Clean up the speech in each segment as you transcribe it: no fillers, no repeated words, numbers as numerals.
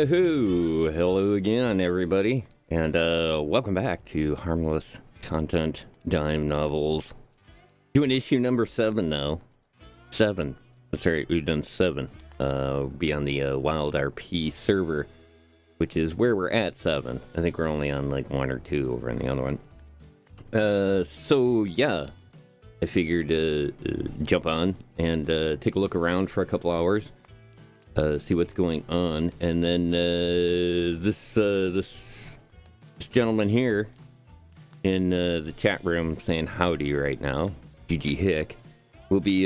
Hello again, everybody, and welcome back to Harmless Content Dime Novels. Doing issue number 7 now. 7. That's right, we've done 7. Be on the WildRP server, which is where we're at 7. I think we're only on like 1 or 2 over on the other one. So yeah, I figured jump on and take a look around for a couple hours. See what's going on, and then this gentleman here in the chat room saying howdy right now, GG Hick, will be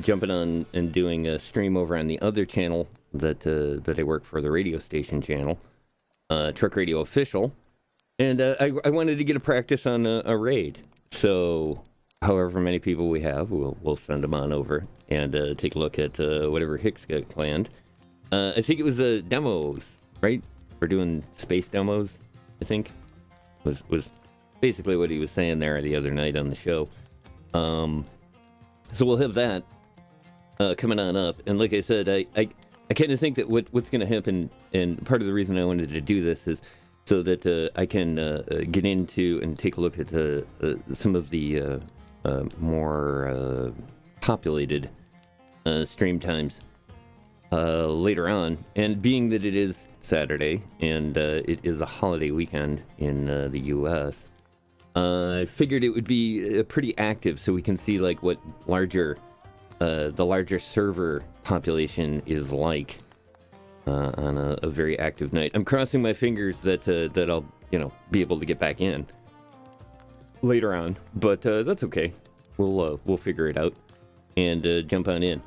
jumping on and doing a stream over on the other channel that I work for, the radio station channel, Truck Radio Official, and I wanted to get a practice on a raid, so however many people we have, we'll send them on over and take a look at whatever Hick's got planned. I think it was demos, right? We're doing space demos, I think. Was basically what he was saying there the other night on the show. So we'll have that coming on up. And like I said, I kind of think that what's going to happen, and part of the reason I wanted to do this is so that I can get into and take a look at some of the more populated stream times later on, and being that it is Saturday and it is a holiday weekend in the US, I figured it would be pretty active so we can see like what the larger server population is like on a very active night. I'm crossing my fingers that I'll be able to get back in later on, but that's okay. We'll figure it out and jump on in.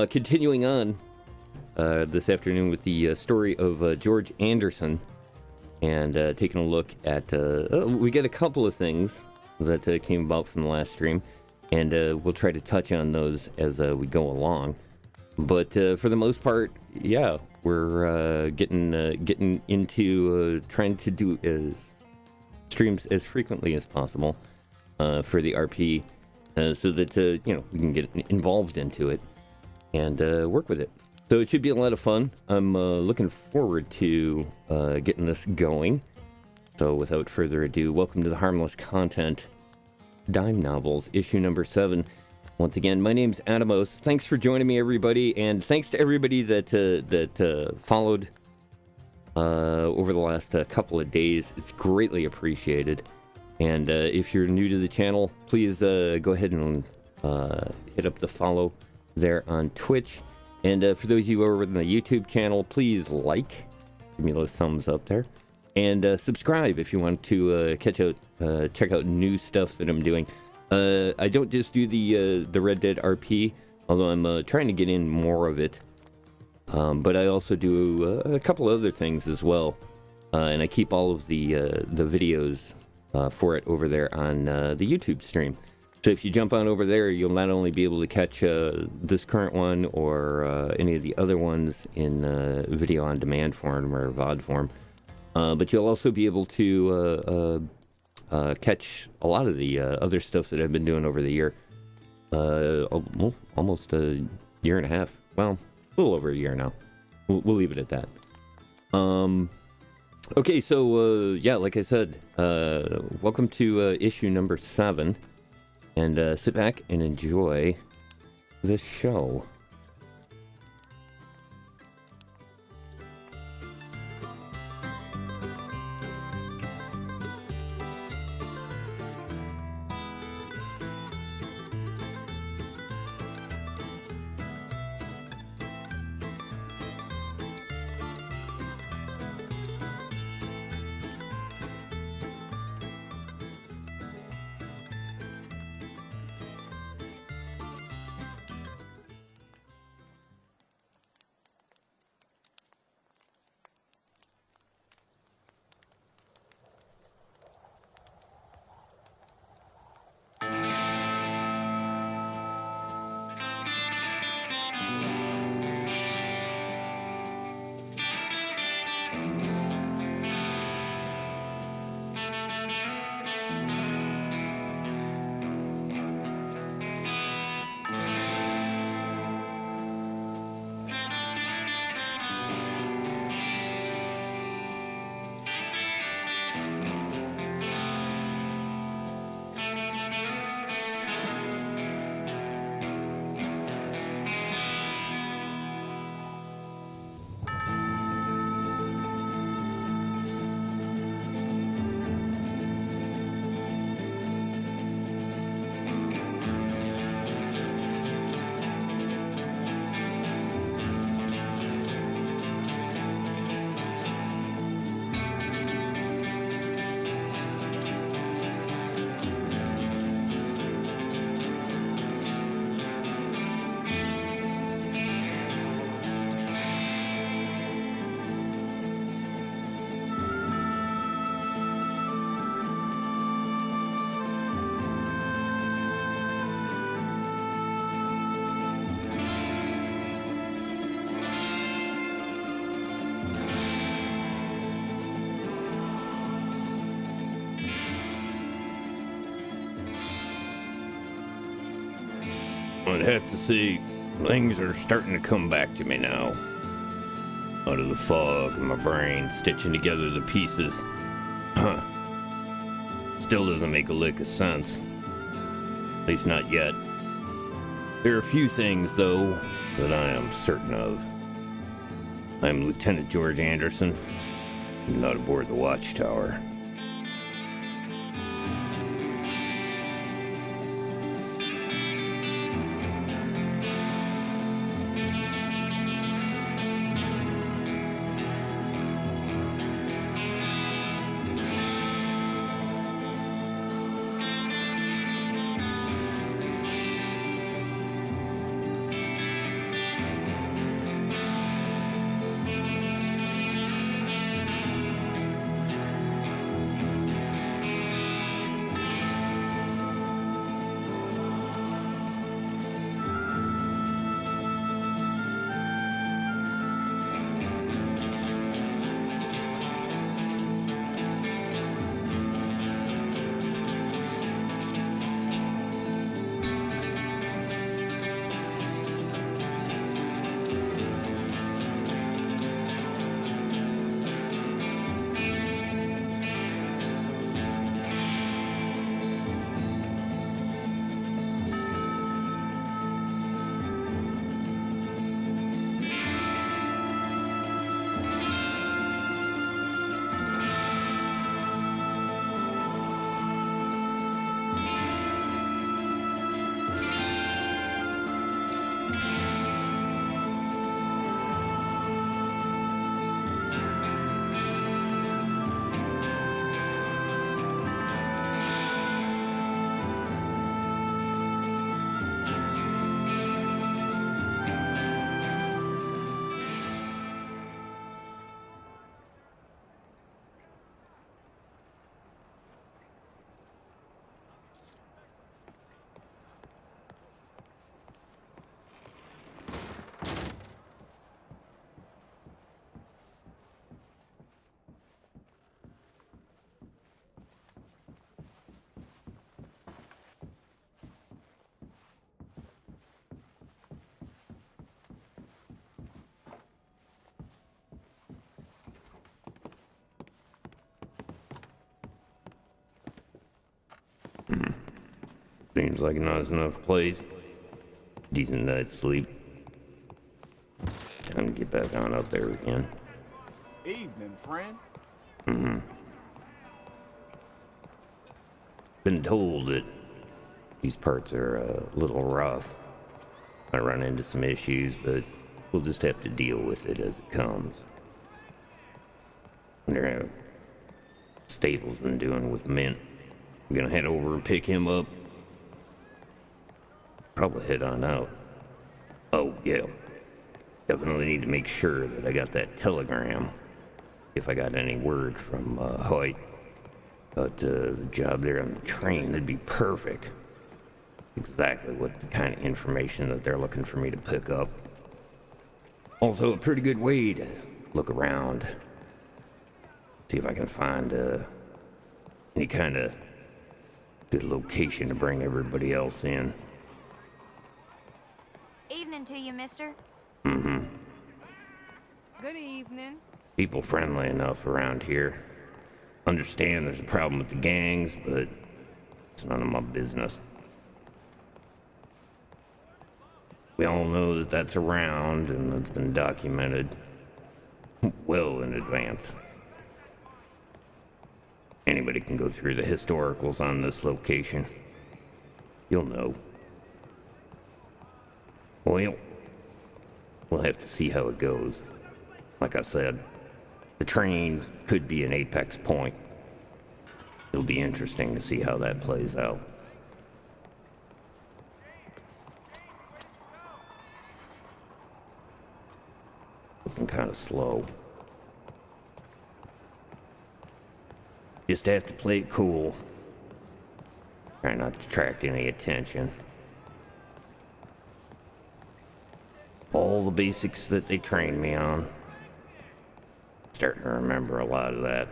Continuing on this afternoon with the story of George Anderson, and taking a look at we get a couple of things that came about from the last stream, and we'll try to touch on those as we go along. But for the most part, yeah, we're getting into trying to do streams as frequently as possible for the RP, so that we can get involved into it and work with it. So it should be a lot of fun. I'm looking forward to getting this going. So without further ado, welcome to the Harmless Content Dime Novels, issue number 7. Once again, my name's Adamos. Thanks for joining me, everybody, and thanks to everybody that followed over the last couple of days. It's greatly appreciated. And if you're new to the channel, please go ahead and hit up the follow there on Twitch. And for those of you over on the YouTube channel, please give me a little thumbs up there, and subscribe if you want to check out new stuff that I'm doing. I don't just do the Red Dead RP, although I'm trying to get in more of it. But I also do a couple other things as well, and I keep all of the videos for it over there on the YouTube stream. So if you jump on over there, you'll not only be able to catch this current one or any of the other ones in video on demand form or VOD form, but you'll also be able to catch a lot of the other stuff that I've been doing over the year. Almost a year and a half. Well, a little over a year now. We'll leave it at that. Okay, so yeah, like I said, welcome to issue number 7. And sit back and enjoy the show. I'd have to say, things are starting to come back to me now. Out of the fog in my brain, stitching together the pieces. Huh. Still doesn't make a lick of sense. At least not yet. There are a few things, though, that I am certain of. I'm Lieutenant George Anderson, not aboard the Watchtower. Seems like a nice enough place. Decent night's sleep. Time to get back on up there again. Evening, friend. Been told that these parts are a little rough. I run into some issues, but we'll just have to deal with it as it comes. Wonder how Stable's been doing with Mint. I'm gonna head over and pick him up. Probably head on out. Oh, yeah. Definitely need to make sure that I got that telegram. If I got any word from Hoyt. But the job there on the train, that'd be perfect. Exactly what the kind of information that they're looking for me to pick up. Also, a pretty good way to look around. See if I can find any kind of good location to bring everybody else in. Evening to you, mister. Good evening. People friendly enough around here. Understand there's a problem with the gangs, but it's none of my business. We all know that that's around and that's been documented well in advance. Anybody can go through the historicals on this location. You'll know. Well, we'll have to see how it goes. Like I said, the train could be an apex point. It'll be interesting to see how that plays out. Looking kind of slow. Just have to play it cool. Try not to attract any attention. All the basics that they trained me on. Starting to remember a lot of that.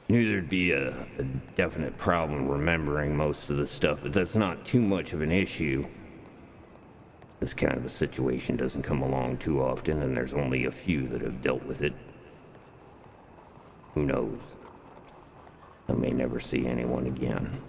Knew there'd be a definite problem remembering most of the stuff, but that's not too much of an issue. This kind of a situation doesn't come along too often, and there's only a few that have dealt with it. Who knows? I may never see anyone again.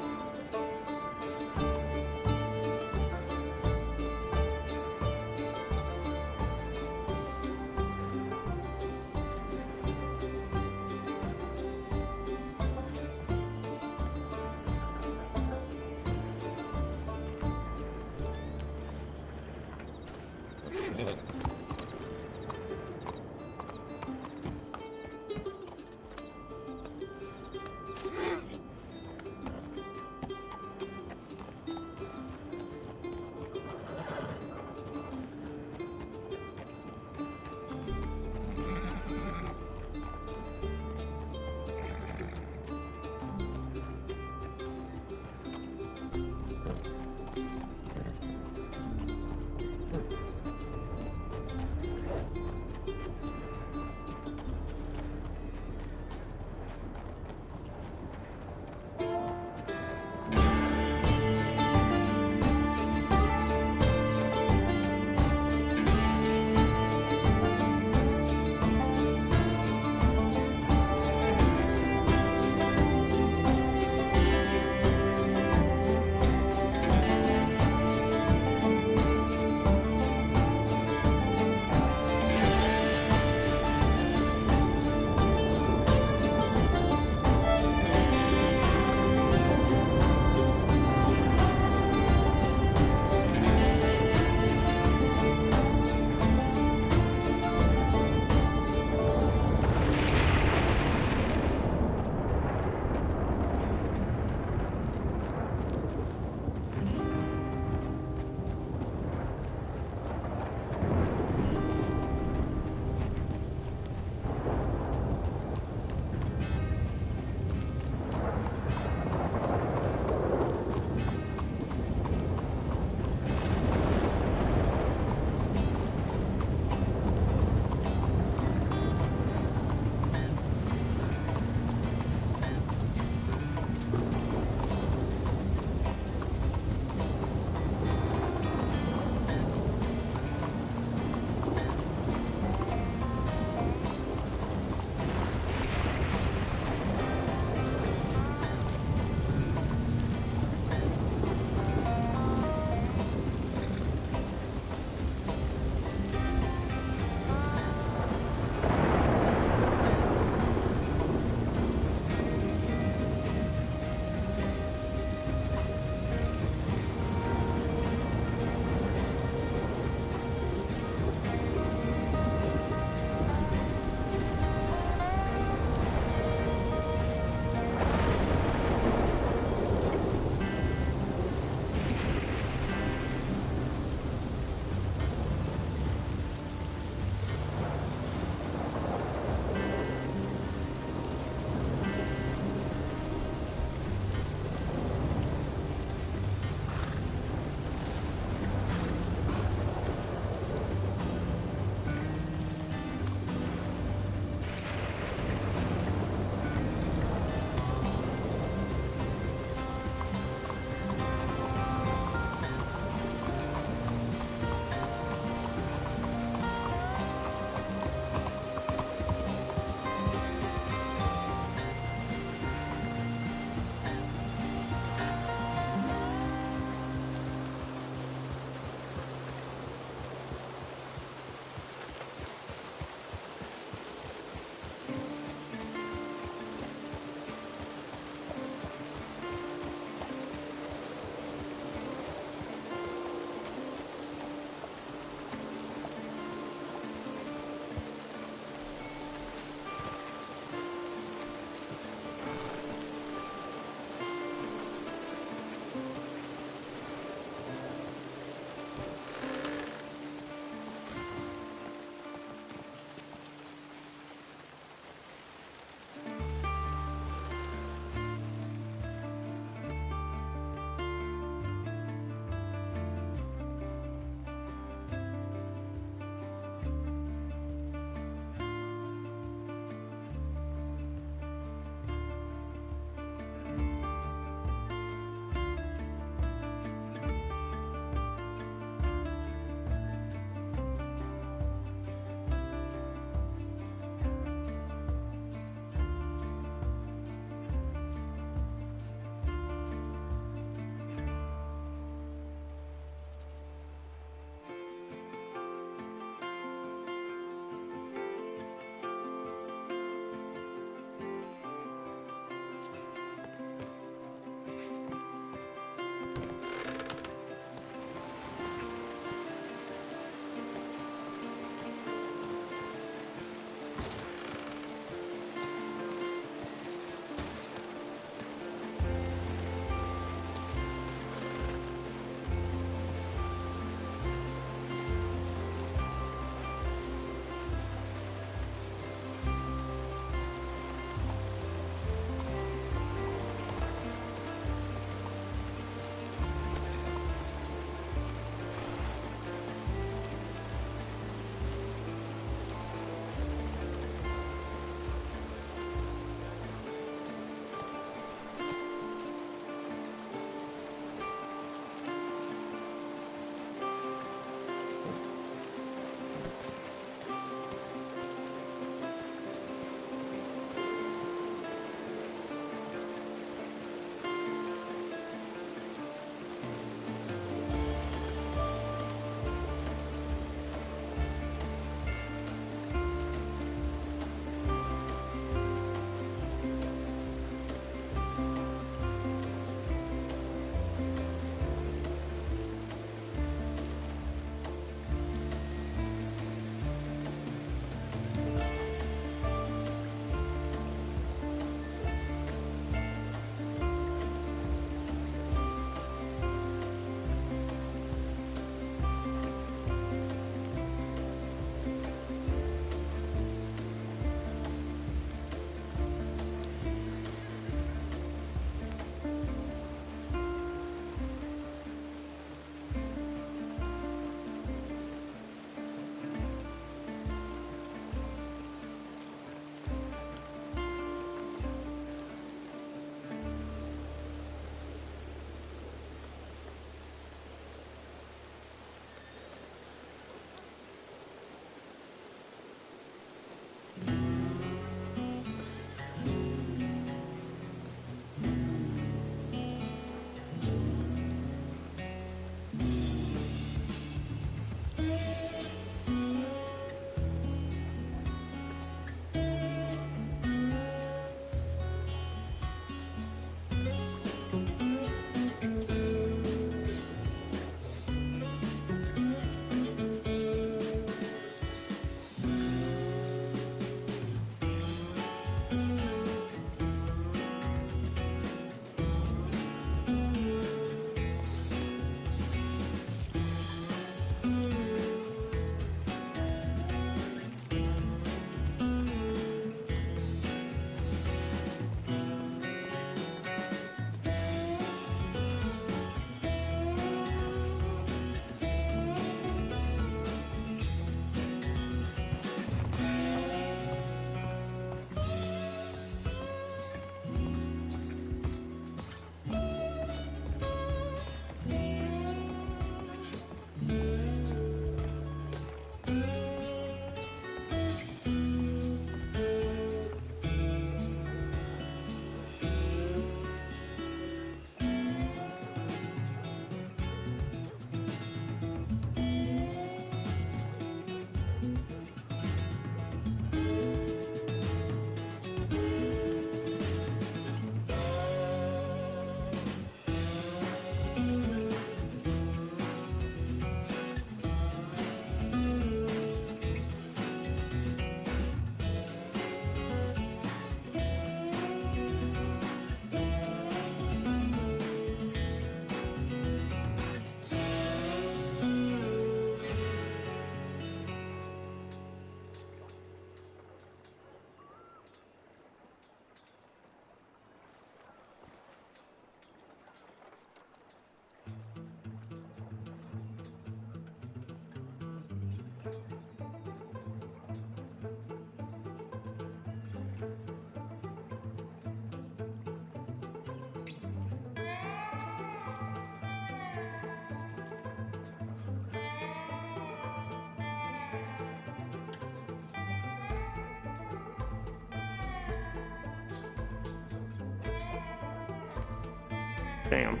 Damn.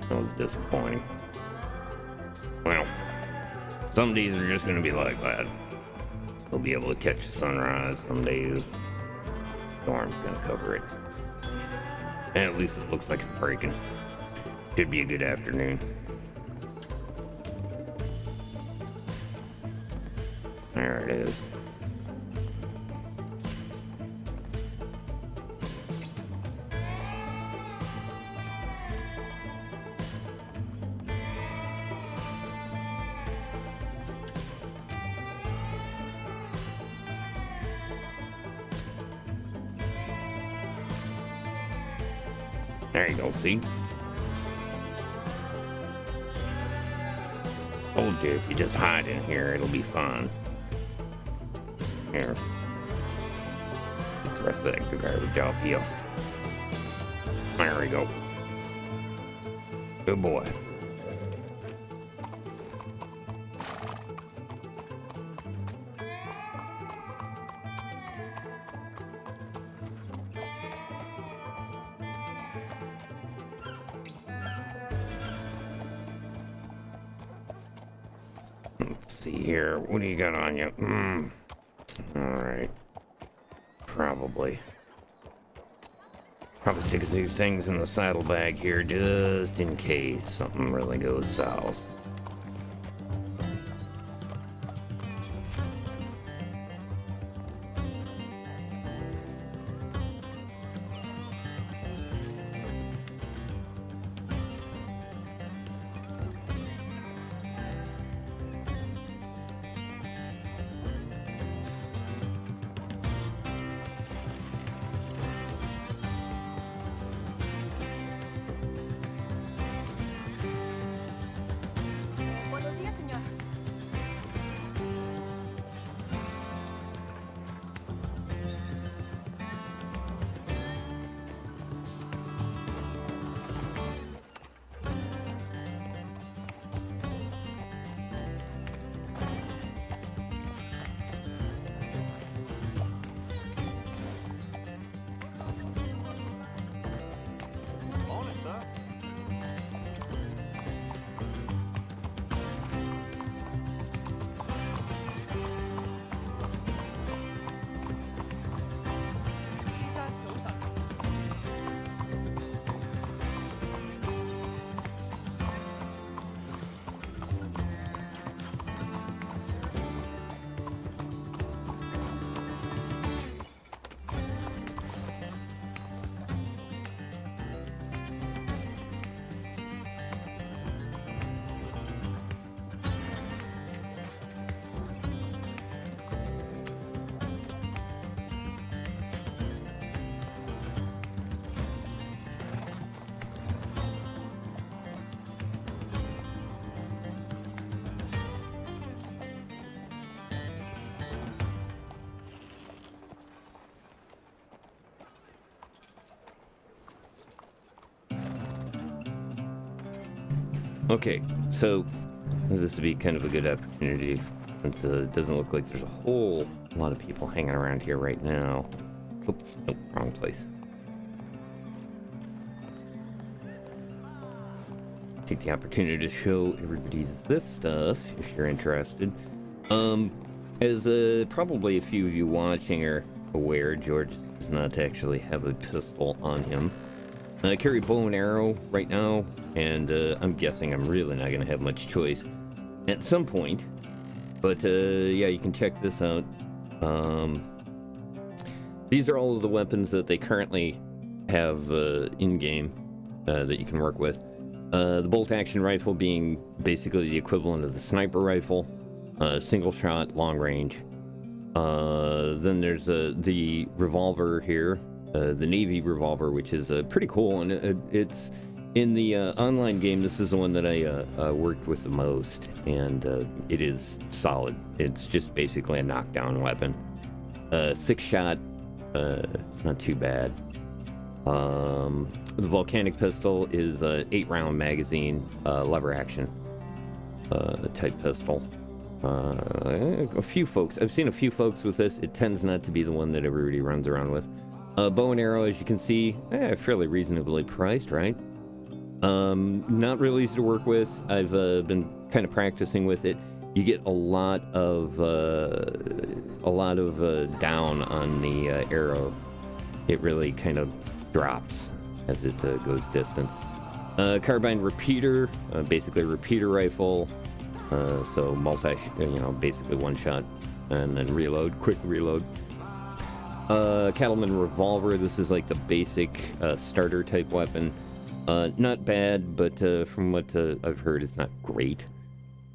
That was disappointing. Well, some days are just gonna be like that. We'll be able to catch the sunrise some days. Storm's gonna cover it. And at least it looks like it's breaking. Should be a good afternoon. There it is. There you go, see? Told you, if you just hide in here, it'll be fun. Here. Get the rest of that garbage off you. There we go. Good boy. Let's see here. What do you got on you? Alright. Probably stick a few things in the saddlebag here just in case something really goes south. Okay, so this would be kind of a good opportunity since it doesn't look like there's a whole lot of people hanging around here right now. Oops, nope, wrong place. Take the opportunity to show everybody this stuff if you're interested. As probably a few of you watching are aware, George does not actually have a pistol on him. I carry bow and arrow right now, and I'm guessing I'm really not going to have much choice at some point. But yeah, you can check this out. These are all of the weapons that they currently have in-game that you can work with. The bolt-action rifle being basically the equivalent of the sniper rifle, single shot, long range. Then there's the revolver here. The Navy revolver, which is pretty cool, and it's in the online game. This is the one that I worked with the most, and it is solid. It's just basically a knockdown weapon. 6-shot, not too bad. The volcanic pistol is a 8-round magazine, lever action type pistol. A few folks, I've seen a few folks with this. It tends not to be the one that everybody runs around with. Bow and arrow, as you can see, fairly reasonably priced, right? Not really easy to work with. I've been kind of practicing with it. You get a lot of down on the arrow. It really kind of drops as it goes distance. Carbine repeater, basically a repeater rifle. So basically one shot and then reload, quick reload. Cattleman revolver. This is like the basic starter type weapon. Not bad, but from what I've heard, it's not great.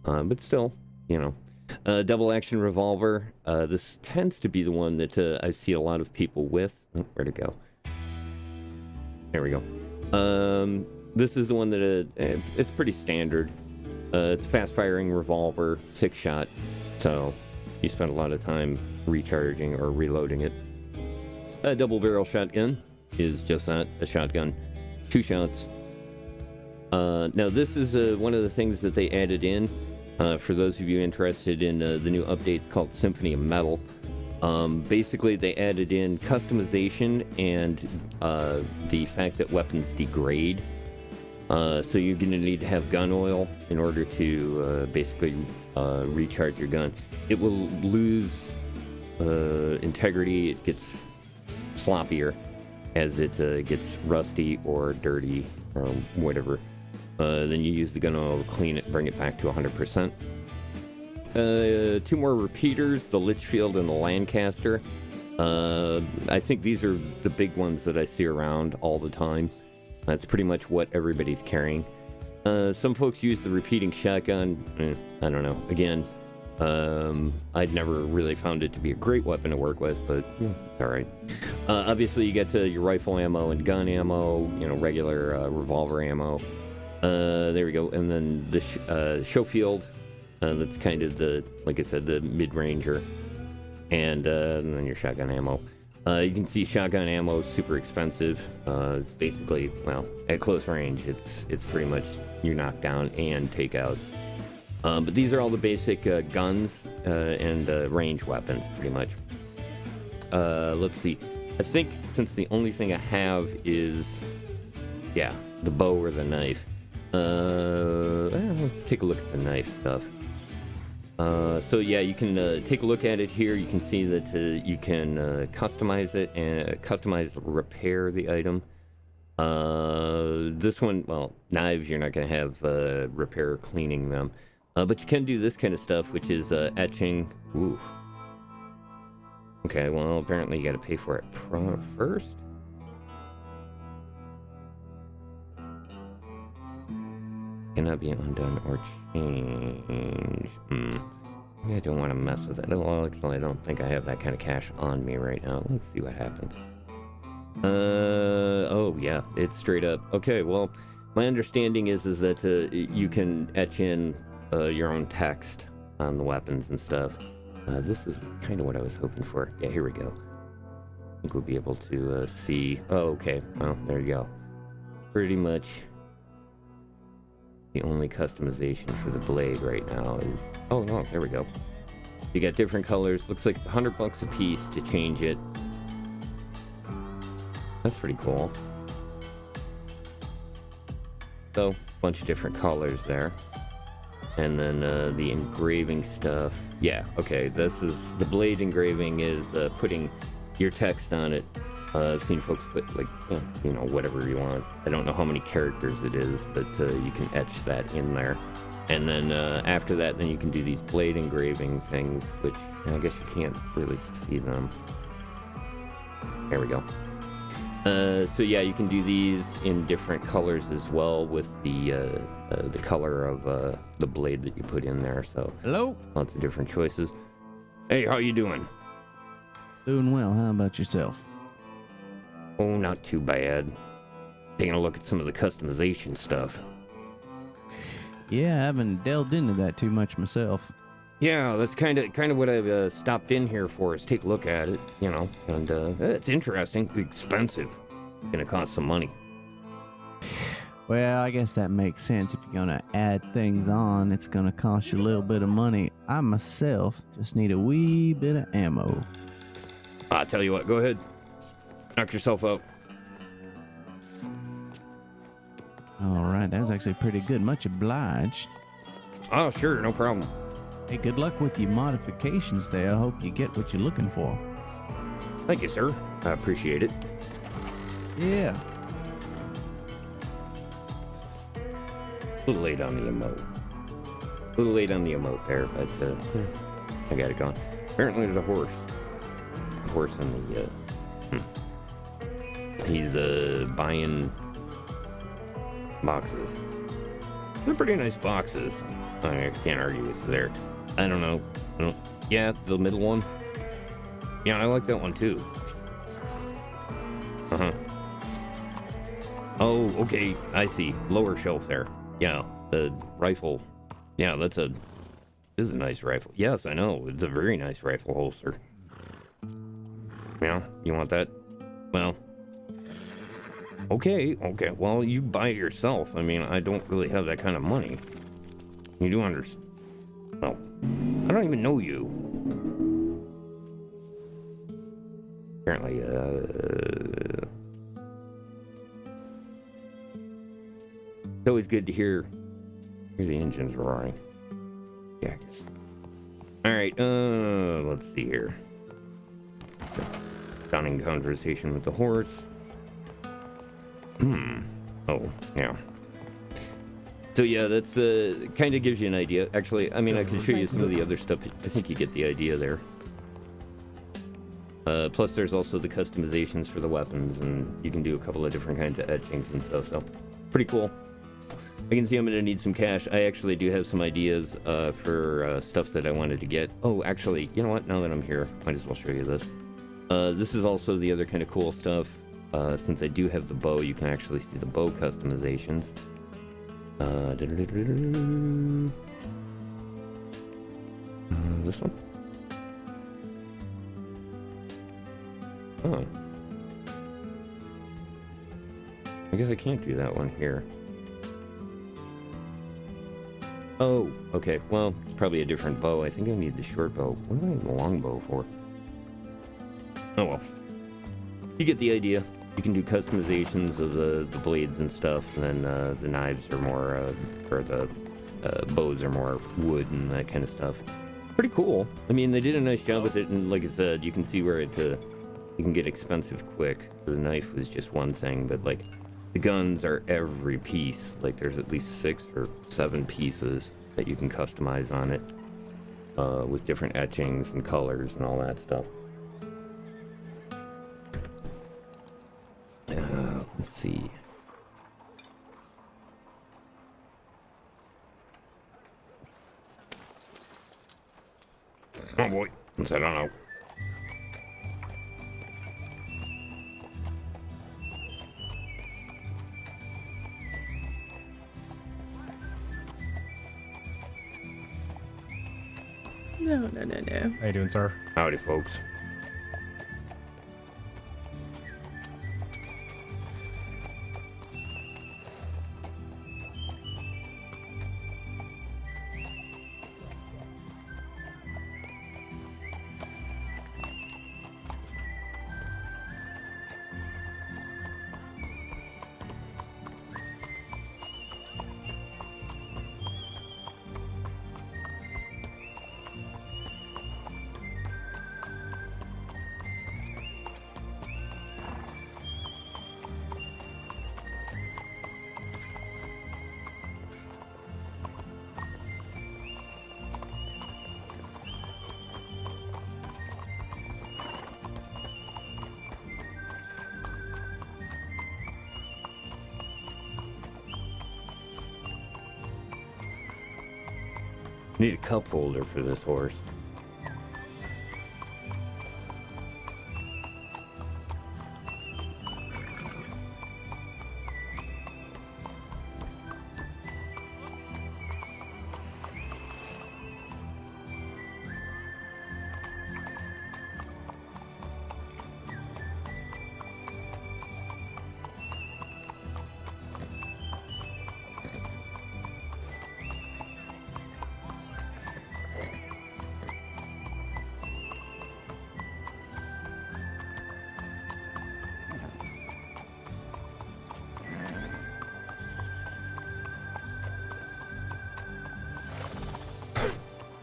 But still, double action revolver. This tends to be the one that I see a lot of people with. Oh, where'd it go? There we go. This is the one that it's pretty standard. It's a fast-firing revolver, 6-shot, so you spend a lot of time recharging or reloading it. A double-barrel shotgun is just that, a shotgun. 2 shots. Now, this is one of the things that they added in. For those of you interested in the new update called Symphony of Metal. Basically, they added in customization and the fact that weapons degrade. So you're going to need to have gun oil in order to basically recharge your gun. It will lose integrity. It gets sloppier as it gets rusty or dirty or whatever. Then you use the gun oil to clean it, bring it back to 100%. 2 more repeaters, the Litchfield and the Lancaster. I think these are the big ones that I see around all the time. That's pretty much what everybody's carrying. Some folks use the repeating shotgun. I don't know. Again, I'd never really found it to be a great weapon to work with, but it's all right. Obviously, you get to your rifle ammo and gun ammo, regular revolver ammo. There we go. And then the Schofield, that's kind of like I said, the mid-ranger. And then your shotgun ammo. You can see shotgun ammo is super expensive. It's basically, at close range, it's pretty much you knock down and take out. But these are all the basic guns and range weapons, pretty much. Let's see. I think since the only thing I have is, the bow or the knife. Let's take a look at the knife stuff. So you can take a look at it here. You can see that you can customize it and repair the item. This one, knives, you're not going to have repair cleaning them. But you can do this kind of stuff, which is etching. Ooh. Okay, well, apparently you got to pay for it first. Cannot be undone or changed. I don't want to mess with it. Well, actually, I don't think I have that kind of cash on me right now. Let's see what happens. Oh yeah, it's straight up. Okay, well, my understanding is that you can etch in your own text on the weapons and stuff. This is kind of what I was hoping for. Yeah, here we go. I think we'll be able to see. Oh, okay. Well, there you go. Pretty much. The only customization for the blade right now is... Oh, no, there we go. You got different colors. Looks like it's $100 a piece to change it. That's pretty cool. So, a bunch of different colors there. And then the engraving stuff. Yeah, okay, this is... The blade engraving is putting your text on it. I've seen folks put, whatever you want. I don't know how many characters it is, but you can etch that in there. And then after that, then you can do these blade engraving things, which I guess you can't really see them. There we go. So yeah, you can do these in different colors as well with the color of the blade that you put in there. So hello, lots of different choices. Hey, how you doing? Doing well. How about yourself? Oh, not too bad. Taking a look at some of the customization stuff. Yeah, I haven't delved into that too much myself. Yeah, that's kind of what I've stopped in here for, is take a look at it, and it's interesting. Expensive. Gonna cost some money. Well, I guess that makes sense. If you're gonna add things on, it's gonna cost you a little bit of money. I myself just need a wee bit of ammo. I'll tell you what, go ahead. Knock yourself out. All right, that was actually pretty good. Much obliged. Oh, sure, no problem. Hey, good luck with your modifications there. I hope you get what you're looking for. Thank you, sir. I appreciate it. Yeah. A little late on the emote. A little late on the emote there, but I got it going. Apparently there's a horse. A horse in the, He's, buying boxes. They're pretty nice boxes. I can't argue with you there. I don't know. Yeah, the middle one. Yeah, I like that one too. Uh-huh. Oh, okay. I see. Lower shelf there. Yeah, the rifle. Yeah, this is a nice rifle. Yes, I know. It's a very nice rifle holster. Yeah, you want that? Well, okay. Well, you buy it yourself. I mean, I don't really have that kind of money. You do understand. Well, I don't even know you. Apparently, it's always good to hear the engines roaring. Yeah, I guess. Alright, let's see here. Stunning conversation with the horse. Oh, yeah. So yeah, that's kind of gives you an idea. Actually, I mean, I can show you some of the other stuff. I think you get the idea there. Plus, there's also the customizations for the weapons, and you can do a couple of different kinds of etchings and stuff. So, pretty cool. I can see I'm going to need some cash. I actually do have some ideas for stuff that I wanted to get. Oh, actually, you know what? Now that I'm here, might as well show you this. This is also the other kind of cool stuff. Since I do have the bow, you can actually see the bow customizations. This one? Oh. I guess I can't do that one here. Oh, okay. Well, it's probably a different bow. I think I need the short bow. What do I need the long bow for? Oh well. You get the idea. You can do customizations of the blades and stuff, and then the knives are more, or the bows are more wood and that kind of stuff. Pretty cool. I mean, they did a nice job with it, and like I said, you can see where it you can get expensive quick. The knife was just one thing, but like the guns are every piece. Like there's at least 6 or 7 pieces that you can customize on it with different etchings and colors and all that stuff. Let's see. Oh boy, I don't know. No. How you doing, sir? Howdy, folks. Need a cup holder for this horse.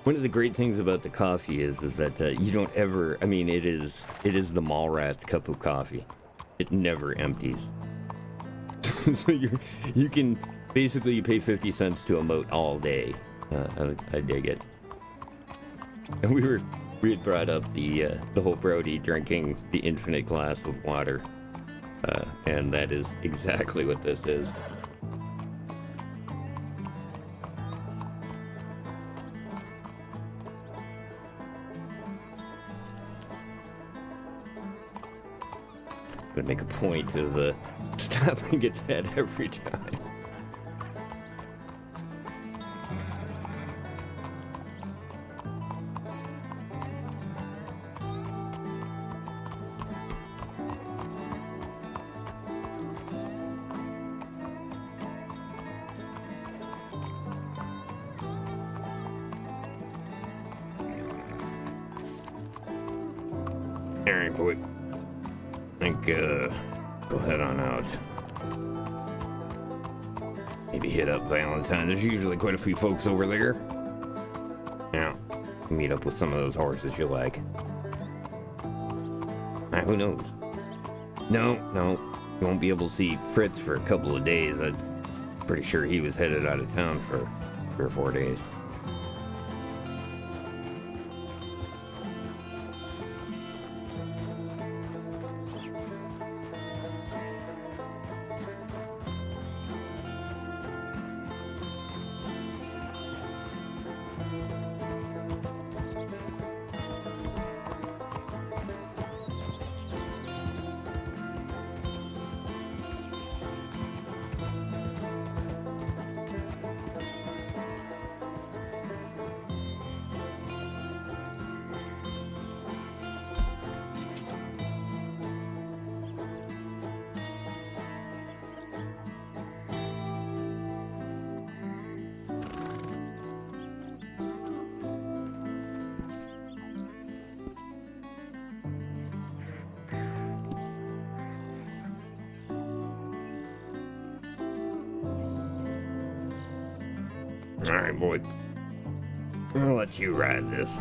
One of the great things about the coffee is that you don't ever. I mean, it is the mall rat's cup of coffee. It never empties. So you can basically you pay 50 cents to emote all day. I dig it. And we had brought up the whole Brody drinking the infinite glass of water, and that is exactly what this is. Gonna make a point of stopping at that every time. All right, boy. I think, go head on out. Maybe hit up Valentine. There's usually quite a few folks over there. Yeah, meet up with some of those horses you like. Who knows? No, you won't be able to see Fritz for a couple of days. I'm pretty sure he was headed out of town for 3 or 4 days. All right, boy. I'll let you ride this.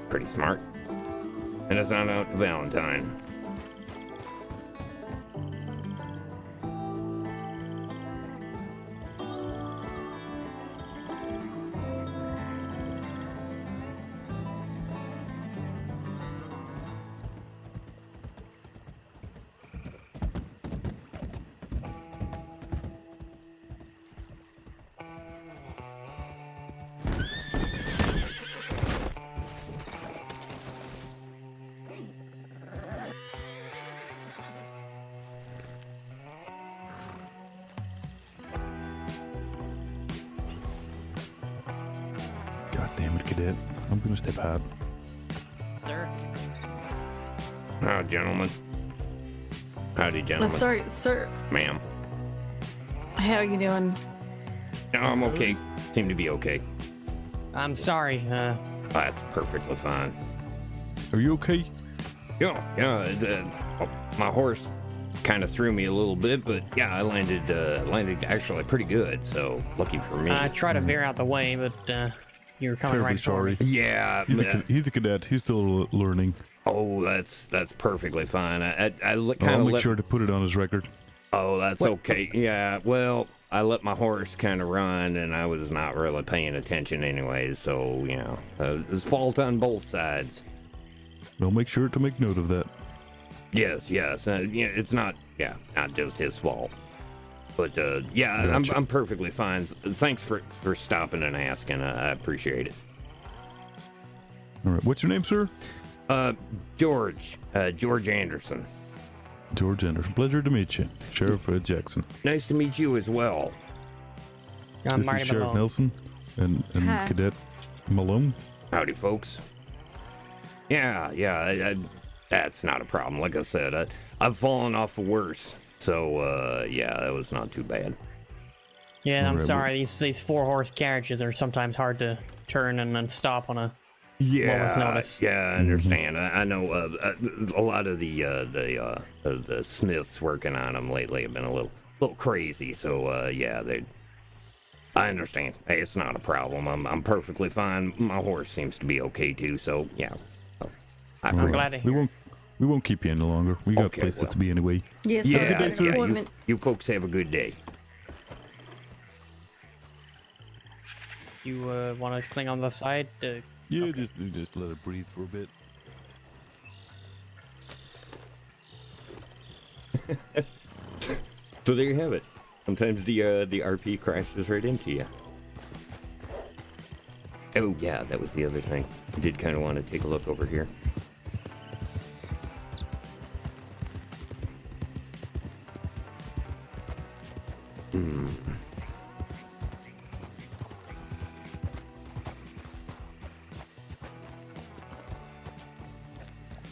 Pretty smart. And it's not out to Valentine. Damn it, cadet. I'm gonna step out. Sir? Oh, gentlemen. Howdy, gentlemen. Sorry, sir. Ma'am. How are you doing? No, I'm okay. Seem to be okay. I'm sorry. That's perfectly fine. Are you okay? Yeah. My horse kind of threw me a little bit, but yeah, I landed actually pretty good. So lucky for me. I tried to veer out the way, but you were coming Terribly right for me. sorry. Yeah. He's a cadet. He's still learning. Oh, that's perfectly fine. I kind I'll of make sure to put it on his record. Oh, that's okay. Yeah. Well, I let my horse kind of run, and I was not really paying attention anyway. So it's fault on both sides. I'll make sure to make note of that. Yes. It's not just his fault. But Gotcha. I'm perfectly fine. Thanks for stopping and asking. I appreciate it. All right. What's your name, sir? George Anderson. George Anderson. Pleasure to meet you. Sheriff Fred Jackson. Nice to meet you as well. I'm This Marty is Sheriff Malone. Nelson and Hi. Cadet Malone. Howdy, folks. Yeah, that's not a problem. Like I said, I've fallen off worse. So, that was not too bad. Yeah, I'm Alright, sorry. These 4-horse carriages are sometimes hard to turn and then stop on a moment's notice. I understand. I know a lot of the smiths working on them lately have been a little crazy. So, I understand. Hey, it's not a problem. I'm perfectly fine. My horse seems to be okay too. So yeah. I'm glad to hear. We won't keep you any longer. We got Okay, places well. to be anyway. Yes, Yeah, I've got an yeah. appointment. You folks have a good day. You want to cling on the side? Yeah, just let it breathe for a bit. So there you have it. Sometimes the RP crashes right into you. Oh yeah, that was the other thing. I did kind of want to take a look over here.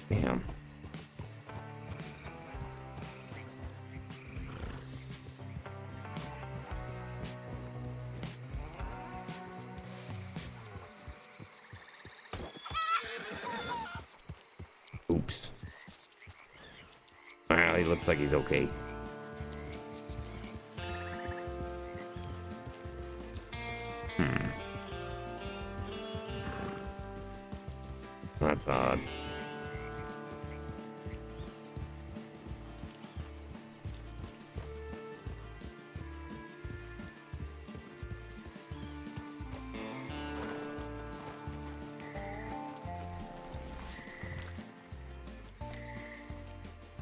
Damn. Oops. Well, he looks like he's okay. That's odd.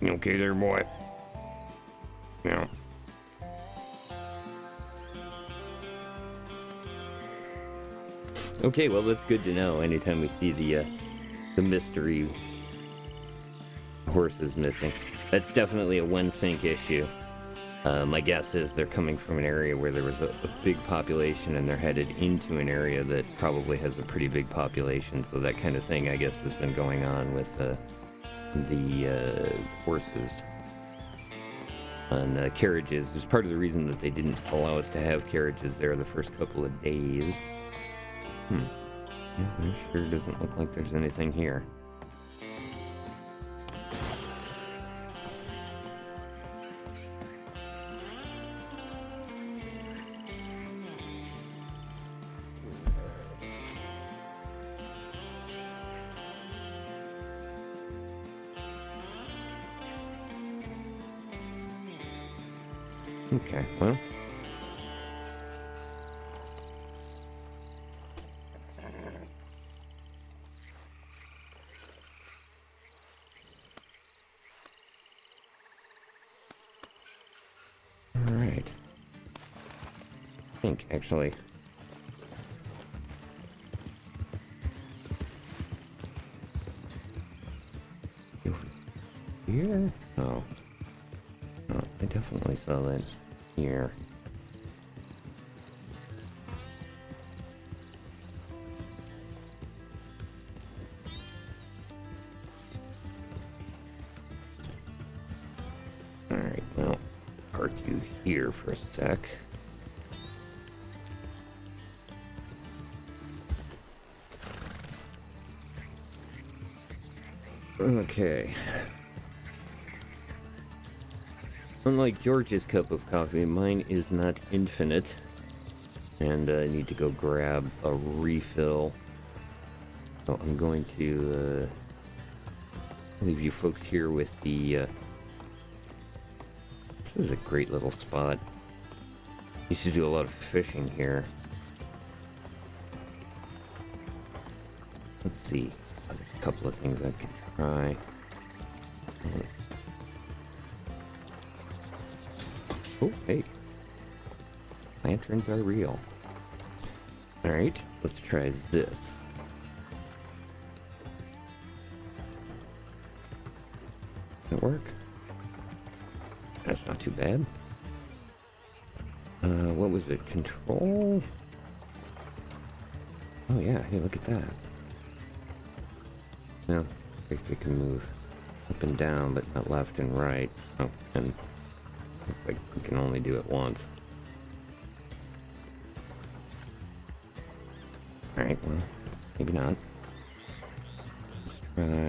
You okay there, boy? Yeah. Okay, well, that's good to know. Anytime we see the mystery horses missing, that's definitely a one sink issue. My guess is they're coming from an area where there was a big population, and they're headed into an area that probably has a pretty big population. So that kind of thing, I guess, has been going on with the horses and carriages. Is part of the reason that they didn't allow us to have carriages there the first couple of days. It sure doesn't look like there's anything here. Okay, well. All right. I think, actually. Here? Oh. Oh, I definitely saw that here. Alright, well, park you here for a sec. Okay. Unlike George's cup of coffee, mine is not infinite. And I need to go grab a refill. So I'm going to leave you folks here with the... This is a great little spot. Used to do a lot of fishing here. Let's see. There's a couple of things I could try. Oh, hey. Lanterns are real. Alright, let's try this. Does that work? That's not too bad. What was it? Control? Oh yeah, hey, look at that. No, I think they can move up and down, but not left and right. Oh, and looks like we can only do it once. Alright, well, maybe not. Let's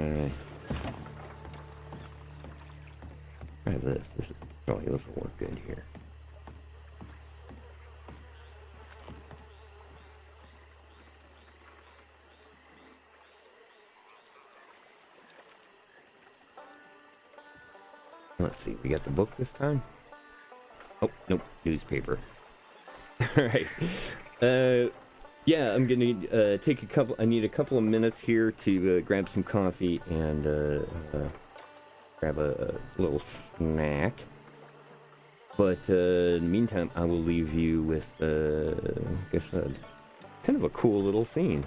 try this. This will work good here. Let's see, we got the book this time? Oh, nope, newspaper. Alright. Yeah, I'm gonna take I need a couple of minutes here to grab some coffee and grab a little snack. But in the meantime, I will leave you with, I guess, kind of a cool little scene.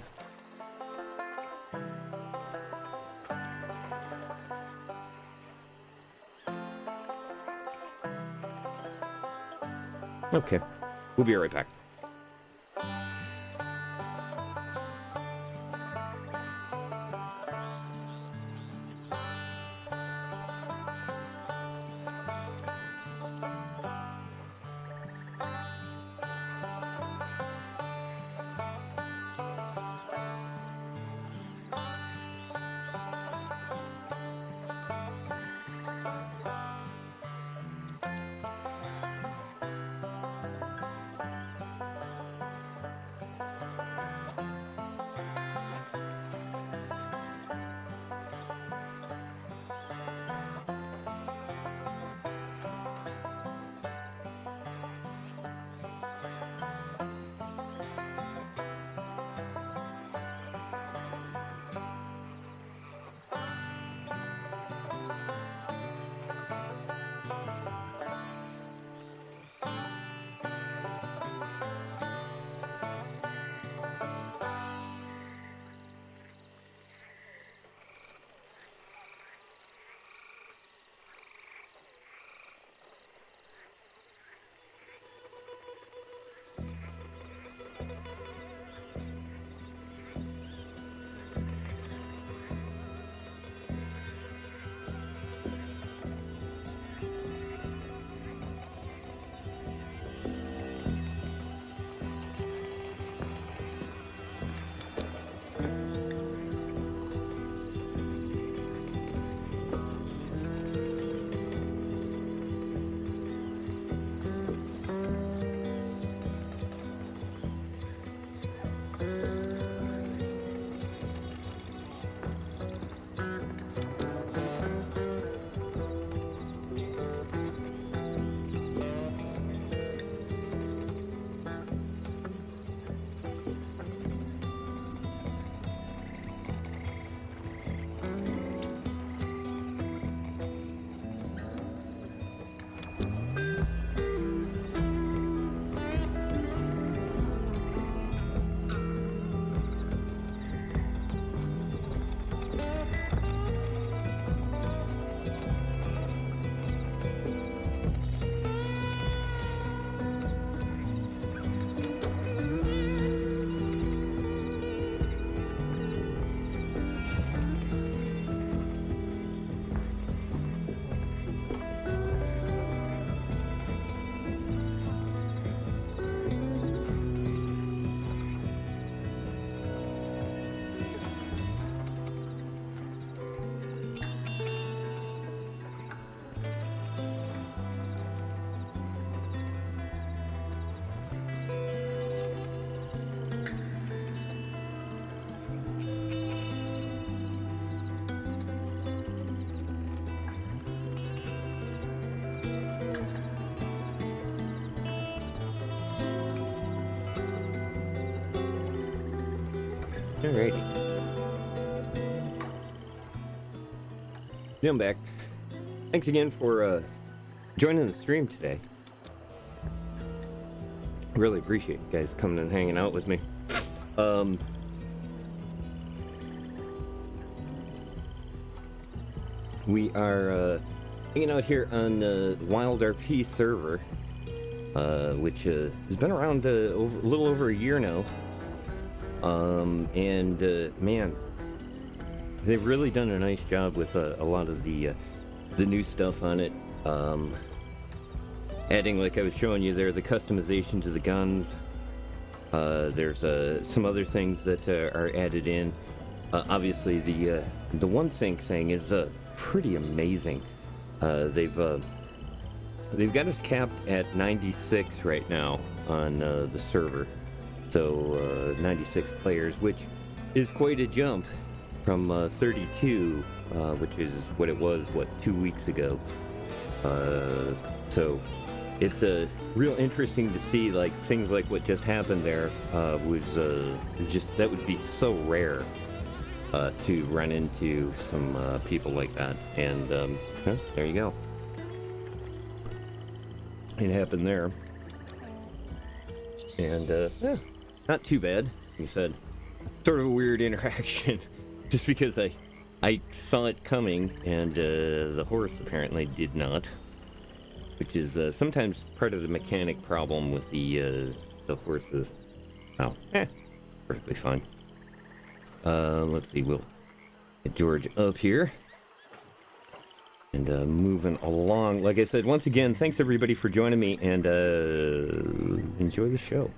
Okay, we'll be right back. Alrighty. Yeah, I'm back. Thanks again for joining the stream today. Really appreciate you guys coming and hanging out with me. We are hanging out here on the WildRP server, which has been around a little over a year now. Man, they've really done a nice job with a lot of the new stuff on it. Adding, like I was showing you there, the customization to the guns. There's some other things that are added in. Obviously, the one sync thing is pretty amazing. They've got us capped at 96 right now on the server. So 96 players, which is quite a jump from 32, which is what it was, 2 weeks ago. So it's real interesting to see like things like what just happened there. Was just that would be so rare to run into some people like that, and there you go. It happened there, and yeah, not too bad. He said, sort of a weird interaction, just because I saw it coming, and the horse apparently did not, which is sometimes part of the mechanic problem with the horses. Oh, perfectly fine. Let's see, we'll get George up here. And moving along. Like I said, once again, thanks everybody for joining me, and enjoy the show.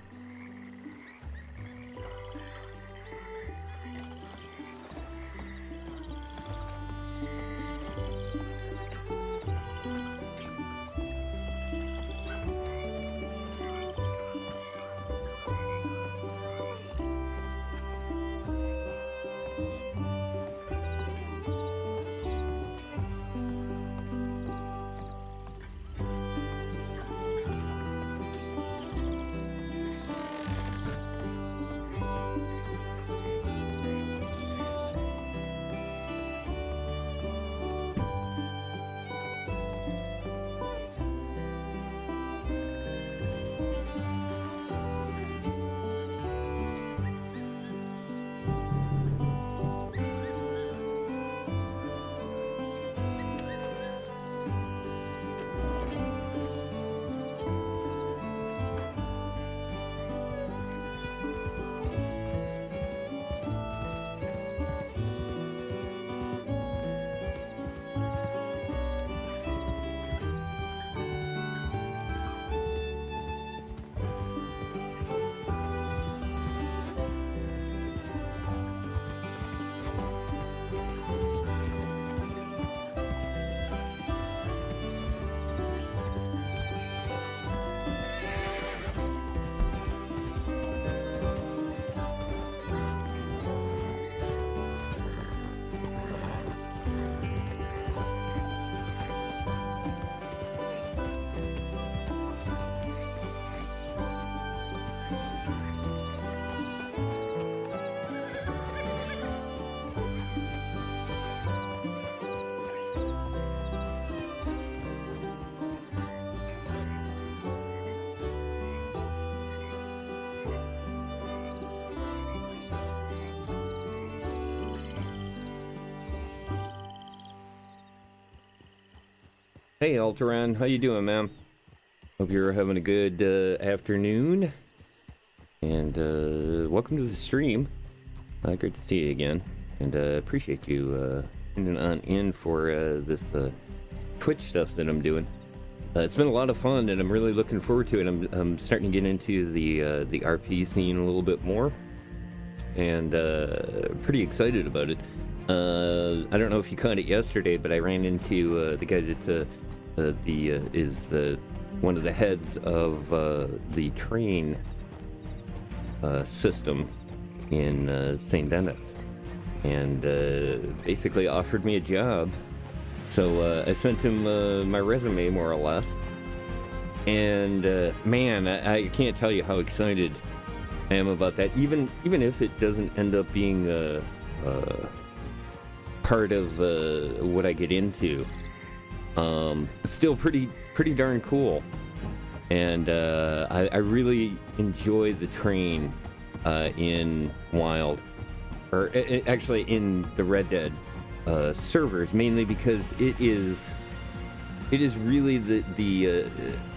Hey Alteran, how you doing, man? Hope you're having a good afternoon, and welcome to the stream. Great to see you again, and appreciate you tuning on in for this Twitch stuff that I'm doing. It's been a lot of fun, and I'm really looking forward to it. I'm starting to get into the RP scene a little bit more, and pretty excited about it. I don't know if you caught it yesterday, but I ran into the guy that is one of the heads of the train system in St. Denis, and basically offered me a job. So I sent him my resume, more or less, and man, I can't tell you how excited I am about that. Even if it doesn't end up being part of what I get into. It's still pretty darn cool, and I really enjoy the train in Wild, or actually in the Red Dead servers, mainly because it is really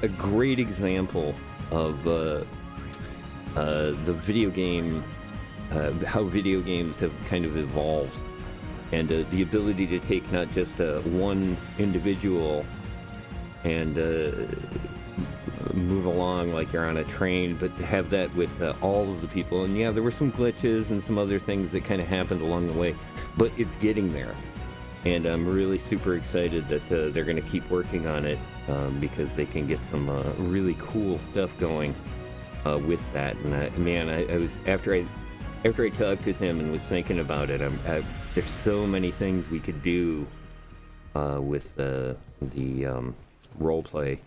a great example of the video game, how video games have kind of evolved. And the ability to take not just one individual and move along like you're on a train, but to have that with all of the people. And yeah, there were some glitches and some other things that kind of happened along the way, but it's getting there. And I'm really super excited that they're going to keep working on it because they can get some really cool stuff going with that. And man, I was after I talked with him and was thinking about it, there's so many things we could do with the role play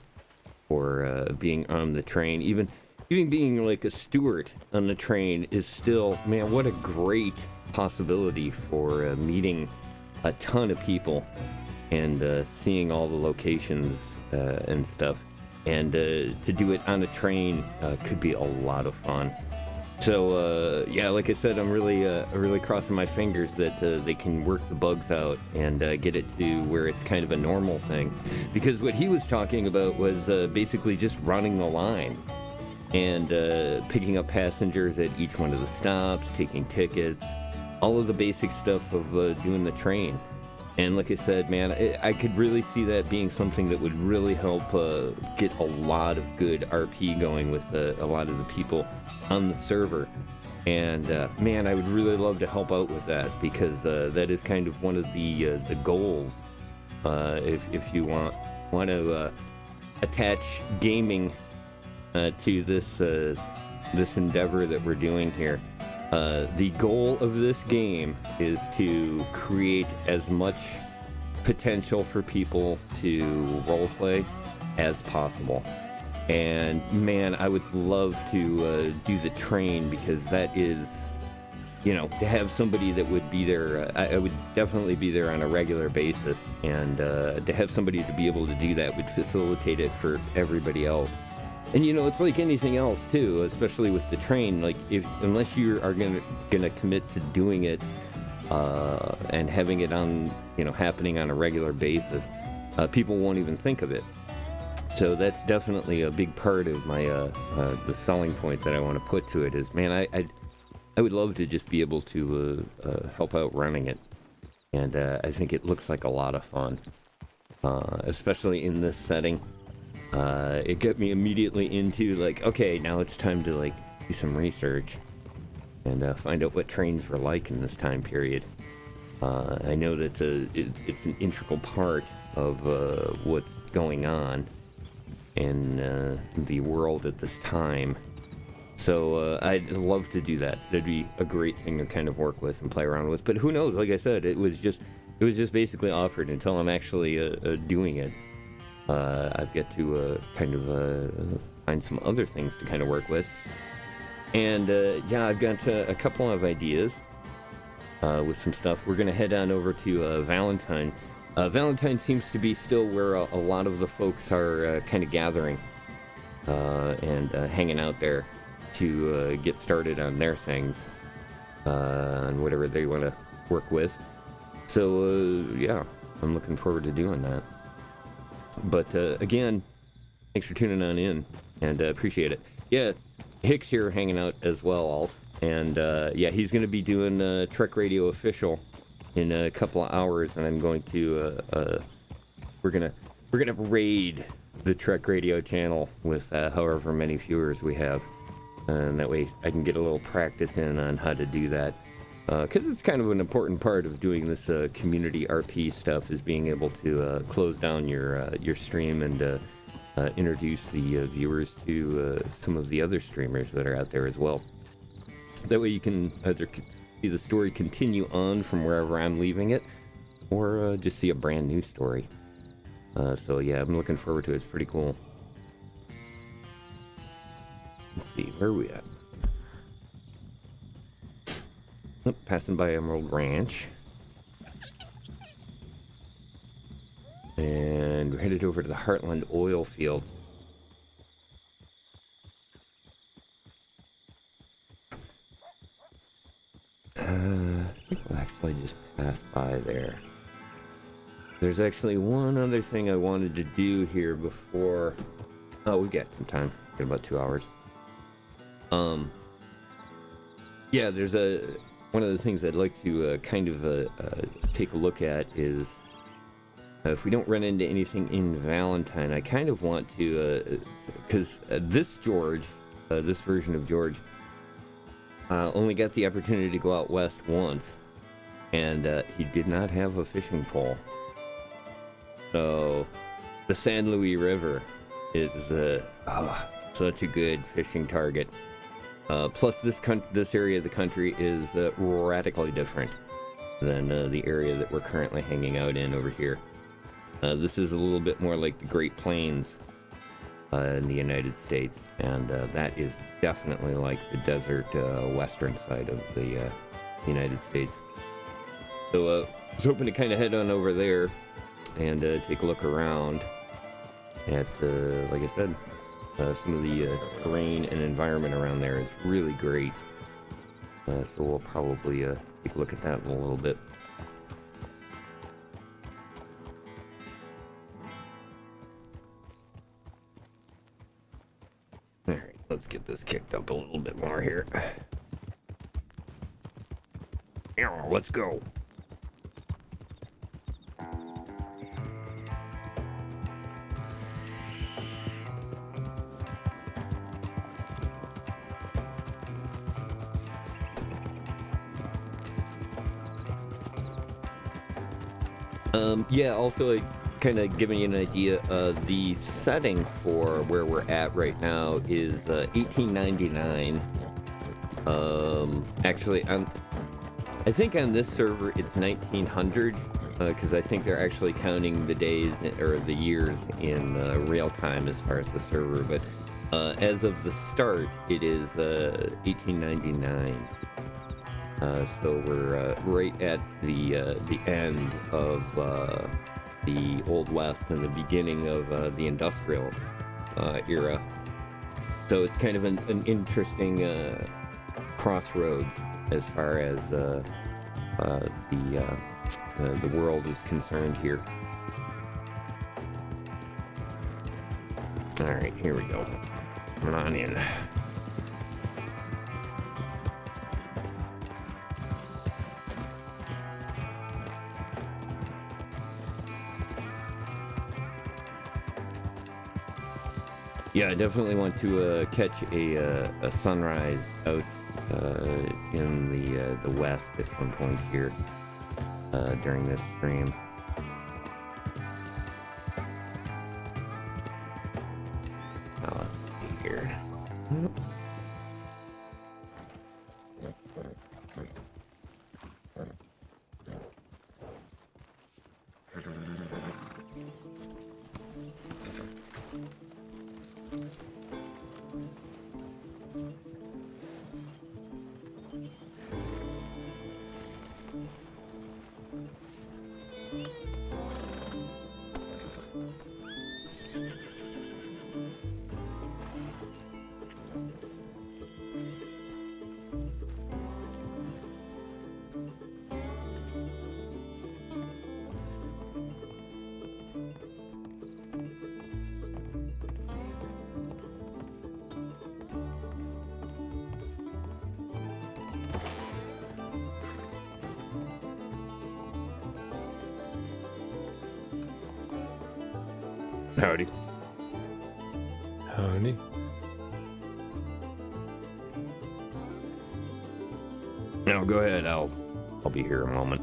for being on the train. Even being like a steward on the train is still, man, what a great possibility for meeting a ton of people and seeing all the locations and stuff. And to do it on a train could be a lot of fun. So yeah, like I said, I'm really crossing my fingers that they can work the bugs out and get it to where it's kind of a normal thing. Because what he was talking about was basically just running the line and picking up passengers at each one of the stops, taking tickets, all of the basic stuff of doing the train. And like I said, man, I could really see that being something that would really help get a lot of good RP going with a lot of the people on the server. And man, I would really love to help out with that, because that is kind of one of the goals. If you want to attach gaming to this endeavor that we're doing here. The goal of this game is to create as much potential for people to roleplay as possible. And man, I would love to do the train, because that is, you know, to have somebody that would be there. I would definitely be there on a regular basis, and to have somebody to be able to do that would facilitate it for everybody else. And you know, it's like anything else too, especially with the train. Like, unless you are gonna commit to doing it and having it on, you know, happening on a regular basis, people won't even think of it. So that's definitely a big part of my the selling point that I want to put to it is, man, I would love to just be able to help out running it, and I think it looks like a lot of fun, especially in this setting. It got me immediately into like, okay, now it's time to like do some research and find out what trains were like in this time period. I know that it's an integral part of what's going on in the world at this time. So I'd love to do that. That'd be a great thing to kind of work with and play around with. But who knows? Like I said, it was just basically offered until I'm actually doing it. I've got to kind of find some other things to kind of work with. And yeah, I've got a couple of ideas with some stuff. We're going to head on over to Valentine. Valentine seems to be still where a lot of the folks are kind of gathering and hanging out there to get started on their things and whatever they want to work with. So yeah, I'm looking forward to doing that. But again, thanks for tuning on in, and appreciate it. Yeah, Hicks here hanging out as well, Alt. And yeah, he's going to be doing Trek Radio Official in a couple of hours, and I'm going to we're gonna raid the Trek Radio channel with however many viewers we have, and that way I can get a little practice in on how to do that. Because it's kind of an important part of doing this community RP stuff, is being able to close down your stream and introduce the viewers to some of the other streamers that are out there as well. That way you can either see the story continue on from wherever I'm leaving it, or just see a brand new story. So yeah, I'm looking forward to it. It's pretty cool. Let's see, where are we at? Oh, passing by Emerald Ranch. And we're headed over to the Heartland oil field. I think we'll actually just pass by there. There's actually one other thing I wanted to do here before... Oh, we've got some time. We've got about 2 hours. Yeah, there's one of the things I'd like to kind of take a look at is if we don't run into anything in Valentine, I kind of want to, because this George, this version of George, only got the opportunity to go out west once, and he did not have a fishing pole. So the San Luis River is such a good fishing target. Plus, this area of the country is radically different than the area that we're currently hanging out in over here. This is a little bit more like the Great Plains in the United States, and that is definitely like the desert western side of the United States. So I was hoping to kind of head on over there and take a look around at, like I said, some of the terrain and environment around there is really great. So we'll probably take a look at that in a little bit. All right, let's get this kicked up a little bit more here. Yeah, let's go. Yeah, also kind of giving you an idea, the setting for where we're at right now is 1899. Actually, I think on this server it's 1900, because I think they're actually counting the days or the years in real time as far as the server, but as of the start, it is 1899. So we're right at the end of the Old West and the beginning of the industrial era. So it's kind of an interesting crossroads as far as the world is concerned here. All right, here we go. Come on in. Yeah, I definitely want to catch a sunrise out in the west at some point here during this stream. Now let's see here. Howdy. Howdy. No, go ahead. I'll be here a moment.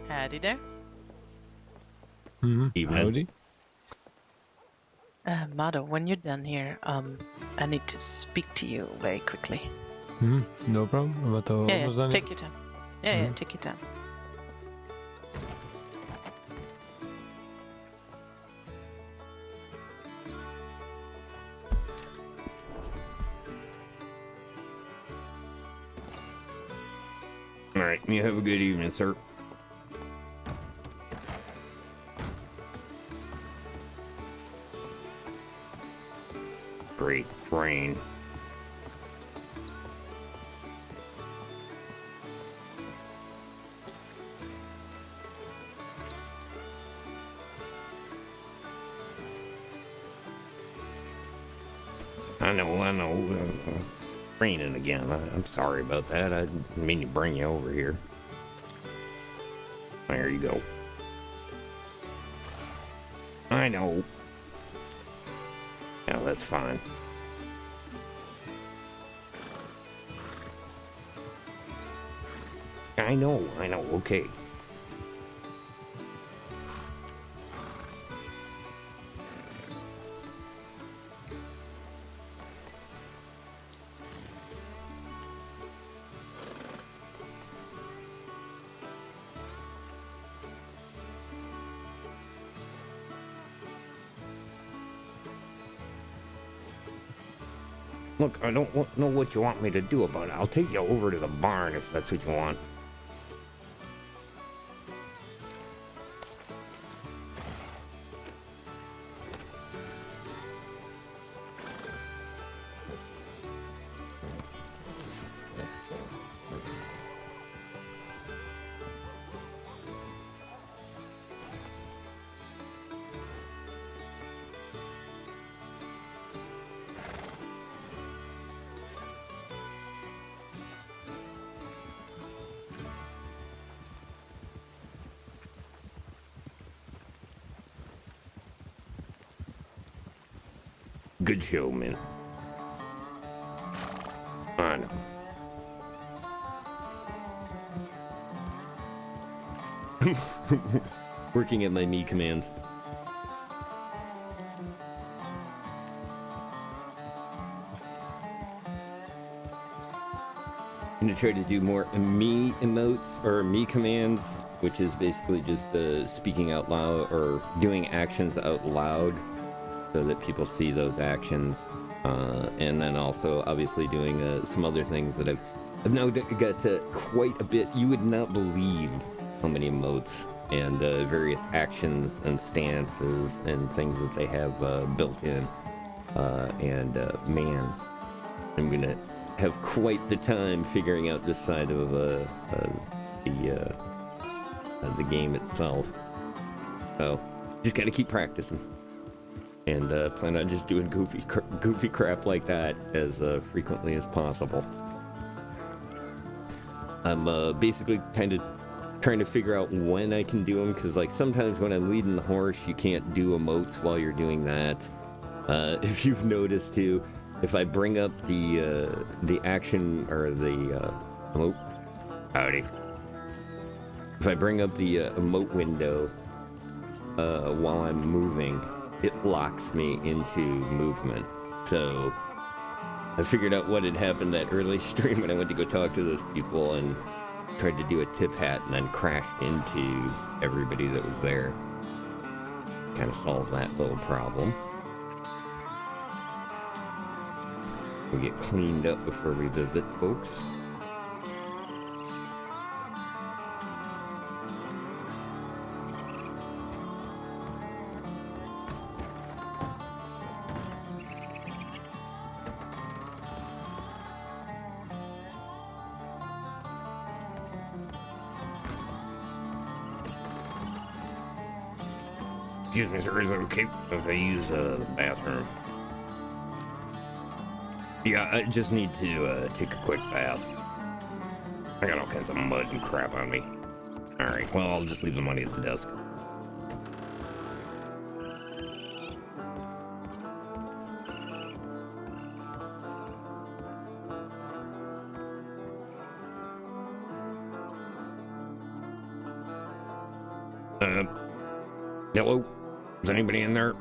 Howdy there. Evening. Howdy. Mado, when you're done here, I need to speak to you very quickly. No problem. But Yeah, take your time. Yeah, take your time. All right, you have a good evening, sir. Great rain. I know. Raining again. I'm sorry about that. I didn't mean to bring you over here. There you go. I know. Yeah, that's fine. I know. Okay. Look, I don't know what you want me to do about it. I'll take you over to the barn if that's what you want. Good show, man. I know. Working at my me commands. I'm gonna try to do more me emotes or me commands, which is basically just speaking out loud or doing actions out loud so that people see those actions. And then also obviously doing some other things that I've now got quite a bit. You would not believe how many emotes and various actions and stances and things that they have built in. Man, I'm gonna have quite the time figuring out this side of the game itself. So just gotta keep practicing, and plan on just doing goofy crap like that as frequently as possible. I'm basically kind of trying to figure out when I can do them, because like sometimes when I'm leading the horse, you can't do emotes while you're doing that. If you've noticed too, if I bring up the action or the emote, howdy. If I bring up the emote window while I'm moving, it locks me into movement. So I figured out what had happened that early stream when I went to go talk to those people and tried to do a tip hat and then crashed into everybody that was there. Kind of solved that little problem. We'll get cleaned up before we visit, folks. Excuse me, sir, is it okay if I use the bathroom? Yeah, I just need to take a quick bath. I got all kinds of mud and crap on me. Alright, well, I'll just leave the money at the desk. Hello? Is anybody in there?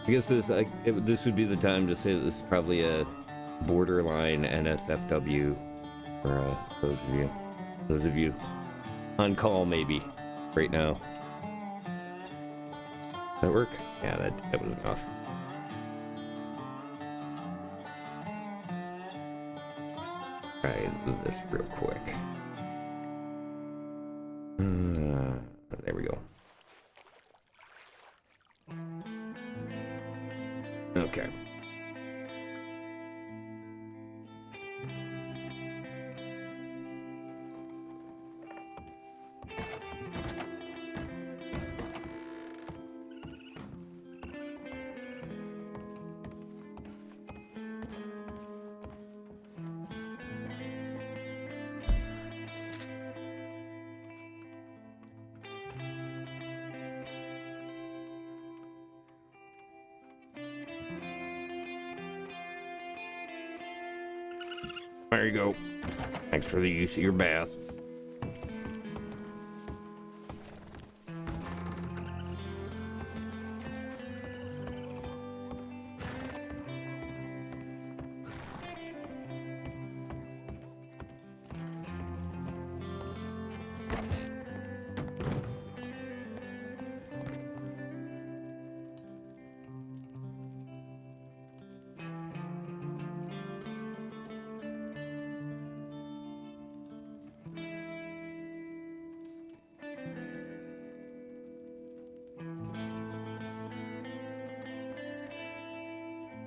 I guess this would be the time to say that this is probably a borderline NSFW for those of you on call maybe right now. That work? Yeah, that was enough. Try this real quick. There we go. Okay. There you go. Thanks for the use of your bath.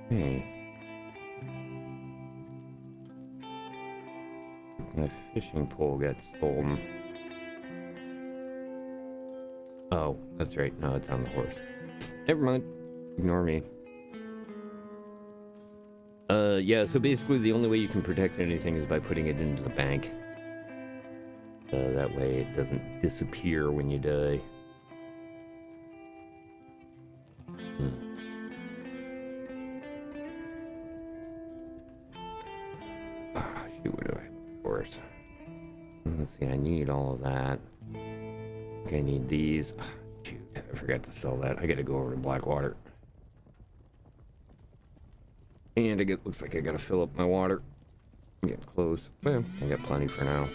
Hey. My fishing pole got stolen. Oh, that's right. No, it's on the horse. Never mind. Ignore me. Yeah, so basically the only way you can protect anything is by putting it into the bank. That way it doesn't disappear when you die. Shoot, what do I have? Of course. Let's see, I need all of that. I think I need these. Shoot, I forgot to sell that. I gotta go over to Blackwater. And looks like I gotta fill up my water. I'm getting close. Well, I got plenty for now.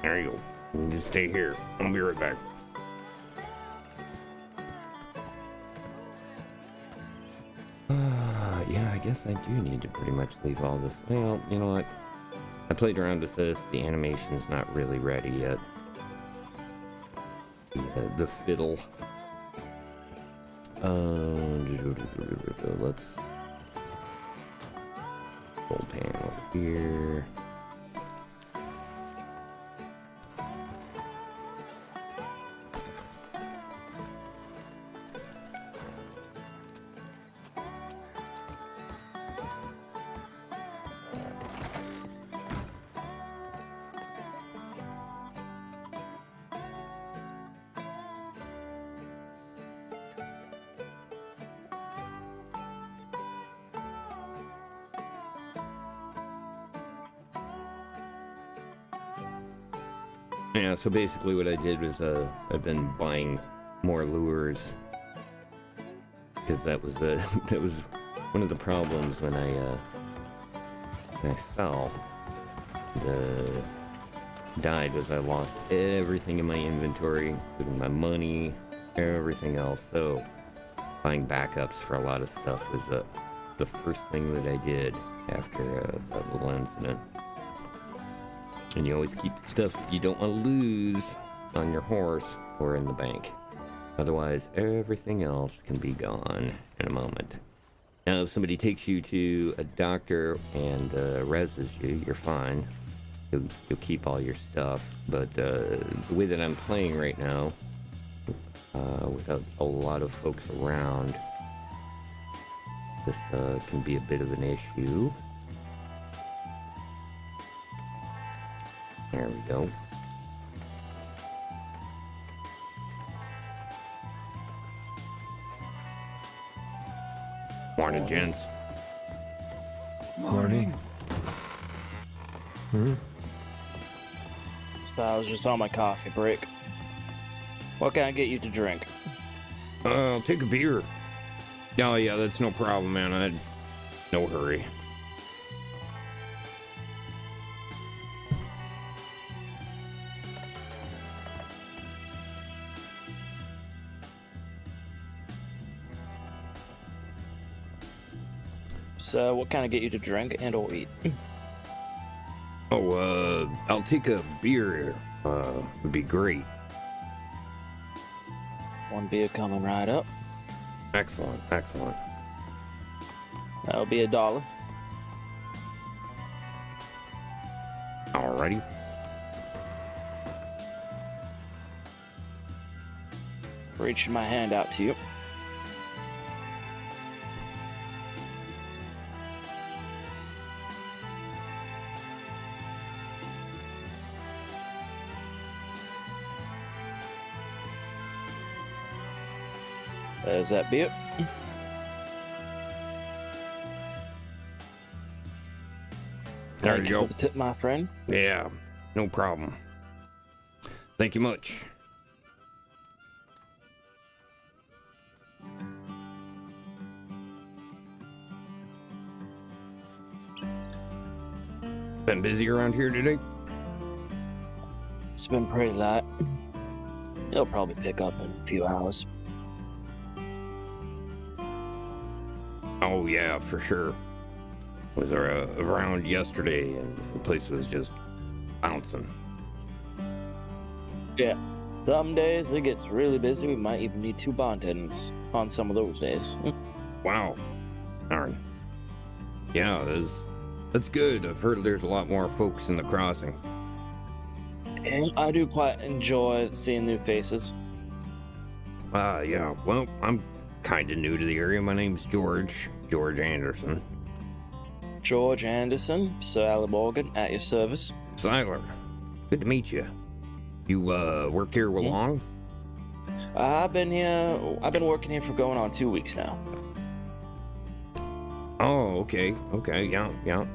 There you go. You just stay here. I'll be right back. Yeah, I guess I do need to pretty much leave all this. Well, you know what? I played around with this. The animation's not really ready yet. The fiddle. Let's full pan over here. Yeah, so basically what I did was I've been buying more lures because that was that was one of the problems when I fell. Died was I lost everything in my inventory, including my money, everything else. So buying backups for a lot of stuff was the first thing that I did after that little incident. And you always keep stuff that you don't want to lose on your horse or in the bank. Otherwise, everything else can be gone in a moment. Now, if somebody takes you to a doctor and reses you, you're fine. You'll keep all your stuff. But the way that I'm playing right now, without a lot of folks around, this can be a bit of an issue. There we go. Morning, gents. Morning. So I was just on my coffee break. What can I get you to drink? I'll take a beer. Oh, yeah, that's no problem, man. I had no hurry. So what can I get you to drink and or eat? Oh, I'll take a beer. Would be great. One beer coming right up. Excellent, excellent. That'll be $1. Alrighty. Reaching my hand out to you. There's that beer. There Thank you go. for the tip, my friend. Yeah, no problem. Thank you much. Been busy around here today? It's been pretty light. It'll probably pick up in a few hours. Oh yeah, for sure. Was around yesterday and the place was just bouncing. Yeah. Some days it gets really busy. We might even need 2 bartenders on some of those days. Wow. Darn. Yeah, that's good. I've heard there's a lot more folks in the crossing. And I do quite enjoy seeing new faces. Yeah. Well, I'm kind of new to the area. My name's George Anderson. George Anderson, Sir Ali Morgan, at your service. Siler, good to meet you. You worked here long? I've been working here for going on 2 weeks now. Oh, okay, yeah.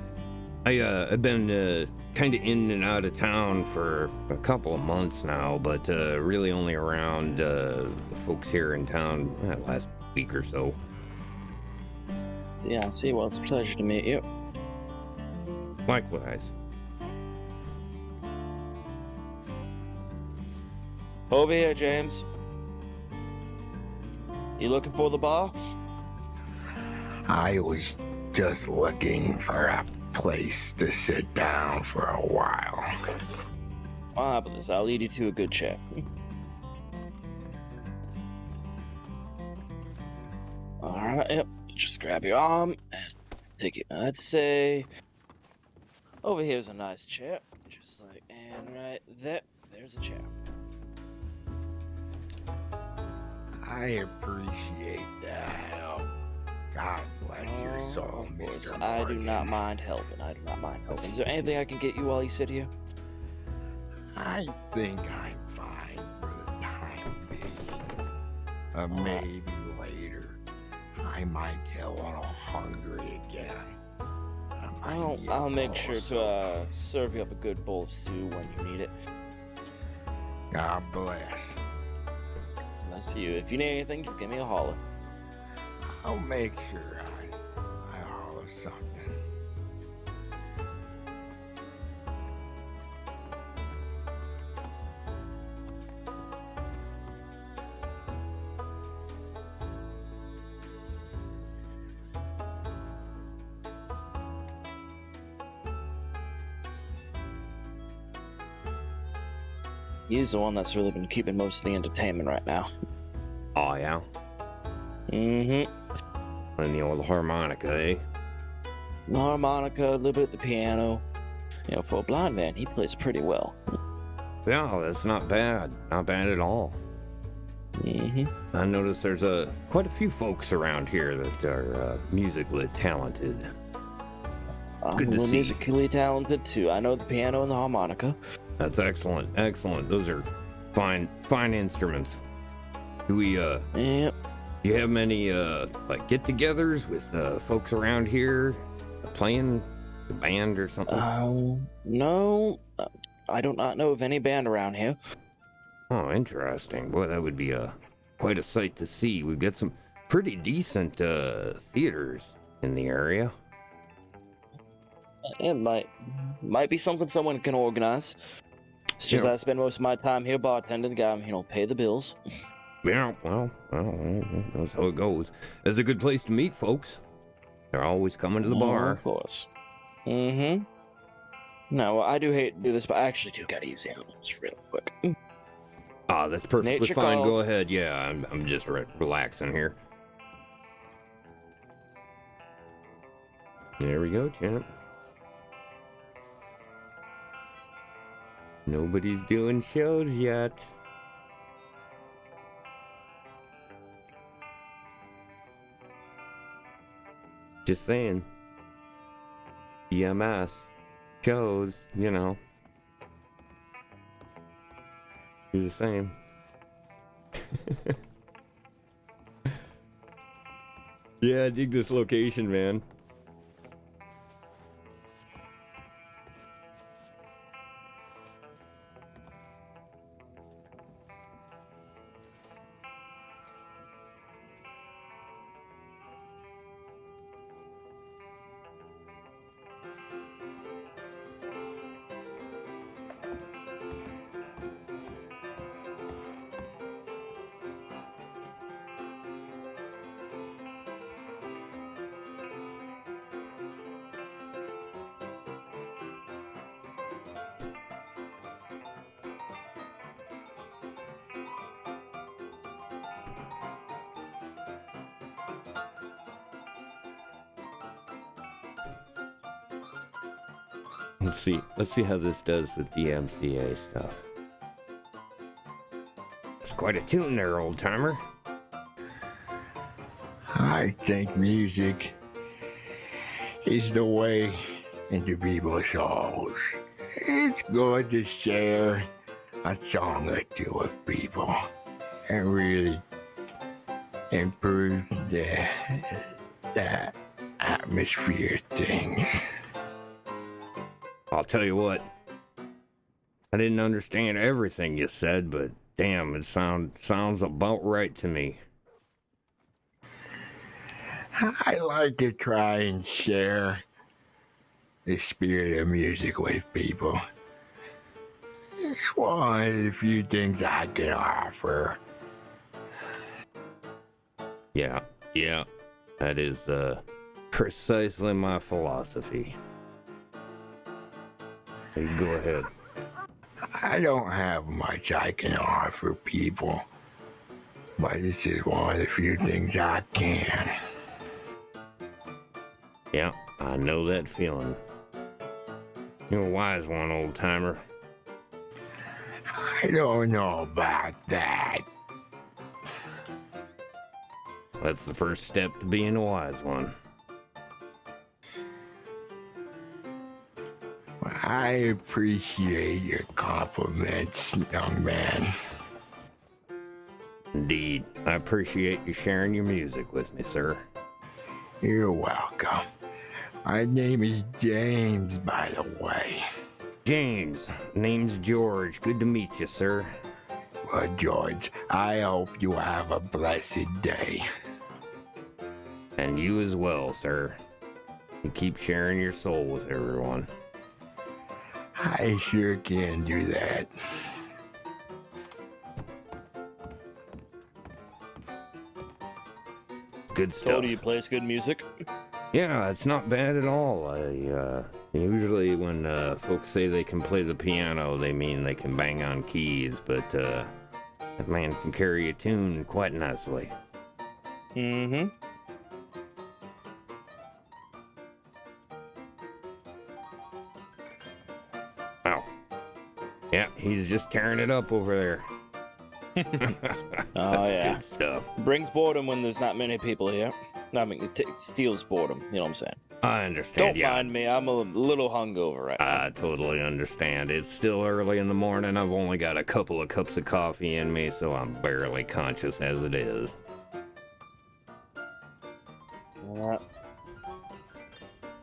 I've been kind of in and out of town for a couple of months now, but really only around the folks here in town last week or so. I see. Well, it's a pleasure to meet you. Likewise. Over here, James. You looking for the bar? I was just looking for a place to sit down for a while. I'll have this. I'll lead you to a good chair. Alright, yep. Just grab your arm and take it. I'd say over here's a nice chair. Just like, and right there, there's a chair. I appreciate that help. God bless your soul, Of course, Mr. I do Morgan. not mind helping. I do not mind helping. Is there anything I can get you while you sit here? I think I'm fine for the time being. Maybe later, I might get a little hungry again. I might need a I'll make bowl sure of to serve you up a good bowl of stew when you need it. soup. God bless. Bless you. If you need anything, just give me a holler. I'll make sure I holler something. He's the one that's really been keeping most of the entertainment right now. Oh, yeah? Mm-hmm. And the old harmonica, eh? The harmonica, a little bit of the piano. You know, for a blind man, he plays pretty well. Yeah, that's not bad. Not bad at all. Mm-hmm. I noticed there's quite a few folks around here that are musically talented. I'm Good a to little see. musically talented too. I know the piano and the harmonica. That's excellent. Excellent. Those are fine instruments. Do we, Yep. do you have many, like get-togethers with, folks around here playing a band or something? No. I do not know of any band around here. Oh, interesting. Boy, that would be, quite a sight to see. We've got some pretty decent, theaters in the area. It might be something someone can organize. It's just Yeah. I spend most of my time here bartending, gotta, pay the bills. Yeah, well, that's how it goes. It's a good place to meet folks. They're always coming to the bar. Of course. Mm-hmm. No, I do hate to do this, but I actually do gotta use the animals real quick. Ah, that's perfectly Nature fine. calls. Go ahead. Yeah, I'm just relaxing here. There we go, champ. Nobody's doing shows yet. Just saying. EMS. Shows, do the same. Yeah, I dig this location, man. Let's see how this does with DMCA stuff. It's quite a tune there, old timer. I think music is the way into people's souls. It's good to share a song or two with people and really improve the atmosphere of things. I'll tell you what. I didn't understand everything you said, but damn, it sounds about right to me. I like to try and share the spirit of music with people. It's one of the few things I can offer. Yeah, that is precisely my philosophy. Hey, go ahead. I don't have much I can offer people, but this is one of the few things I can. Yeah, I know that feeling. You're a wise one, old timer. I don't know about that. That's the first step to being a wise one. I appreciate your compliments, young man. Indeed, I appreciate you sharing your music with me, sir. You're welcome. My name is James, by the way. James, name's George. Good to meet you, sir. Well, George, I hope you have a blessed day. And you as well, sir. You keep sharing your soul with everyone. I sure can do that. Good stuff. So do you play good music? Yeah, it's not bad at all. Usually when folks say they can play the piano, they mean they can bang on keys, but that man can carry a tune quite nicely. Mm-hmm. Wow. Yeah, he's just tearing it up over there. Oh, yeah. Good stuff. Brings boredom when there's not many people here. I mean, it steals boredom, you know what I'm saying? I understand. Don't yeah. mind me, I'm a little hungover right now. I totally understand. It's still early in the morning. I've only got a couple of cups of coffee in me, so I'm barely conscious as it is.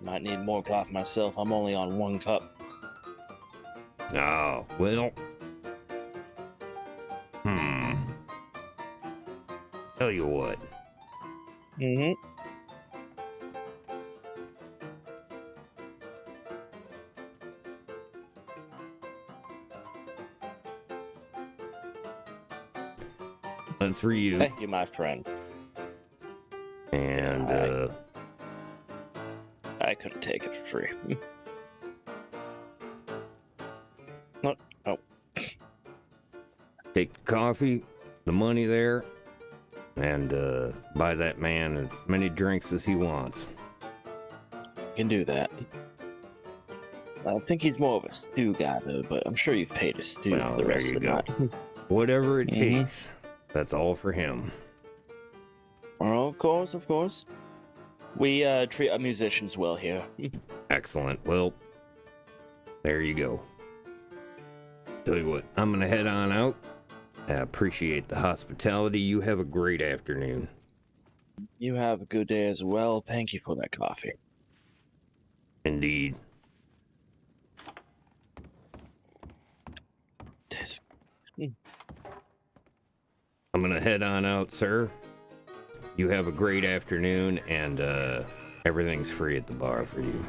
Might need more coffee myself. I'm only on 1 cup. Oh, well. Tell you what. Mm-hmm. That's for you. Thank you, my friend. And, I couldn't take it for free. What? Oh. take the coffee, the money there, and buy that man as many drinks as he wants. Can do that. I think he's more of a stew guy, though, but I'm sure you've paid a stew Well, for the there rest you of the go. night. Whatever it takes, that's all for him. Oh, of course, of course. We treat our musicians well here. Excellent. Well, there you go. Tell you what, I'm gonna head on out. I appreciate the hospitality. You have a great afternoon. You have a good day as well. Thank you for that coffee. Indeed. I'm gonna head on out, sir. You have a great afternoon, and everything's free at the bar for you.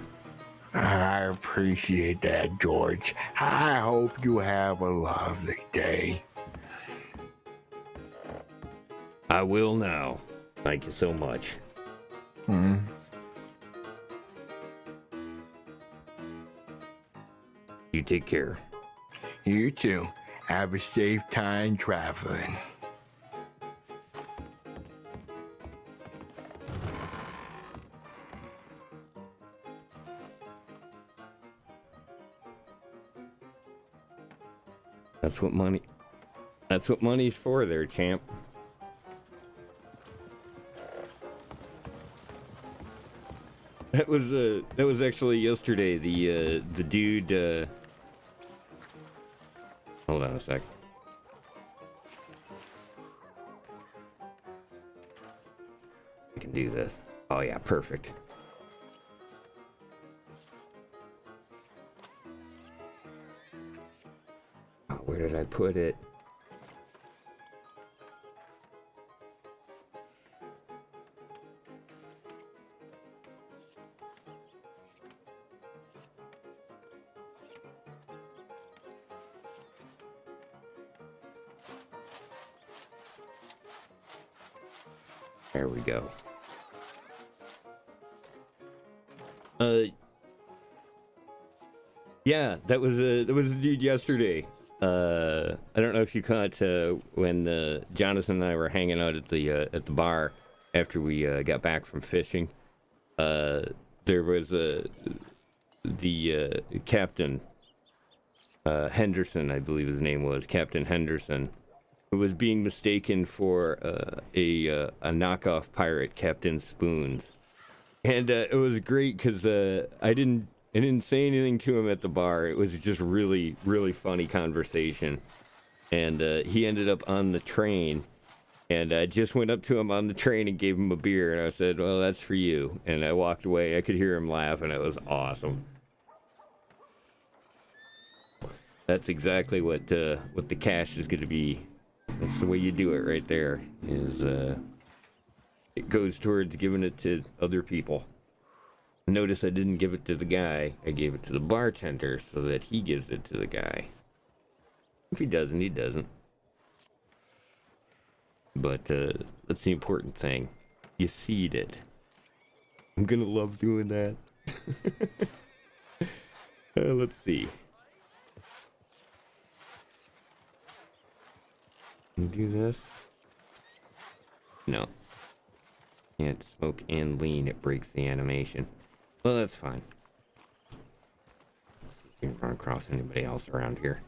I appreciate that, George. I hope you have a lovely day. I will now. Thank you so much. You take care. You too. Have a safe time traveling. That's what money's for there, champ. That was actually yesterday. The dude. Hold on a sec. I can do this. Oh yeah, perfect. Oh, where did I put it? There we go. Yeah, that was a dude yesterday. I don't know if you caught when Jonathan and I were hanging out at the bar after we got back from fishing. There was the captain Henderson, I believe his name was Captain Henderson, who was being mistaken for a knockoff pirate, Captain Spoons, and it was great because I didn't say anything to him at the bar. It was just really funny conversation, and he ended up on the train. And I just went up to him on the train and gave him a beer, and I said, "Well, that's for you." And I walked away. I could hear him laugh, and it was awesome. That's exactly what the cash is going to be. That's the way you do it right there. Is it goes towards giving it to other people. Notice I didn't give it to the guy. I gave it to the bartender so that he gives it to the guy. If he doesn't, he doesn't. But that's the important thing. You seed it. I'm gonna love doing that. Let's see. Can you do this? No. Can't smoke and lean. It breaks the animation. Well, that's fine. Let's see if we can run across anybody else around here.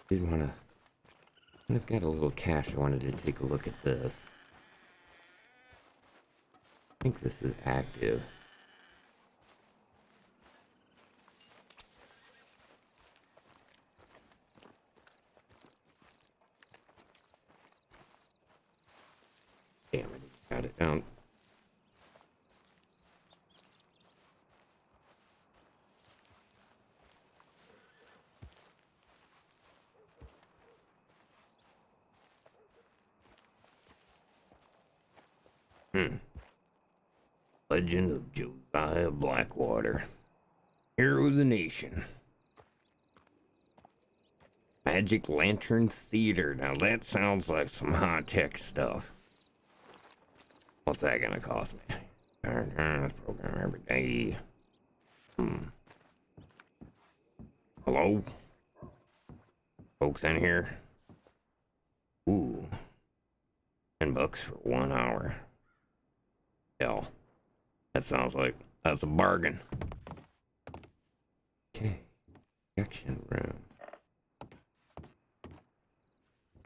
Did want to... I've got a little cache. I wanted to take a look at this. I think this is active. Damn it, got it down. Legend of Josiah Blackwater, hero of the nation. Magic Lantern Theater. Now that sounds like some high-tech stuff. What's that gonna cost me? This program every day. Hello? Folks in here? Ooh. $10 for 1 hour. Hell. That sounds like that's a bargain. Okay. Projection room.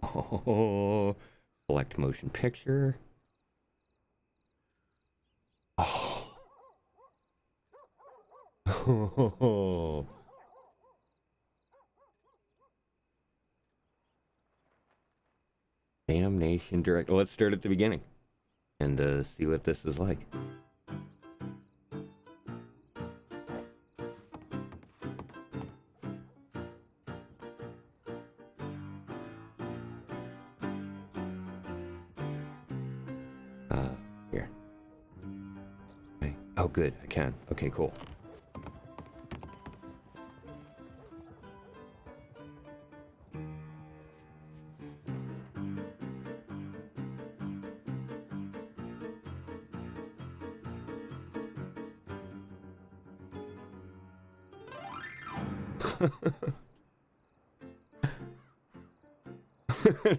Oh, select motion picture. Oh. Oh. Damnation direct. Let's start at the beginning and see what this is like. Here. Okay. Oh, good. I can. Okay, cool.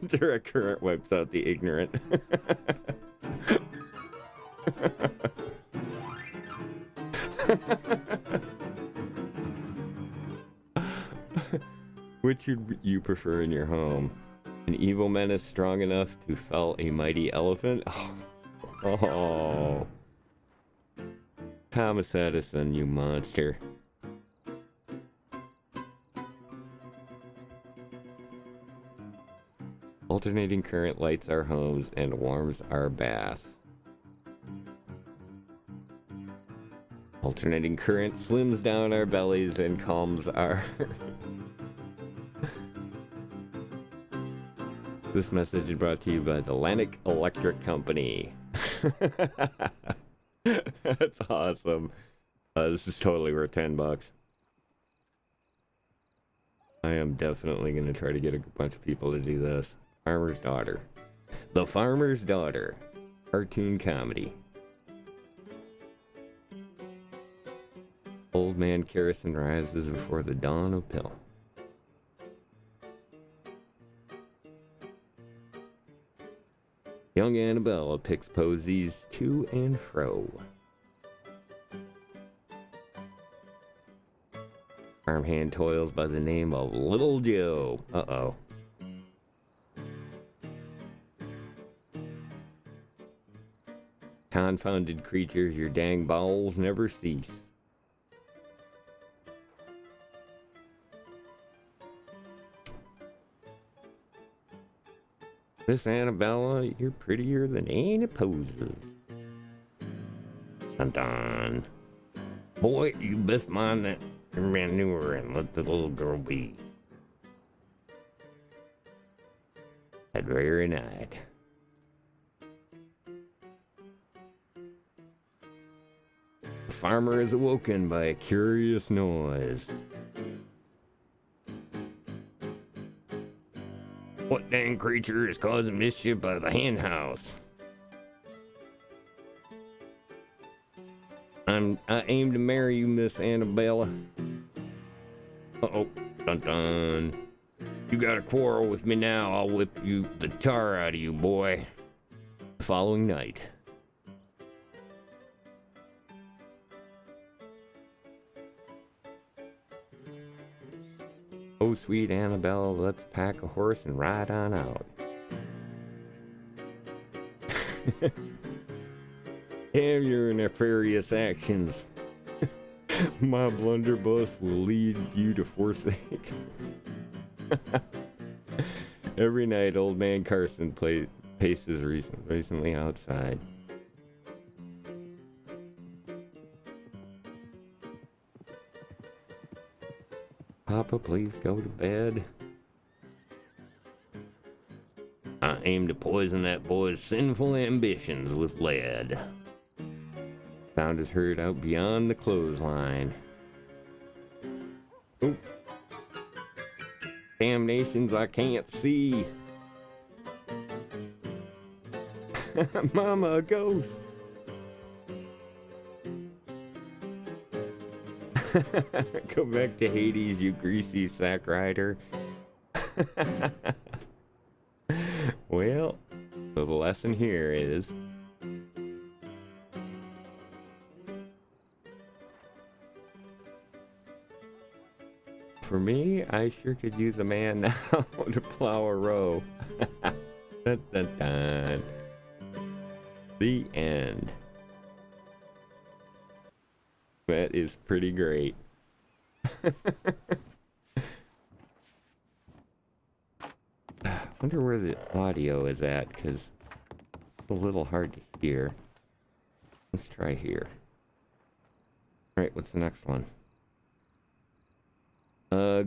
Direct current wipes out the ignorant. Which would you prefer in your home? An evil menace strong enough to fell a mighty elephant? Oh. Thomas Edison, you monster. Alternating current lights our homes and warms our bath. Alternating current slims down our bellies and calms our... This message is brought to you by the Atlantic Electric Company. That's awesome. This is totally worth $10. I am definitely going to try to get a bunch of people to do this. Farmer's Daughter. The Farmer's Daughter. Cartoon comedy. Old man Kerrison rises before the dawn of pill. Young Annabella picks posies to and fro. Farmhand toils by the name of Little Joe. Uh-oh. Confounded creatures, your dang bowels never cease. Miss Annabella, you're prettier than Anna poses. Dun dun. Boy, you best mind that manure and let the little girl be. That very night. The farmer is awoken by a curious noise. What dang creature is causing mischief by the hen house? I aim to marry you, Miss Annabella. Uh-oh. Dun dun. You got a quarrel with me now, I'll whip you the tar out of you, boy. The following night. Oh, sweet Annabella, let's pack a horse and ride on out. Damn your nefarious actions. My blunderbuss will lead you to forsake. Every night, old man Carson paces recently outside. Papa, please go to bed. I aim to poison that boy's sinful ambitions with lead. Sound is heard out beyond the clothesline. Oh. Damnations, I can't see. Mama, a ghost. Go back to Hades, you greasy sack rider. Well, the lesson here is for me, I sure could use a man now to plow a row. Dun, dun, dun. The end. That is pretty great. Wonder where the audio is at, because it's a little hard to hear. Let's try here. Alright, what's the next one?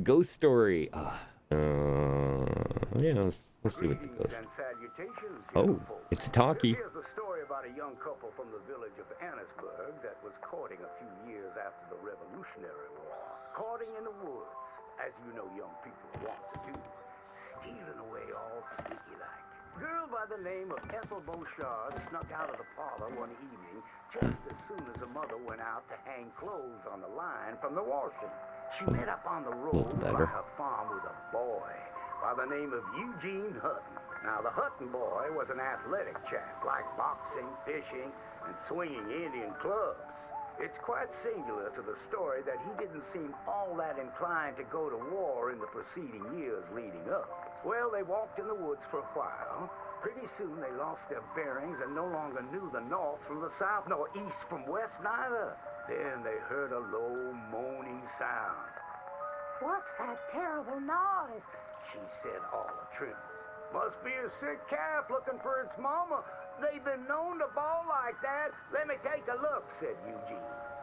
Ghost story. Yeah, let's see what the ghost. Oh, it's a talkie. Here's a story about a young couple from the village of Annisburg that was courting a few years after the Revolutionary War. Courting in the woods, as you know young people want to do. Stealing away all sneaky like. Girl by the name of Ethel Beauchard snuck out of the parlor one evening just as soon as her mother went out to hang clothes on the line from the washing. She met up on the road by her farm with a boy by the name of Eugene Hutton. Now, the Hutton boy was an athletic chap, like boxing, fishing, and swinging Indian clubs. It's quite singular to the story that he didn't seem all that inclined to go to war in the preceding years leading up. Well, they walked in the woods for a while. Pretty soon they lost their bearings and no longer knew the north from the south, nor east from west neither. Then they heard a low moaning sound. What's that terrible noise? She said all a tremble. Must be a sick calf looking for its mama. They've been known to bawl like that. Let me take a look, said Eugene.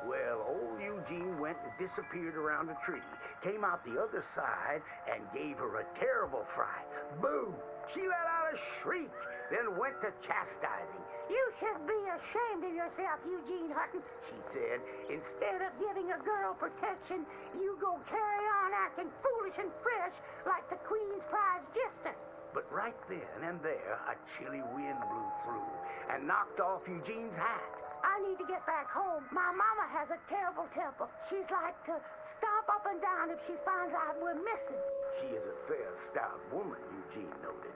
Well, old Eugene went and disappeared around a tree, came out the other side, and gave her a terrible fright. Boom! She let out a shriek, then went to chastising. You should be ashamed of yourself, Eugene Hutton, She said, Instead of giving a girl protection, you go carry on acting foolish and fresh like the Queen's prize jester. but right then and there, a chilly wind blew through and knocked off Eugene's hat. I need to get back home. My mama has a terrible temper. She's like to stomp up and down if she finds out we're missing. She is a fair, stout woman, Eugene noted.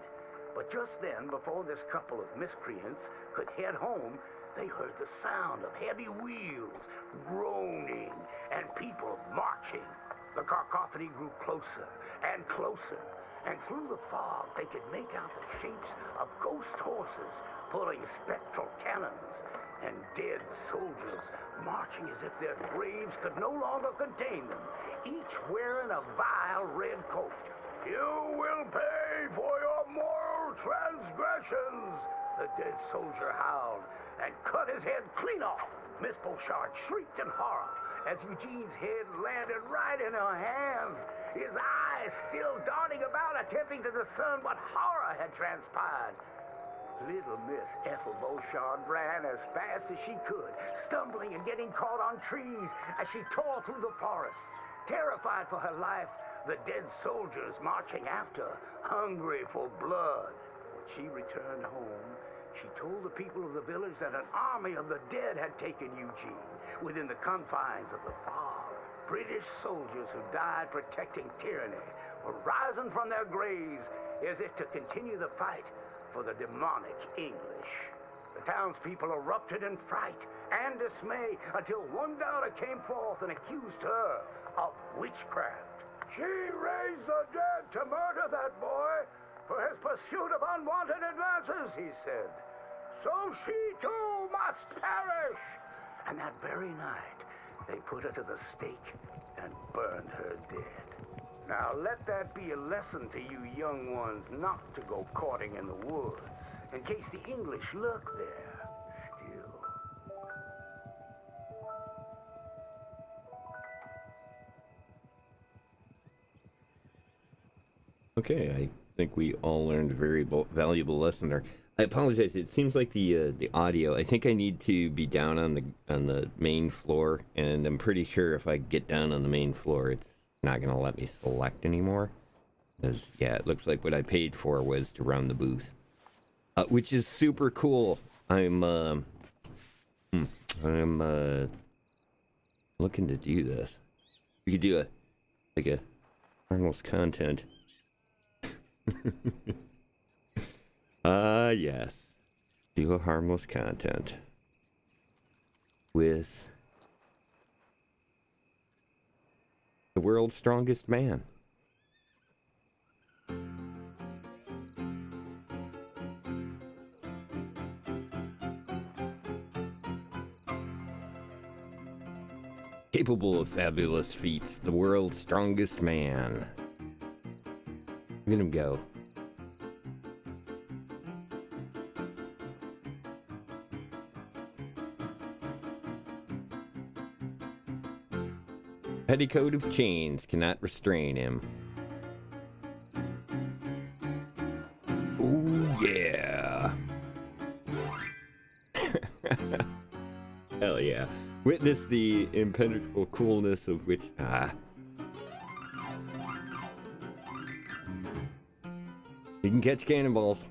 But just then, before this couple of miscreants could head home, they heard the sound of heavy wheels, groaning, and people marching. The cacophony grew closer and closer, and through the fog they could make out the shapes of ghost horses pulling spectral cannons, and dead soldiers marching as if their graves could no longer contain them, each wearing a vile red coat. You will pay for your moral transgressions, the dead soldier howled, and cut his head clean off. Miss Beauchard shrieked in horror as Eugene's head landed right in her hands, his eyes still darting about, attempting to discern what horror had transpired. Little Miss Ethel Beauchard ran as fast as she could, stumbling and getting caught on trees as she tore through the forest. Terrified for her life, the dead soldiers marching after, hungry for blood. When she returned home, she told the people of the village that an army of the dead had taken Eugene within the confines of the fog. British soldiers who died protecting tyranny were rising from their graves as if to continue the fight for the demonic English. The townspeople erupted in fright and dismay until one daughter came forth and accused her of witchcraft. She raised the dead to murder that boy for his pursuit of unwanted advances, he said. So she too must perish. And that very night, they put her to the stake and burned her dead. Now let that be a lesson to you young ones not to go courting in the woods, in case the English lurk there still. Okay, I think we all learned a very valuable lesson there. I apologize. It seems like the audio. I think I need to be down on the main floor, and I'm pretty sure if I get down on the main floor, it's not gonna let me select anymore. Because yeah, it looks like what I paid for was to run the booth, which is super cool. I'm looking to do this. We could do a Harmless content. Yes. Do a Harmless content with the world's strongest man. Capable of fabulous feats, the world's strongest man. Look at him go. Petticoat of chains cannot restrain him. Ooh, yeah. Hell yeah. Witness the impenetrable coolness of which... You can catch cannonballs.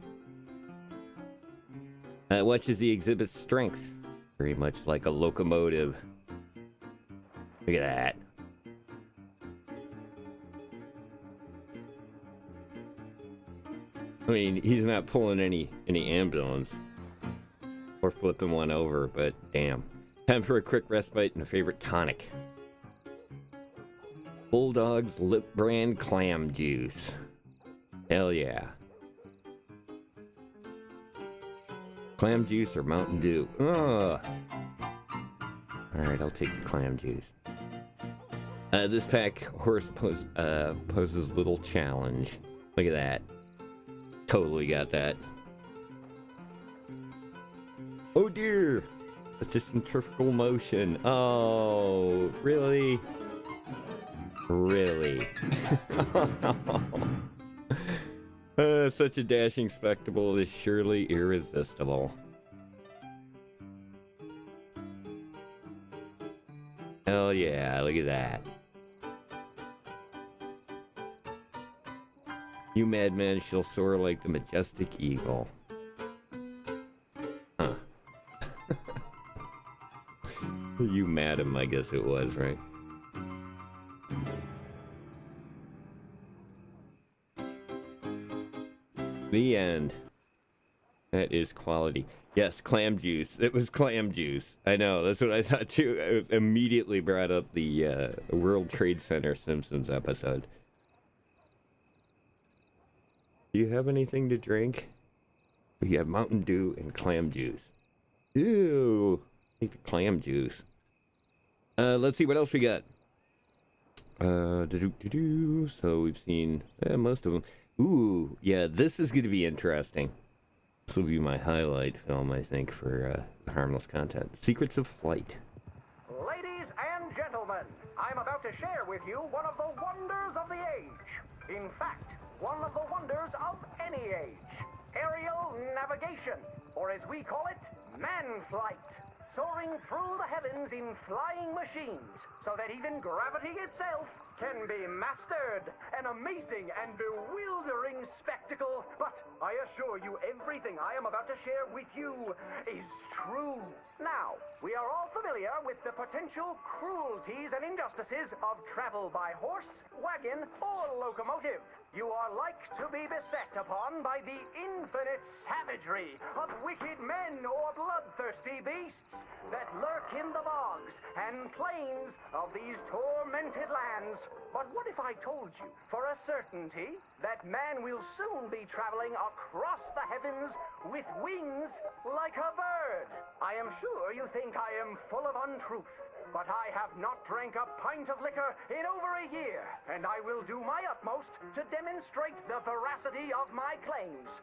Watch as he exhibits strength. Very much like a locomotive. Look at that. I mean, he's not pulling any ambulance or flipping one over, but damn. Time for a quick respite and a favorite tonic. Bulldog's Lip Brand Clam Juice. Hell yeah. Clam juice or Mountain Dew? Ugh. Alright, I'll take the clam juice. This pack horse poses little challenge. Look at that. Totally got that. Oh dear! It's just centrifugal motion. Oh, really? Really? Such a dashing spectacle is surely irresistible. Hell yeah, look at that. You madman shall soar like the majestic eagle. Huh. You madam, I guess it was, right? The end. That is quality. Yes, clam juice. It was clam juice. I know, that's what I thought too. I was immediately brought up the World Trade Center Simpsons episode. Do you have anything to drink? We have Mountain Dew and clam juice. Ew. Take the clam juice. Let's see what else we got. So we've seen most of them. Ooh, yeah, this is going to be interesting. This will be my highlight film, I think, for the Harmless content. Secrets of Flight. Ladies and gentlemen, I'm about to share with you one of the wonders of the age. In fact, one of the wonders of any age. Aerial navigation, or as we call it, man flight. Soaring through the heavens in flying machines, so that even gravity itself can be mastered. An amazing and bewildering spectacle, but I assure you everything I am about to share with you is true. Now, we are all familiar with the potential cruelties and injustices of travel by horse, wagon, or locomotive. You are like to be beset upon by the infinite savagery of wicked men or bloodthirsty beasts that lurk in the bogs and plains of these tormented lands. But what if I told you for a certainty that man will soon be traveling across the heavens with wings like a bird? I am sure you think I am full of untruth, but I have not drank a pint of liquor in over a year, and I will do my utmost to demonstrate the veracity of my claims.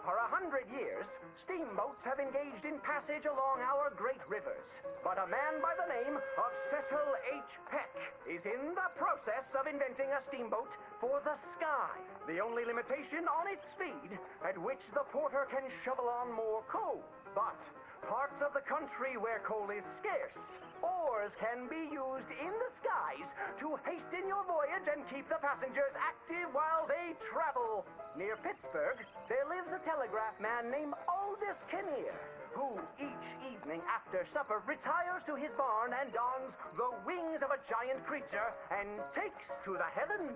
For 100 years, steamboats have engaged in passage along our great rivers, but a man by the name of Cecil H. Peck is in the process of inventing a steamboat for the sky. The only limitation on its speed, at which the porter can shovel on more coal. But parts of the country where coal is scarce, oars can be used in the skies to hasten your voyage and keep the passengers active while they travel. Near Pittsburgh, there lives a telegraph man named Aldous Kinnear, who each evening after supper retires to his barn and dons the wings of a giant creature and takes to the heavens.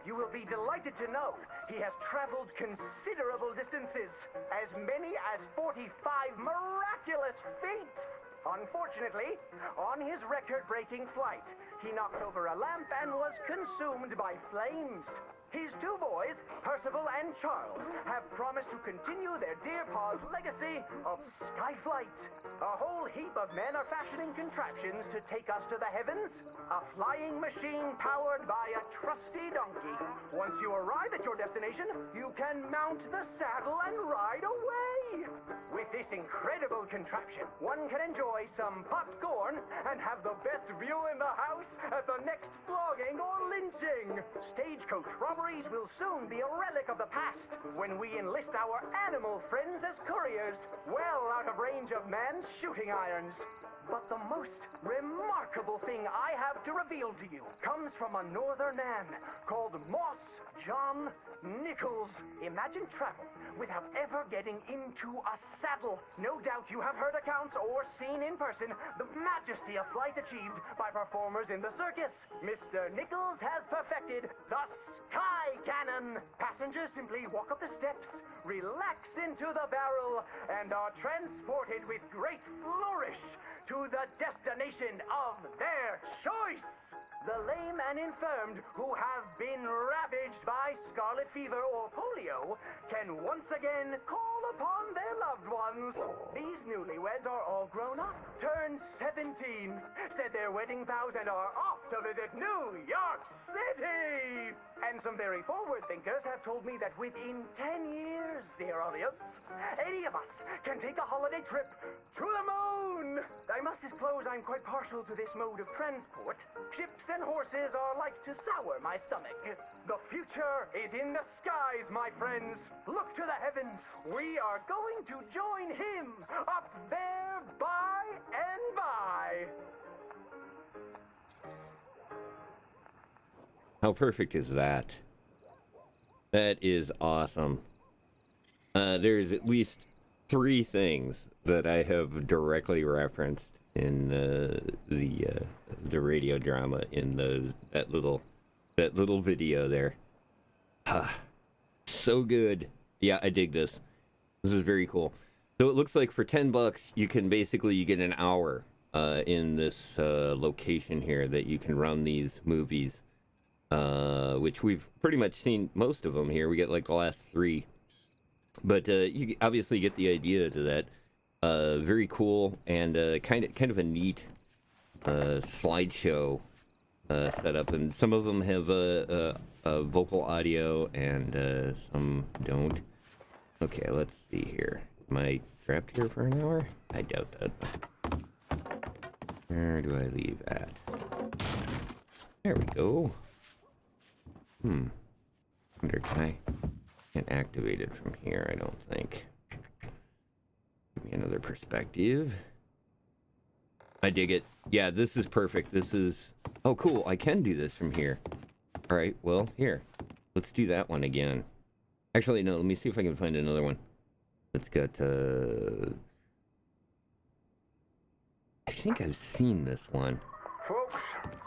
You will be delighted to know he has traveled considerable distances, as many as 45 miraculous feet. Unfortunately, on his record-breaking flight, he knocked over a lamp and was consumed by flames. His two boys, Percival and Charles, have promised to continue their dear pa's legacy of skyflight. A whole heap of men are fashioning contraptions to take us to the heavens. A flying machine powered by a trusty donkey. Once you arrive at your destination, you can mount the saddle and ride away. With this incredible contraption, one can enjoy some popcorn and have the best view in the house at the next flogging or lynching. Stagecoach robberies will soon be a relic of the past when we enlist our animal friends as couriers, well out of range of man's shooting irons. But the most remarkable thing I have to reveal to you comes from a northern man called Moss John Nichols. Imagine travel without ever getting into a saddle. No doubt you have heard accounts or seen in person the majesty of flight achieved by performers in the circus. Mr. Nichols has perfected the sky cannon. Passengers simply walk up the steps, relax into the barrel, and are transported with great flourish to the destination of their choice. The lame and infirmed who have been ravaged by scarlet fever or polio can once again call upon their loved ones. These newlyweds are all grown up, turned 17, said their wedding vows, and are off to visit New York City. And some very forward thinkers have told me that within 10 years, dear audience, any of us can take a holiday trip to the moon. I knows I'm quite partial to this mode of transport. Ships and horses are like to sour my stomach. The future is in the skies, my friends. Look to the heavens. We are going to join him up there by and by. How perfect is that? That is awesome. There's at least 3 things that I have directly referenced in the radio drama in that little video there. So good. Yeah, I dig this. This is very cool. So it looks like for $10 you can basically get an hour in this location here that you can run these movies, which we've pretty much seen most of them here. We get like the last 3. But you obviously get the idea to that. Very cool and kind of a neat slideshow setup, and some of them have vocal audio and some don't. Okay, let's see here. Am I trapped here for an hour? I doubt that. Where do I leave at? There we go. Wonder, can I... Can't activate it from here, I don't think. Give me another perspective. I dig it. Yeah, this is perfect. This is... Oh, cool. I can do this from here. All right, well, here. Let's do that one again. Actually, no, let me see if I can find another one. That's got, I think I've seen this one. Folks,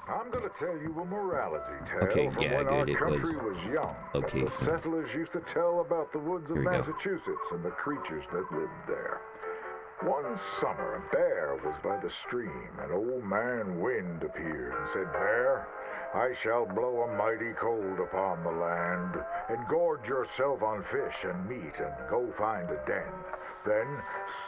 I'm going to tell you a morality tale Okay, from yeah, when good. our It country was was young. That location. the settlers used to tell about the woods of Here we go. Massachusetts and the creatures that lived there. One summer, a bear was by the stream. An old man wind appeared and said, "Bear, I shall blow a mighty cold upon the land, and gorge yourself on fish and meat, and go find a den. Then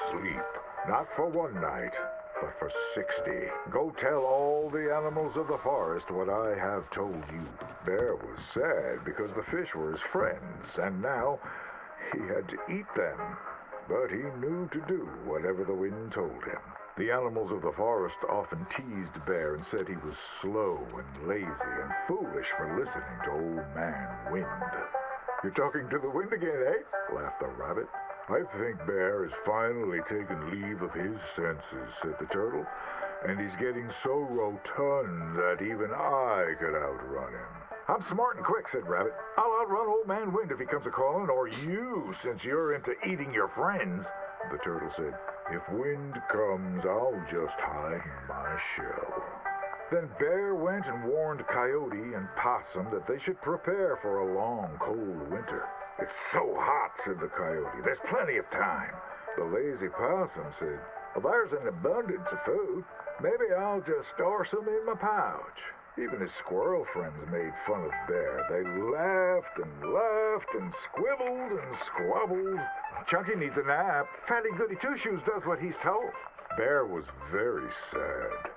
sleep, not for one night, but for 60. Go tell all the animals of the forest what I have told you." Bear was sad because the fish were his friends, and now he had to eat them. But he knew to do whatever the wind told him. The animals of the forest often teased Bear and said he was slow and lazy and foolish for listening to Old Man Wind. "You're talking to the wind again, eh?" laughed the rabbit. "I think Bear has finally taken leave of his senses," said the turtle. "And he's getting so rotund that even I could outrun him." "I'm smart and quick," said Rabbit. "I'll outrun Old Man Wind if he comes a-calling, or you, since you're into eating your friends." The turtle said, "If Wind comes, I'll just hide in my shell." Then Bear went and warned Coyote and Possum that they should prepare for a long, cold winter. "It's so hot," said the Coyote. "There's plenty of time." The lazy Possum said, "Well, there's an abundance of food. Maybe I'll just store some in my pouch." Even his squirrel friends made fun of Bear. They laughed and squibbled and squabbled. "Chunky needs a nap. Fatty Goody Two-Shoes does what he's told." Bear was very sad.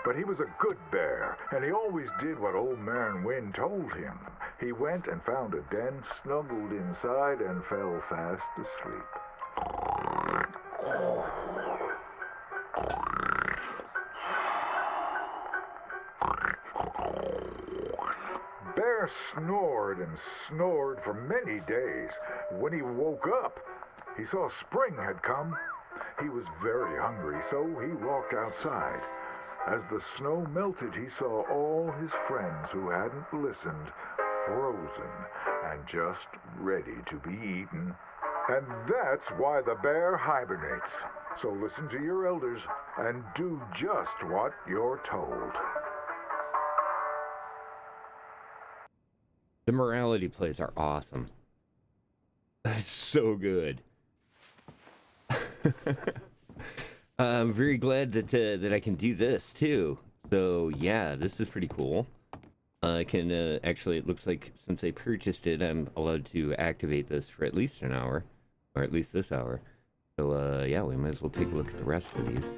But he was a good bear, and he always did what Old Man Wind told him. He went and found a den, snuggled inside, and fell fast asleep. Bear snored and snored for many days. When he woke up, he saw spring had come. He was very hungry, so he walked outside. As the snow melted, he saw all his friends who hadn't listened, frozen and just ready to be eaten. And that's why the bear hibernates. So listen to your elders and do just what you're told. The morality plays are awesome. It's so good. I'm very glad that I can do this too. So yeah, this is pretty cool. I can actually, it looks like since I purchased it, I'm allowed to activate this for at least an hour, or at least this hour. So yeah, we might as well take a look at the rest of these.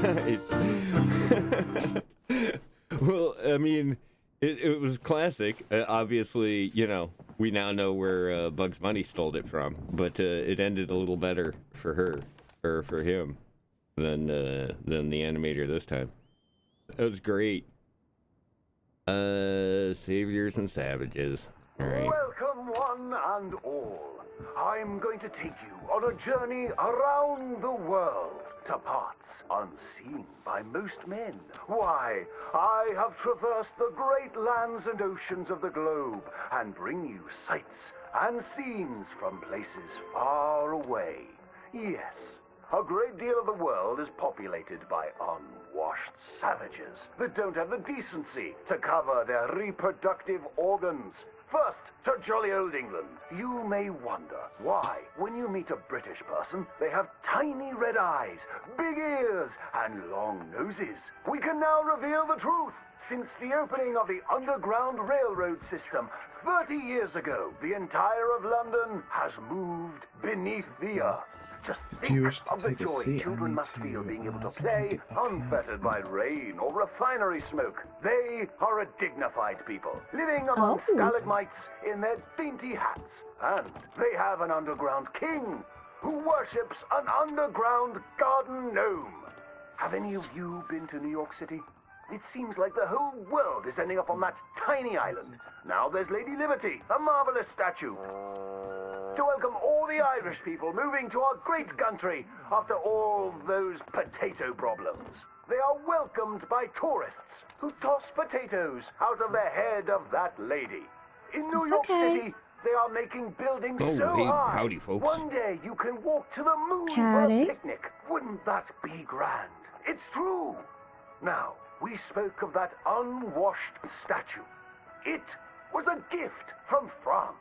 Nice. Well, I mean, it was classic. Obviously, you know, we now know where Bugs Bunny stole it from, but it ended a little better for her, or for him, than the animator this time. That was great. Saviors and Savages. All right. Welcome, one and all. I'm going to take you on a journey around the world to parts unseen by most men. Why, I have traversed the great lands and oceans of the globe and bring you sights and scenes from places far away. Yes, a great deal of the world is populated by unwashed savages that don't have the decency to cover their reproductive organs. First, to jolly old England. You may wonder why, when you meet a British person, they have tiny red eyes, big ears, and long noses. We can now reveal the truth. Since the opening of the Underground Railroad system 30 years ago, the entire of London has moved beneath the earth. Just think of the joy children must feel being able to play unfettered by rain or refinery smoke. They are a dignified people, living among stalagmites in their dainty hats. And they have an underground king who worships an underground garden gnome. Have any of you been to New York City? It seems like the whole world is ending up on that tiny island. Now there's Lady Liberty, a marvelous statue. To welcome all the Irish people moving to our great country after all those potato problems. They are welcomed by tourists who toss potatoes out of the head of that lady. In New York City, they are making buildings so high. Howdy, folks. One day you can walk to the moon for a picnic. Wouldn't that be grand? It's true. Now, we spoke of that unwashed statue. It was a gift from France.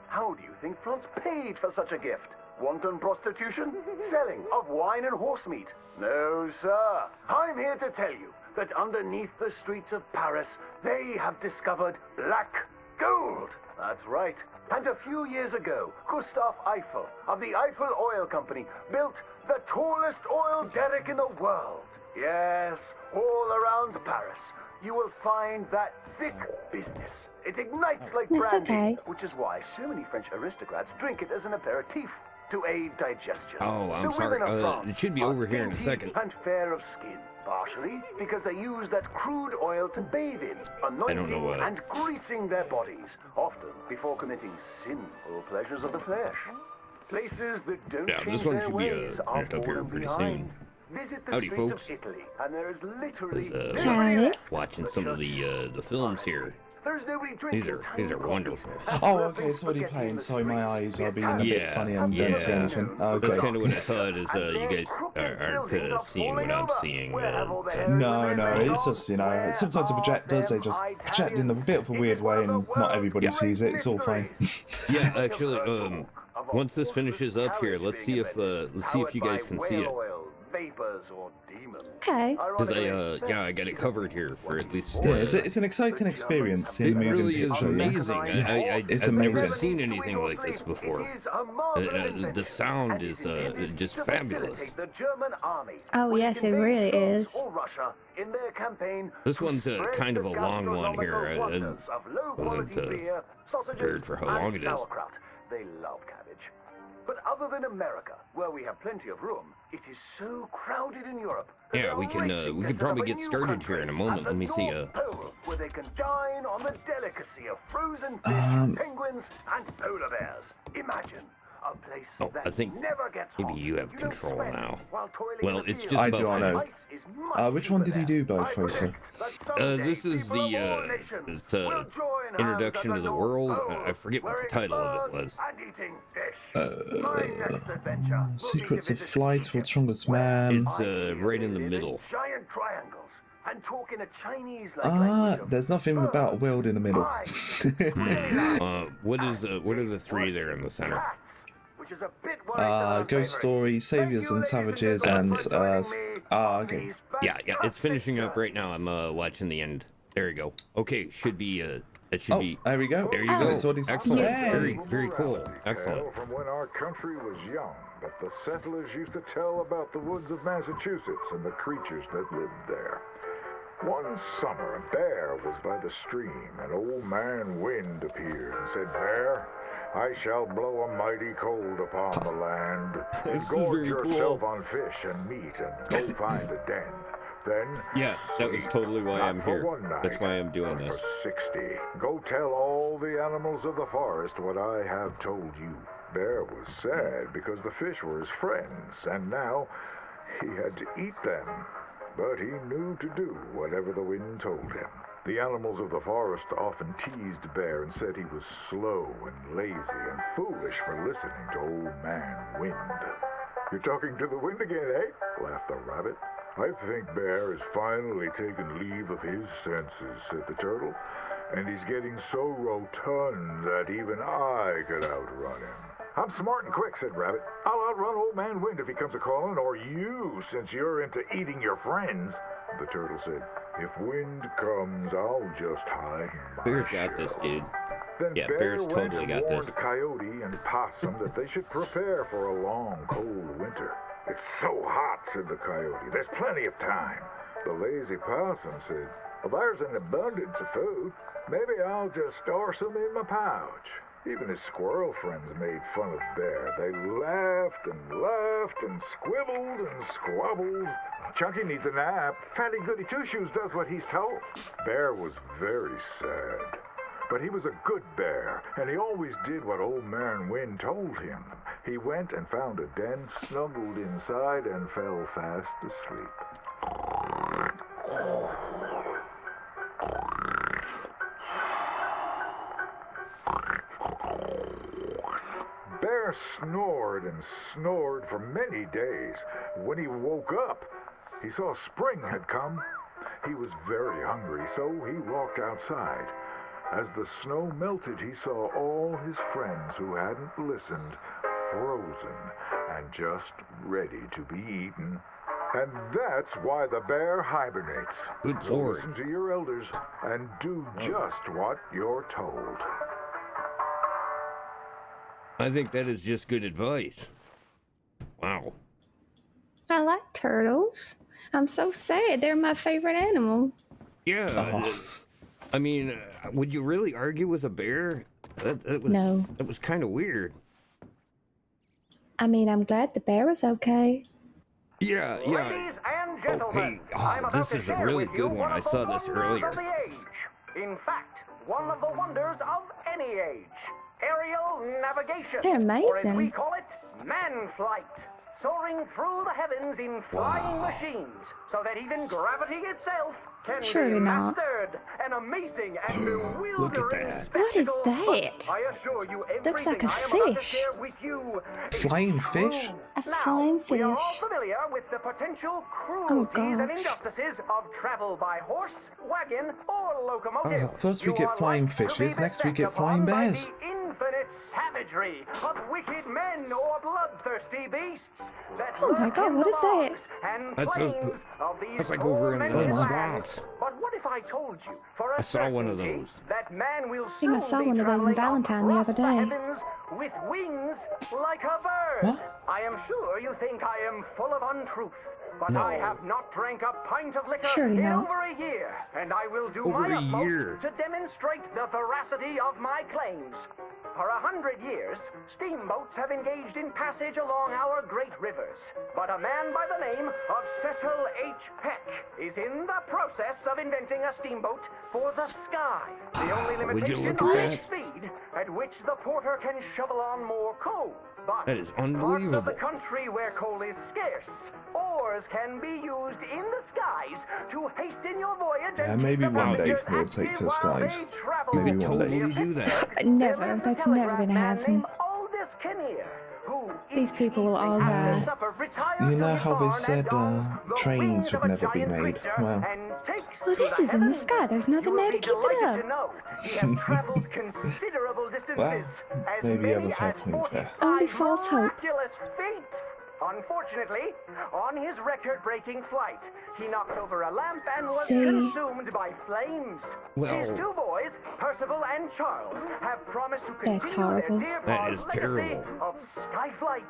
How do you think France paid for such a gift? Wanton prostitution? Selling of wine and horse meat? No, sir. I'm here to tell you that underneath the streets of Paris, they have discovered black gold. That's right. And a few years ago, Gustave Eiffel of the Eiffel Oil Company built the tallest oil derrick in the world. Yes, all around Paris, you will find that thick business. It ignites like brandy, which is why so many French aristocrats drink it as an aperitif to aid digestion. Oh, I'm sorry. It should be over here in a second. And fair of skin, partially because they use that crude oil to bathe in, anointing and greasing their bodies, often before committing sinful pleasures of the flesh. Places that don't change this one their should be ways are finished up here pretty soon. Visit the Howdy, streets folks. of Italy, and there is literally watching some of the films here. These are wonderful. Oh, okay, so what are you playing? Sorry, my eyes are being a bit funny and don't see anything. Okay. That's kind of what I thought, is you guys aren't seeing what I'm seeing. No, it's just, you know, sometimes the projectors, they just project in a bit of a weird way and not everybody sees it. It's all fine. Yeah, actually, once this finishes up here, let's see if you guys can see it. Okay. Because I got it covered here for at least. Yeah, it's an exciting experience in moving really is picture. amazing. It's I've amazing. never seen anything like this before. The sound is just fabulous. Oh yes, it really is. This one's kind of a long one here. I wasn't prepared for how long it is. They love cabbage. But other than America, where we have plenty of room, it is so crowded in Europe. Yeah, we can probably get started here in a moment. Let me see. Where they can dine on the delicacy of frozen fish, penguins, and polar bears. Imagine a place I think never gets maybe you have control now. Well, it's just I about do, I know. Which one did he do both, Racer? This is the Introduction to the World. I forget what the title of it was. Secrets of Flight, World's Strongest Man. It's right in the middle. Giant triangles and talk in a Chinese there's nothing about a world in the middle. What are the three there in the center? which is a bit worrisome. Ghost Story, Saviors and Savages, and okay. Yeah, it's finishing up right now. I'm watching the end. There you go. Okay, should be it should be. There we go. There you go. Excellent. Yeah. Very cool. Excellent. Tale from when our country was young, that the settlers used to tell about the woods of Massachusetts and the creatures that lived there. One summer, a bear was by the stream, and old man Wind appeared and said, "Bear, I shall blow a mighty cold upon the land. Gorge yourself on fish and meat and go find a den. Then, yeah, that was totally why I'm here. That's why I'm doing this. For 60, go tell all the animals of the forest what I have told you." Bear was sad because the fish were his friends, and now he had to eat them. But he knew to do whatever the wind told him. The animals of the forest often teased Bear and said he was slow and lazy and foolish for listening to old man Wind. "You're talking to the wind again, eh?" laughed the rabbit. "I think Bear has finally taken leave of his senses," said the turtle. "And he's getting so rotund that even I could outrun him." "I'm smart and quick," said Rabbit. "I'll outrun old man Wind if he comes a-calling, or you, since you're into eating your friends." The turtle said, "If Wind comes, I'll just hide in my Bear's got this, dude. Then Yeah, Bear Bear's went totally and got this. warned Coyote and Possum that they should prepare for a long, cold winter. "It's so hot," said the Coyote. "There's plenty of time." The lazy Possum said, "Well, there's an abundance of food. Maybe I'll just store some in my pouch." Even his squirrel friends made fun of Bear. They laughed and squibbled and squabbled. "Chunky needs a nap. Fatty Goody Two-Shoes does what he's told." Bear was very sad. But he was a good bear, and he always did what old man Wind told him. He went and found a den, snuggled inside, and fell fast asleep. Bear snored and snored for many days. When he woke up, he saw spring had come. He was very hungry, so he walked outside. As the snow melted, he saw all his friends who hadn't listened, frozen and just ready to be eaten. And that's why the bear hibernates. Good So Lord. listen to your elders and do just what you're told. I think that is just good advice. Wow. I like turtles. I'm so sad. They're my favorite animal. Yeah. I mean, would you really argue with a bear? No. That was kind of weird. I mean, I'm glad the bear was okay. Yeah. Ladies and gentlemen, I'm about this to is a share really with you good one. I of the saw this wonders earlier. of the age. In fact, one of the wonders of any age. Aerial navigation. They're Or as we amazing. call it, man flight. Soaring through the heavens in flying machines, so that even gravity itself can Surely be not. mastered. An amazing and bewildering What is spectacle. that? But I assure you, Looks like a everything I am about to fish. share with you is Flying true. fish? A Now, flying we are all fish. familiar with the potential Oh, cruelties and gosh. injustices of travel by horse, wagon, or locomotive. First we You get are flying like to be fishes, next we beset get flying upon by bears. the infinite savagery of wicked men or bloodthirsty beasts that Oh my lurk God, in what the is that? bogs and That's plains of these that's like over in the tormented swamps. lands. But what if I told you, for a I saw one of certainty, those. that man will I think I soon saw be one of those in traveling Valentine the other across day. heavens with wings like a bird. What? I am sure you think I am full of untruth. But No. I have not drank a pint of liquor Surely in not. over a year, and I will do Over my a utmost year. to demonstrate the veracity of my claims. For 100 years, steamboats have engaged in passage along our great rivers. But a man by the name of Cecil H. Peck is in the process of inventing a steamboat for the sky. The only Would you limitation look is at the that? speed at which the porter can shovel on more coal. But That is parts of the unbelievable. country where coal is scarce, oars can be used in the skies to hasten your voyage. Yeah, and maybe keep the one day passengers we'll active take to the while skies. they travel. Maybe You could one day. totally do that. Never. That's never going to happen. These people will all die. You know how they said trains would never be made? Well, Well, this is in the sky. There's nothing there to keep it up. He has traveled considerable distances. Well, as maybe you many have a fair as point there. 45 Only false hope. miraculous feet. Unfortunately, on his record-breaking flight, he knocked over a lamp and was See? consumed by flames. Well- His two boys, Percival and Charles, have promised to continue That's horrible. their dear That pa's is legacy terrible. of skyflight.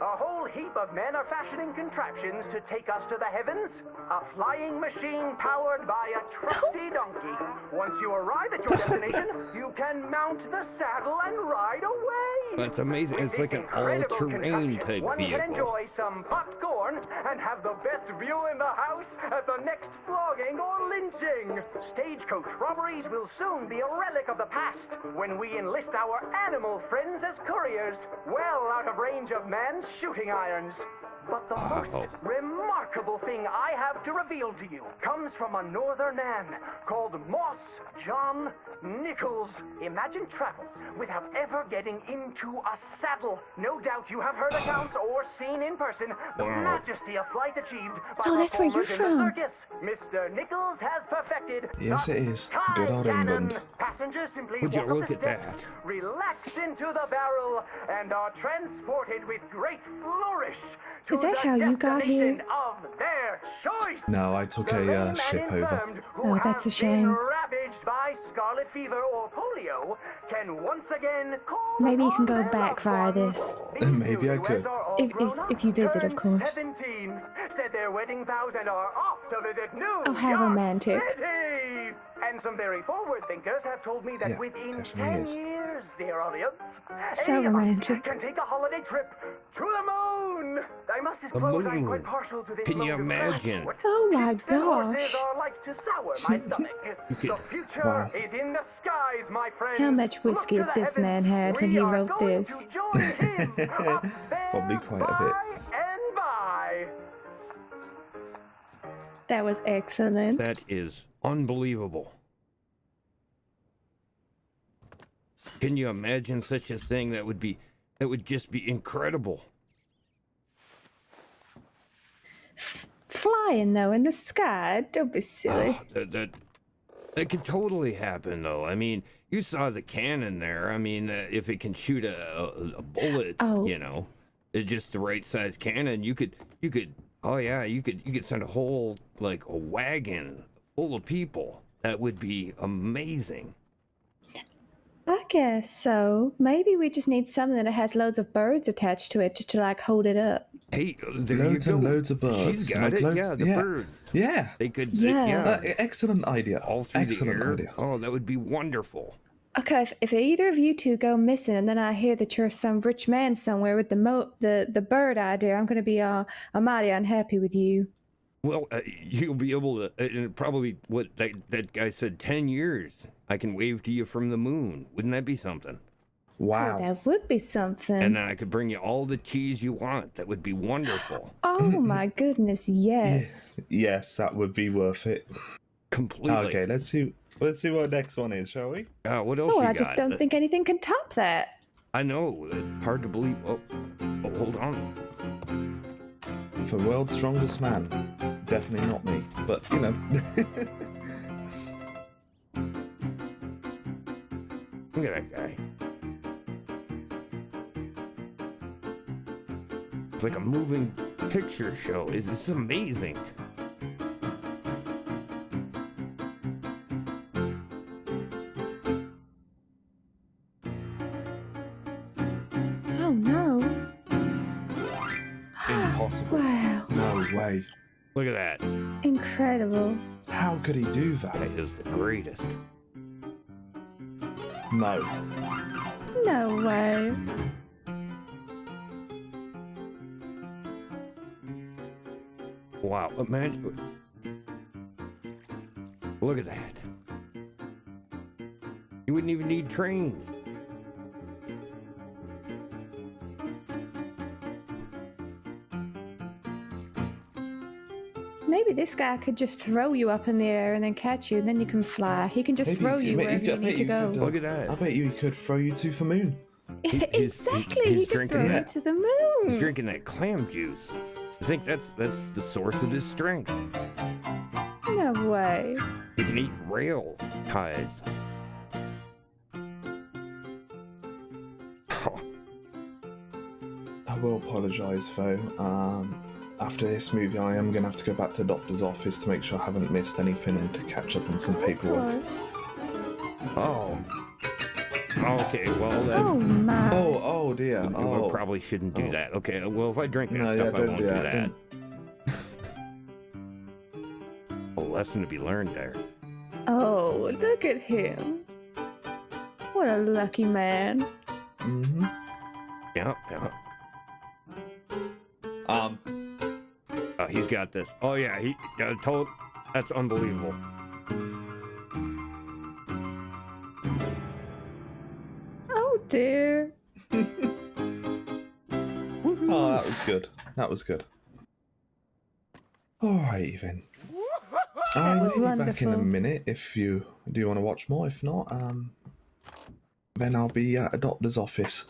A whole heap of men are fashioning contraptions to take us to the heavens. A flying machine powered by a trusty donkey. Once you arrive at your destination, you can mount the saddle and ride away. That's amazing. With It's this like an incredible all-terrain contraption, type one can vehicle. enjoy some popcorn and have the best view in the house at the next flogging or lynching. Stagecoach robberies will soon be a relic of the past when we enlist our animal friends as couriers, well out of range of man's shooting irons. But the most remarkable thing I have to reveal to you comes from a northern man called Moss John Nichols. Imagine travel without ever getting into a saddle. No doubt you have heard accounts or seen in person the majesty of flight achieved by Oh, that's where you're performers in the from. circus. Mr. Nichols has perfected. Yes, the it is. sky Good old cannon. England. Passengers simply Would you walk up look the at steps, that? relax into the barrel, and are transported with great flourish to Is that the how you got here? destination of their choice. No, I took The lame a and ship over. infirmed who Oh, that's a have shame. been ravaged by scarlet fever or polio can once again call Maybe you can go upon their back loved via ones. this. These Maybe I newlyweds could. are all If grown up, you visit, of turned course. 17, said their wedding vows and are off to visit New Oh, how York romantic. City. And some very forward thinkers have told me that Yeah, within definitely 10 is. years, dear audience, So any of us romantic. can take a holiday trip to the moon. I must disclose I'm quite moon. partial to this Can you mode of imagine? transport. Oh my Ships and horses gosh. are like to sour my stomach. The future Wow. is in the skies, my friends. How much Look whiskey to did the this heavens. man had when We he are wrote going this? to join him up there Probably quite a bit. by and by. That was excellent. That is unbelievable. Can you imagine such a thing? That would just be incredible. Flying though in the sky. Don't be silly. That could totally happen, though. I mean, you saw the cannon there. I mean, if it can shoot a bullet, Oh. you know, it's just the right size cannon. You could. Oh yeah, you could send a whole like a wagon full of people. That would be amazing. I guess so. Maybe we just need something that has loads of birds attached to it just to like hold it up. Hey, there Loads you go. and loads of birds. She's got Like it. loads- Yeah, the yeah. bird. Yeah. They could. Yeah. Excellent idea. All through Excellent the air. idea. Oh, that would be wonderful. Okay, if either of you two go missing and then I hear that you're some rich man somewhere with the bird idea, I'm gonna be mighty unhappy with you. Well, you'll be able to, probably what that guy said, 10 years. I can wave to you from the moon. Wouldn't that be something? Wow. Oh, that would be something. And then I could bring you all the cheese you want. That would be wonderful. Oh my goodness, yes. Yes, that would be worth it. Completely. Okay, let's see what next one is, shall we? What else Oh, you I got? just don't think anything can top that. I know. It's hard to believe. Oh, hold on. For world's strongest man. Definitely not me, but you know. Look at that guy. It's like a moving picture show. It's amazing. Oh no. Impossible. Wow. No way. Look at that. Incredible. How could he do that? That is the greatest. No. No way. Wow, man. Look at that. You wouldn't even need trains. Maybe this guy could just throw you up in the air and then catch you, and then you can fly. He can just Maybe throw you wherever you need to go. Look at that. I bet you he could throw you to the moon. Exactly, he's he could drinking throw that. you to the moon. He's drinking that clam juice. I think that's the source of his strength. No way. You can eat rail ties. I will apologise though. After this movie, I am going to have to go back to the doctor's office to make sure I haven't missed anything and to catch up on some paperwork. Oh. Okay, well then. Oh my. Oh dear. I probably shouldn't do that. Okay, well if I drink that No, stuff, yeah, I don't won't do do that, that. A lesson to be learned there. Oh, look at him. What a lucky man. Mm-hmm. Yeah. He's got this. Oh yeah, he told. That's unbelievable. Oh dear. Oh, that was good. That was good. Alright then. I was will be back in a wonderful. minute if you do want to watch more. If not, then I'll be at a doctor's office.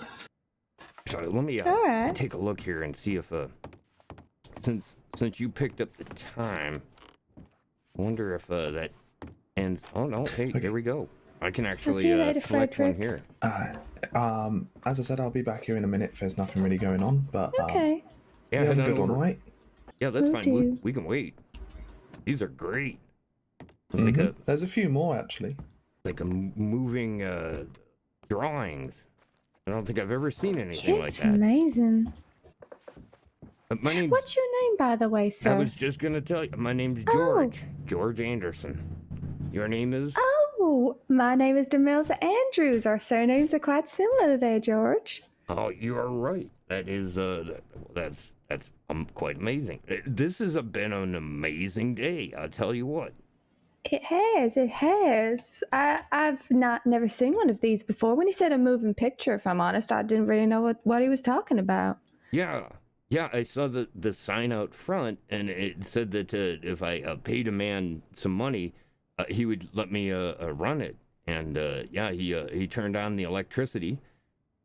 So let me Alright. take a look here and see if since you picked up the time, I wonder if that ends. Oh no! Hey, Okay. here we go. I can actually see you later, select one Frederick. here. As I said, I'll be back here in a minute if there's nothing really going on. But Okay. Yeah, you have a head good on one, over. right? Yeah, that's Will fine. do. We can wait. These are great. It's like There's a few more actually. a moving drawings. I don't think I've ever seen anything like It's that. amazing. My name's. What's your name, by the way, sir? I was just gonna tell you. My name's George. George Anderson. Your name is? Oh, my name is Demilza Andrews. Our surnames are quite similar there, George. Oh, you are right. That is that's quite amazing. This has been an amazing day. I'll tell you what. It has. I've never seen one of these before. When he said a moving picture, if I'm honest, I didn't really know what he was talking about. Yeah, I saw the sign out front, and it said that if I paid a man some money, he would let me run it. And he turned on the electricity,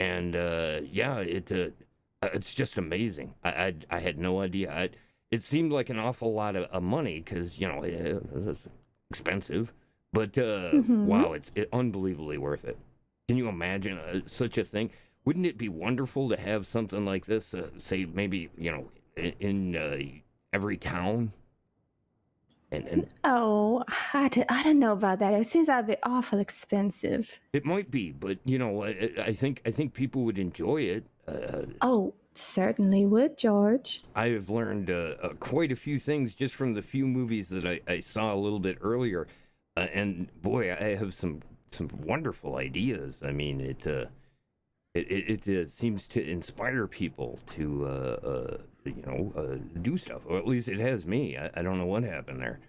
and it's just amazing. I had no idea. It seemed like an awful lot of money because it's expensive, but wow, it's unbelievably worth it. Can you imagine such a thing? Wouldn't it be wonderful to have something like this, say maybe in every town? And Oh, I don't know about that. It seems that'd be awful expensive. it might be, but I think people would enjoy it. Oh, certainly would, George. I have learned quite a few things just from the few movies that I saw a little bit earlier, and boy, I have some wonderful ideas. I mean, it seems to inspire people to do stuff, or at least it has me. I don't know what happened there.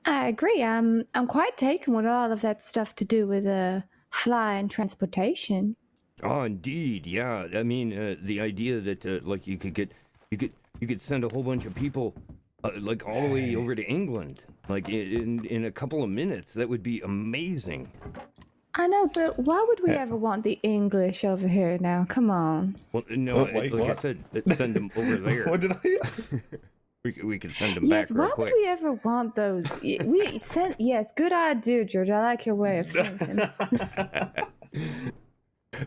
I agree. I'm quite taken with all of that stuff to do with flying transportation. Oh, indeed, yeah. I mean, the idea that like you could send a whole bunch of people like all the way over to England, like in a couple of minutes. That would be amazing. I know, but why would we ever want the English over here now? Come on. Well, no, I said, send them over there. What did I? we could send them Yes, back real why quick. would we ever want those? Yes, good idea, George. I like your way of thinking.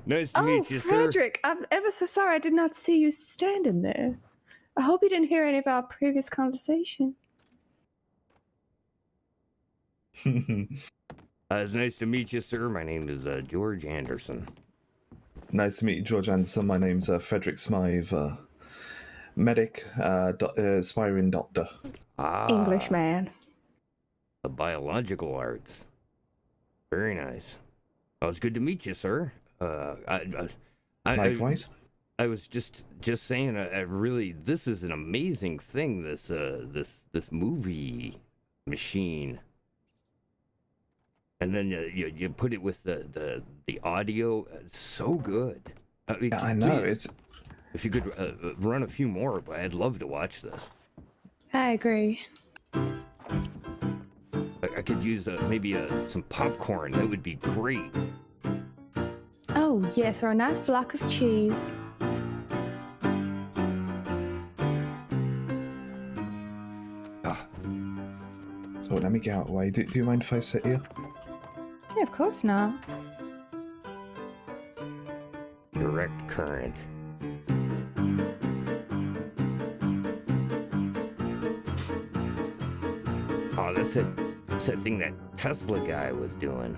Nice to meet you, sir. Frederick, I'm ever so sorry I did not see you standing there. I hope you didn't hear any of our previous conversation. It's nice to meet you, sir. My name is George Anderson. Nice to meet you, George Anderson. My name's Frederick Smythe, medic, aspiring doctor. Englishman. The biological arts. Very nice. Well, it's good to meet you, sir. Likewise. I was just saying, I really, this is an amazing thing. This movie machine. And then you put it with the audio. It's so good. I know. Please, if you could run a few more, I'd love to watch this. I agree. I could use maybe some popcorn. That would be great. Oh, yes, or a nice block of cheese. Oh, let me get out of the way. Do you mind if I sit here? Yeah, of course not. Direct current. Oh, that's that thing that Tesla guy was doing.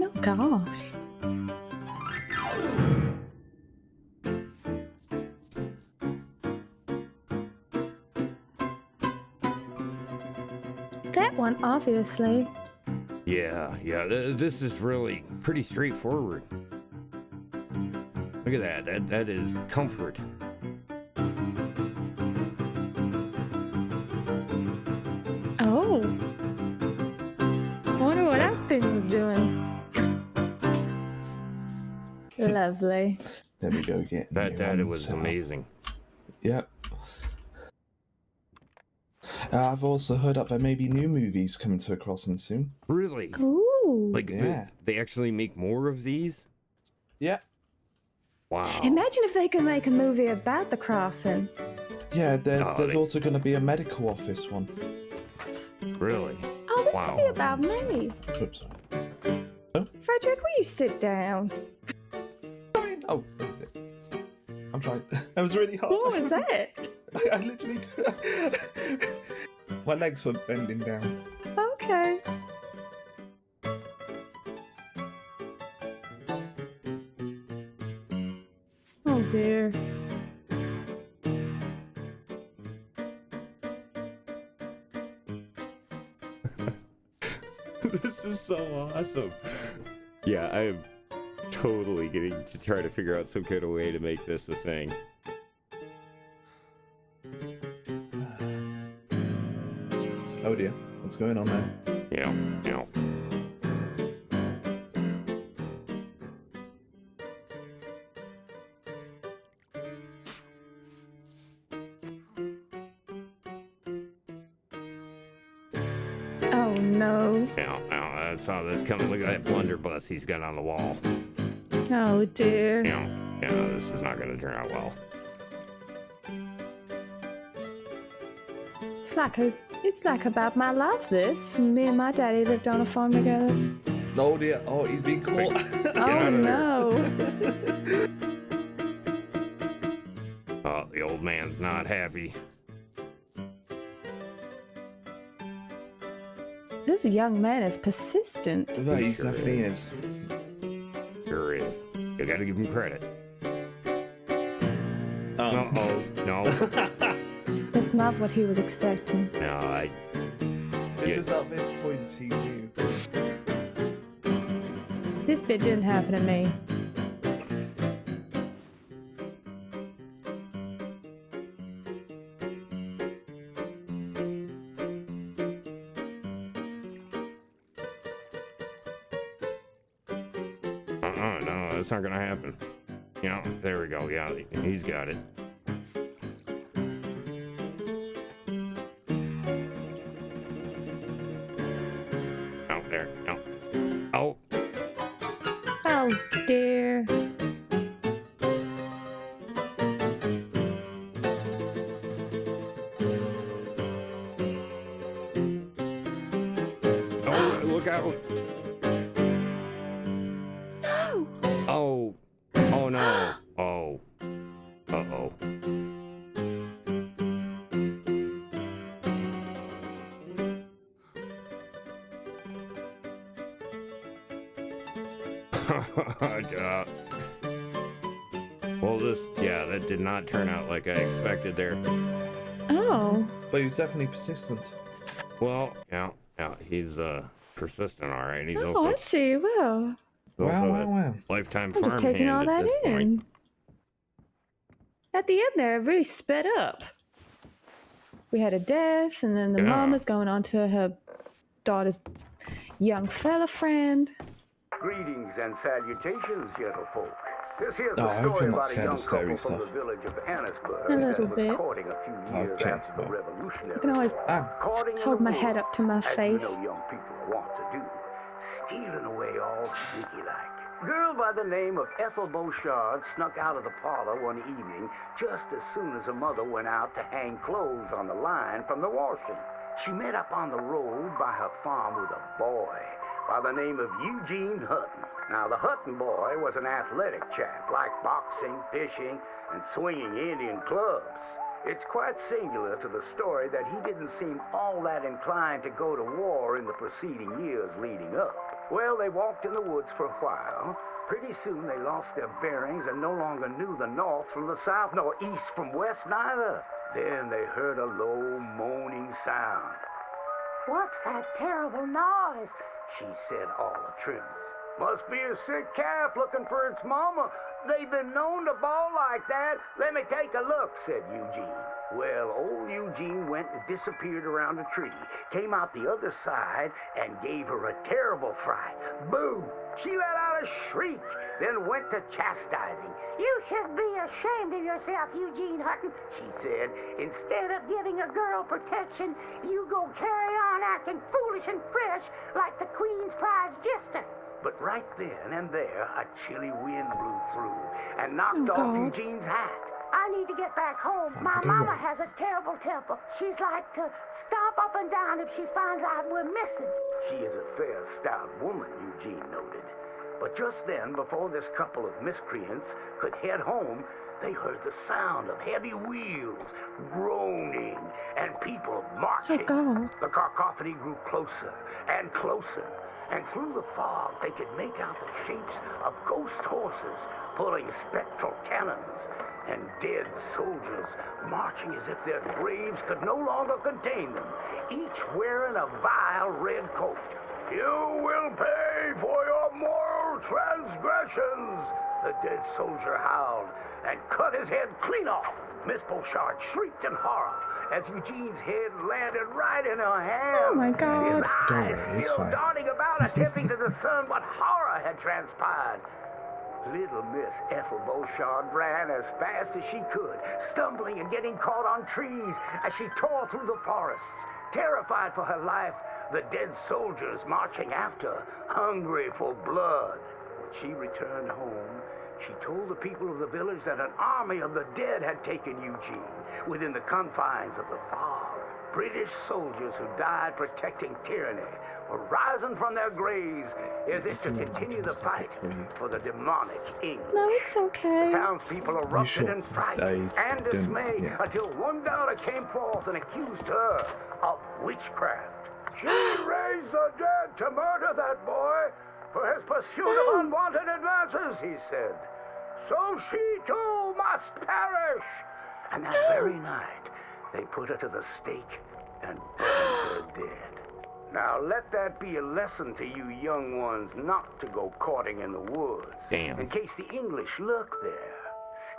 Oh gosh. That one, obviously. Yeah. This is really pretty straightforward. Look at that. That is comfort. Oh. I wonder what that thing was doing. Lovely. There we go. Get That it was amazing. Yep. I've also heard that there may be new movies coming to a crossing soon. Really? Ooh. Like, yeah. They actually make more of these? Yeah. Wow. Imagine if they could make a movie about the crossing. Yeah, there's also going to be a medical office one. Really? Oh, this Wow. could be about me. Oops, sorry. Frederick, will you sit down? Oh, I'm trying. That was really hard. What was that? I literally... My legs were bending down. Okay. Oh dear. This is so awesome. Yeah, I am totally getting to try to figure out some kind of way to make this a thing. Oh dear, what's going on there? Yeah. Oh no. Yeah, I saw this coming. Look at that blunderbuss he's got on the wall. Oh dear. Yeah, this is not going to turn out well. It's like about my life, this. Me and my daddy lived on a farm together. Oh dear, oh, he's been caught. Oh no. Oh, the old man's not happy. This young man is persistent. Well, he definitely is. Sure is. You gotta give him credit. Uh-oh. No. That's not what he was expecting. No, This is at this point he knew. This bit didn't happen to me. No, that's not gonna happen. Yeah, there we go. Yeah, he's got it. Oh, there. No. Oh. Oh dear. Oh, look out. No. Oh. Oh no. Oh. Uh-oh. Well, that did not turn out like I expected there. Oh. But he was definitely persistent. Well, yeah, he's persistent, all right. He's Oh, I see. Well, Wow. lifetime I'm farm just taking hand all at that this point. in. At the end there, it really sped up. We had a death, and then the Yeah. mom is going on to her daughter's young fella friend. Greetings and salutations, gentlefolk. This here's Oh, the I hope story you're not about a scared young of scary couple from stuff. the village of Annisburg A that little was bit. courting a few years Okay, after the well. Revolutionary I can always War. Courting in hold the my head woods, up to my as face. you know young people want to do, stealing away all sneaky like. Girl by the name of Ethel Beauchard snuck out of the parlor one evening just as soon as her mother went out to hang clothes on the line from the washing. She met up on the road by her farm with a boy by the name of Eugene Hutton. Now, the Hutton boy was an athletic chap, liked boxing, fishing, and swinging Indian clubs. It's quite singular to the story that he didn't seem all that inclined to go to war in the preceding years leading up. Well, they walked in the woods for a while. Pretty soon they lost their bearings and no longer knew the north from the south, nor east from west neither. Then they heard a low moaning sound. What's that terrible noise? She said all atrim. Must be a sick calf looking for its mama. They've been known to bawl like that. Let me take a look, said Eugene. Well, old Eugene went and disappeared around a tree, came out the other side, and gave her a terrible fright. Boo! She let out a shriek, then went to chastising. You should be ashamed of yourself, Eugene Hutton, she said. Instead of giving a girl protection, you go carry on acting foolish and fresh like the Queen's prize jester. But right then and there, a chilly wind blew through and knocked off Eugene's hat. I need to get back home. My mama has a terrible temper. She's like to stomp up and down if she finds out we're missing. She is a fair, stout woman, Eugene noted. But just then, before this couple of miscreants could head home, they heard the sound of heavy wheels, groaning, and people marching. Oh, God. The cacophony grew closer and closer, and through the fog they could make out the shapes of ghost horses pulling spectral cannons, and dead soldiers marching as if their graves could no longer contain them, each wearing a vile red coat. You will pay for your moral transgressions, the dead soldier howled, and cut his head clean off. Miss Beauchard shrieked in horror as Eugene's head landed right in her hand. Oh my God. His Don't eyes worry, it's still fine. darting about, attempting to discern what horror had transpired. Little Miss Ethel Beauchard ran as fast as she could, stumbling and getting caught on trees as she tore through the forests. Terrified for her life, the dead soldiers marching after, hungry for blood. When she returned home, she told the people of the village that an army of the dead had taken Eugene within the confines of the fog. British soldiers who died protecting tyranny were rising from their graves as if to continue the fight for the demonic English. No, it's okay. The townspeople erupted in fright and didn't- dismay yeah. until one daughter came forth and accused her of witchcraft. She raised the dead to murder that boy for his pursuit of unwanted advances, he said. So she too must perish. And that very night, they put her to the stake and burned her dead. Now let that be a lesson to you young ones not to go courting in the woods. Damn. In case the English lurk there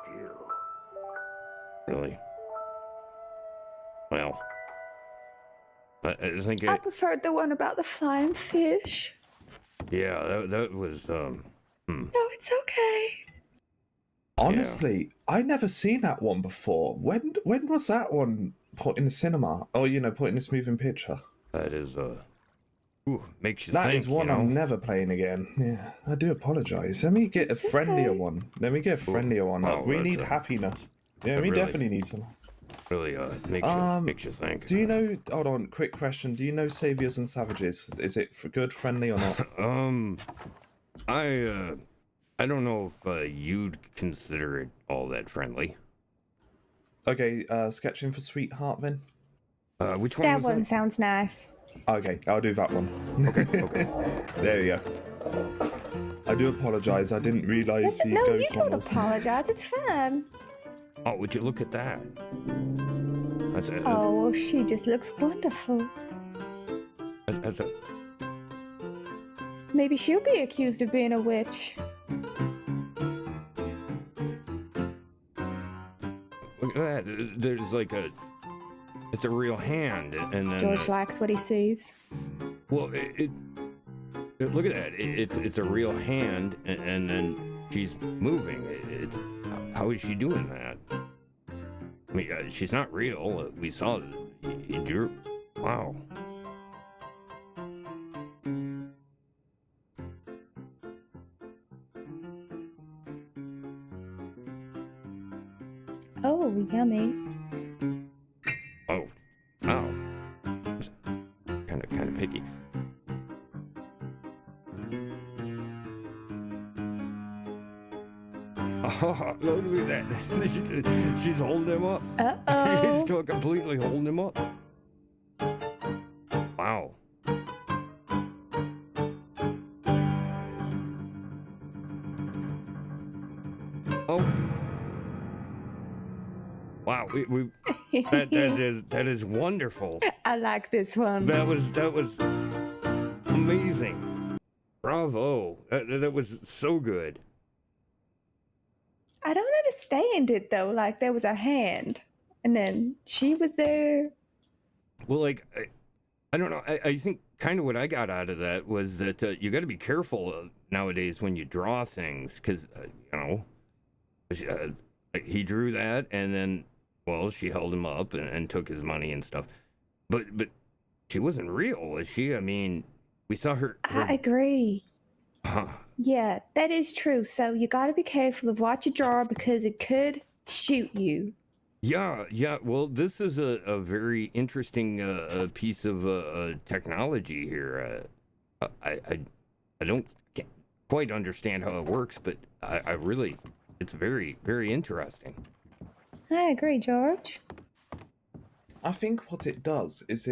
still. Really? Well, I think I preferred the one about the flying fish. yeah, that was No, it's okay. Honestly, I never seen that one before. When was that one put in the cinema? Or put in this moving picture? that is makes you That think. is one you know? I'm never playing again. Yeah, I do apologize. Let me get a friendlier one. Let me get a friendlier one. Oh, We that's need happiness. Yeah, that we really- definitely need some. Really makes you think. Do you know? Hold on, quick question. Do you know Saviors and Savages? Is it for good, friendly, or not? I don't know if you'd consider it all that friendly. Okay, sketching for Sweetheart then. Which one That was one that? sounds nice. Okay, I'll do that one. Okay. There you go. I do apologize. I didn't realize the No, ghost you don't one was. apologize. It's fine. Oh, would you look at that? That's a, Oh, well, she just looks wonderful. that's a, Maybe she'll be accused of being a witch. look at that. There's like it's a real hand, and then George likes what he sees. well, it look at that. It's a real hand, and then she's moving. How is she doing that? I mean, she's not real. We saw he drew. Wow. Oh, yummy. Oh, wow. Kind of picky. Oh, look at that. She's holding him up. Uh-oh. She's still completely holding him up. Wow. Oh. Wow, that is wonderful. I like this one. That was amazing. Bravo. That was so good. I don't understand it though. Like there was a hand, and then she was there. Well, like I don't know. I think kind of what I got out of that was that you got to be careful nowadays when you draw things, because you know, like he drew that, and then well, she held him up and took his money and stuff. But she wasn't real, was she? I mean, we saw her. I agree. Huh. Yeah, that is true. So you got to be careful of what you draw because it could shoot you. Yeah. Well, this is a very interesting piece of technology here. I don't quite understand how it works, but I really, it's very, very interesting. I agree, George. I think what it does is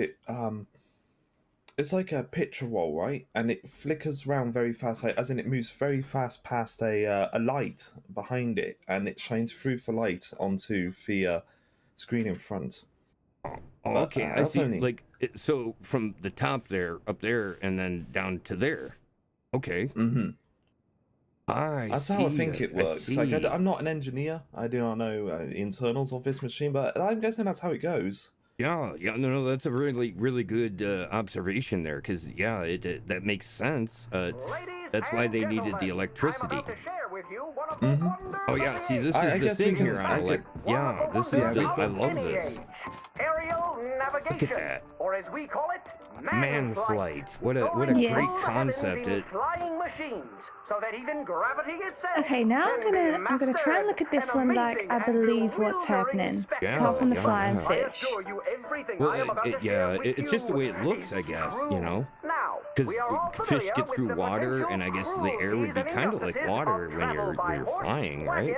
it's like a picture roll, right? And it flickers around very fast, as in it moves very fast past a light behind it, and it shines through the light onto the screen in front. Oh, okay. I see. Only... Like, so from the top there, up there, and then down to there. Okay. Mm-hmm. That's how I think it works. Like, I'm not an engineer. I do not know internals of this machine, but I'm guessing that's how it goes. Yeah, no, that's a really, really good observation there, because, yeah, that makes sense. That's why they needed the electricity. Mm-hmm. Oh, yeah, see, this is the thing here on yeah, this is I love this. Aerial navigation. Look at that. Or as we call it, Man flight. What a great concept. Flying machines, so that even gravity itself. Okay, now I'm gonna try and look at this one like I believe what's happening. Apart from the flying fish. Well, it's just the way it looks, I guess, you know? Because fish get through water, and I guess the air would be kind of like water when you're flying, right?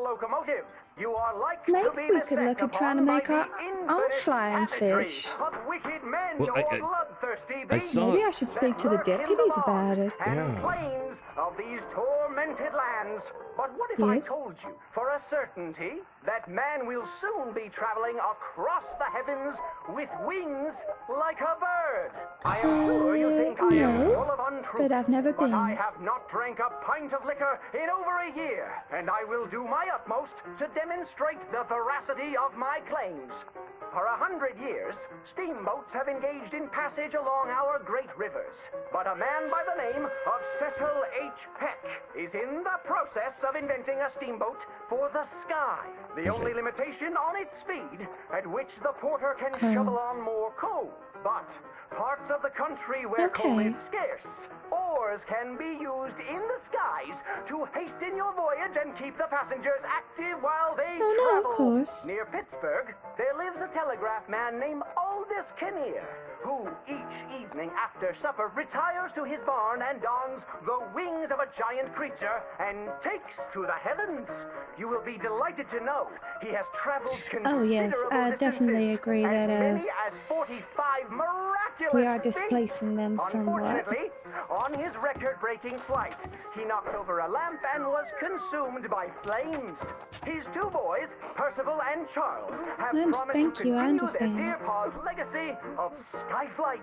Locomotive. You are like maybe we could look at trying to make our own flying fish. Well, I saw... Maybe I should speak to the deputies about it. Yeah. Of these tormented lands. But what if I told you, for a certainty, that man will soon be traveling across the heavens with wings like a bird? I am sure you think I am full of untruth, but I've never been. I have not drank a pint of liquor in over a year, and I will do my utmost to demonstrate the veracity of my claims. For 100 years, steamboats have engaged in passage along our great rivers. But a man by the name of Cecil H. Peck is in the process of inventing a steamboat for the sky. The only limitation on its speed, at which the porter can shovel on more coal. But parts of the country where coal is scarce, oars can be used in the skies to hasten your voyage and keep the passengers active while they travel. No, of course. Near Pittsburgh, there lives a telegraph man named Aldous Kinnear, who each evening after supper retires to his barn and dons the wings of a giant creature and takes to the heavens. You will be delighted to know he has traveled considerable I definitely agree that many as 45 miraculous we are displacing them somewhat. Unfortunately, on his record-breaking flight, he knocked over a lamp and was consumed by flames. His two boys, Percival and Charles, have promised to continue their dear pa's legacy of skyflight.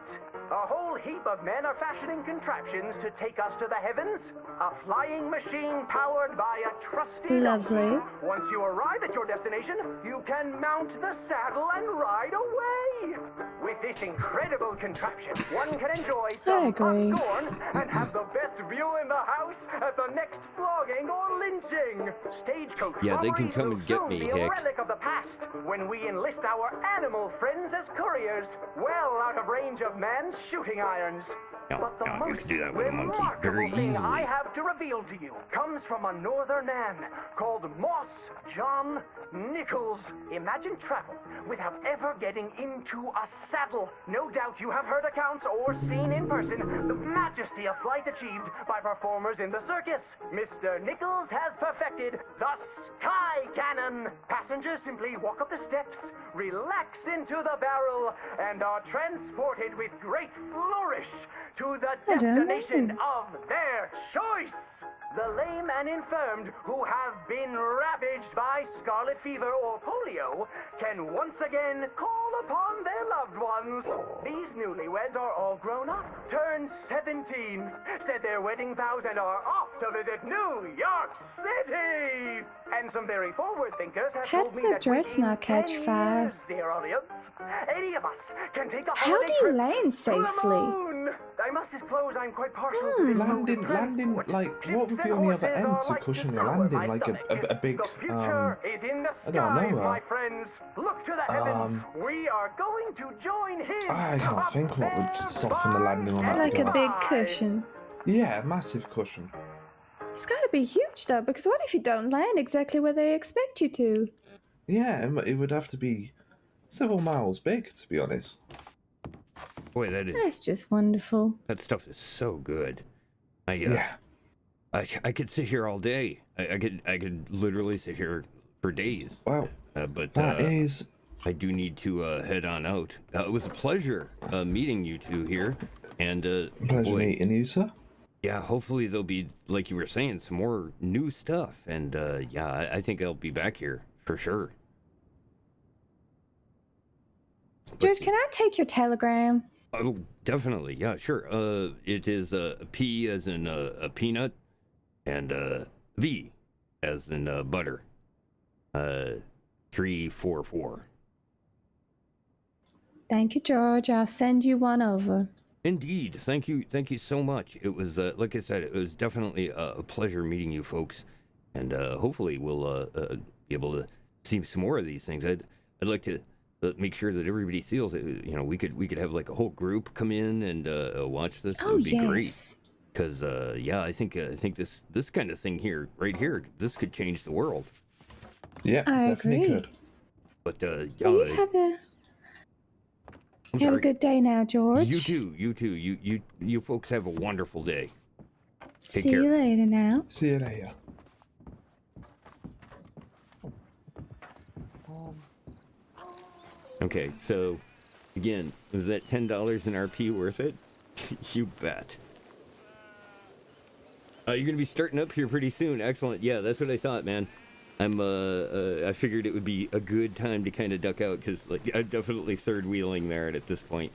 A whole heap of men are fashioning contraptions to take us to the heavens. A flying machine powered by a trusty Lovely. Once you arrive at your destination, you can mount the saddle and ride away. With this incredible contraption, one can enjoy some popcorn and have the best view in the house at the next flogging or lynching. Stagecoach Yeah, they can robberies come will and get soon me, be a Hick. relic of the past when we enlist our animal friends as couriers, well out of range of man's shooting irons. But the you most could do that with a monkey remarkable very thing easily. I have to reveal to you comes from a northern man called Moss John Nichols. Imagine travel without ever getting into a saddle. No doubt you have heard accounts or seen in person the majesty of flight achieved by performers in the circus. Mr. Nichols has perfected the Sky Cannon. Passengers simply walk up the steps, relax into the barrel, and are transported with great flourish to the destination of their choice. The lame and infirmed who have been ravaged by scarlet fever or polio can once again call upon their loved ones. These newlyweds are all grown up, turned 17, said their wedding vows, and are off to visit New York City. And some very forward thinkers have How told does me the that dress within not catch 10 fire? years, dear audience, any of us can take a How holiday do you trip land to the safely? moon. I must disclose I'm quite partial to this mode of Landing, like, what would be on the other end to cushion your landing? Like a big, is in the I don't skies, know, my friends. Look to the heavens. We are going to join him. I can't think what would just soften the landing on that. Like a gun. big cushion. Yeah, massive cushion. It's got to be huge though, because what if you don't land exactly where they expect you to? Yeah, it would have to be several miles big, to be honest. Boy, that is. That's just wonderful. That stuff is so good. Yeah. I could sit here all day. I could literally sit here for days. Wow. But that is. I do need to head on out. It was a pleasure meeting you two here, and Pleasure meeting you, sir. Yeah, hopefully there'll be, like you were saying, some more new stuff, and yeah, I think I'll be back here for sure. George, can I take your telegram? Oh, definitely. Yeah, sure. It is a P as in a peanut, and V as in butter. 344. Thank you, George. I'll send you one over. Indeed. Thank you so much. It was, like I said, it was definitely a pleasure meeting you folks, and hopefully we'll be able to see some more of these things. I'd like to make sure that everybody sees it. You know, we could have like a whole group come in and watch this. It would be great. Because yeah, I think this kind of thing right here, this could change the world. Yeah, I definitely agree. could. But Well, you have a good day now, George. You too. You folks have a wonderful day. Take See care. you later now. See you later. Okay, so again, is that $10 in RP worth it? You bet. You're gonna be starting up here pretty soon. Excellent. Yeah, that's what I thought, man. I figured it would be a good time to kind of duck out because, like, I'm definitely third wheeling there at this point.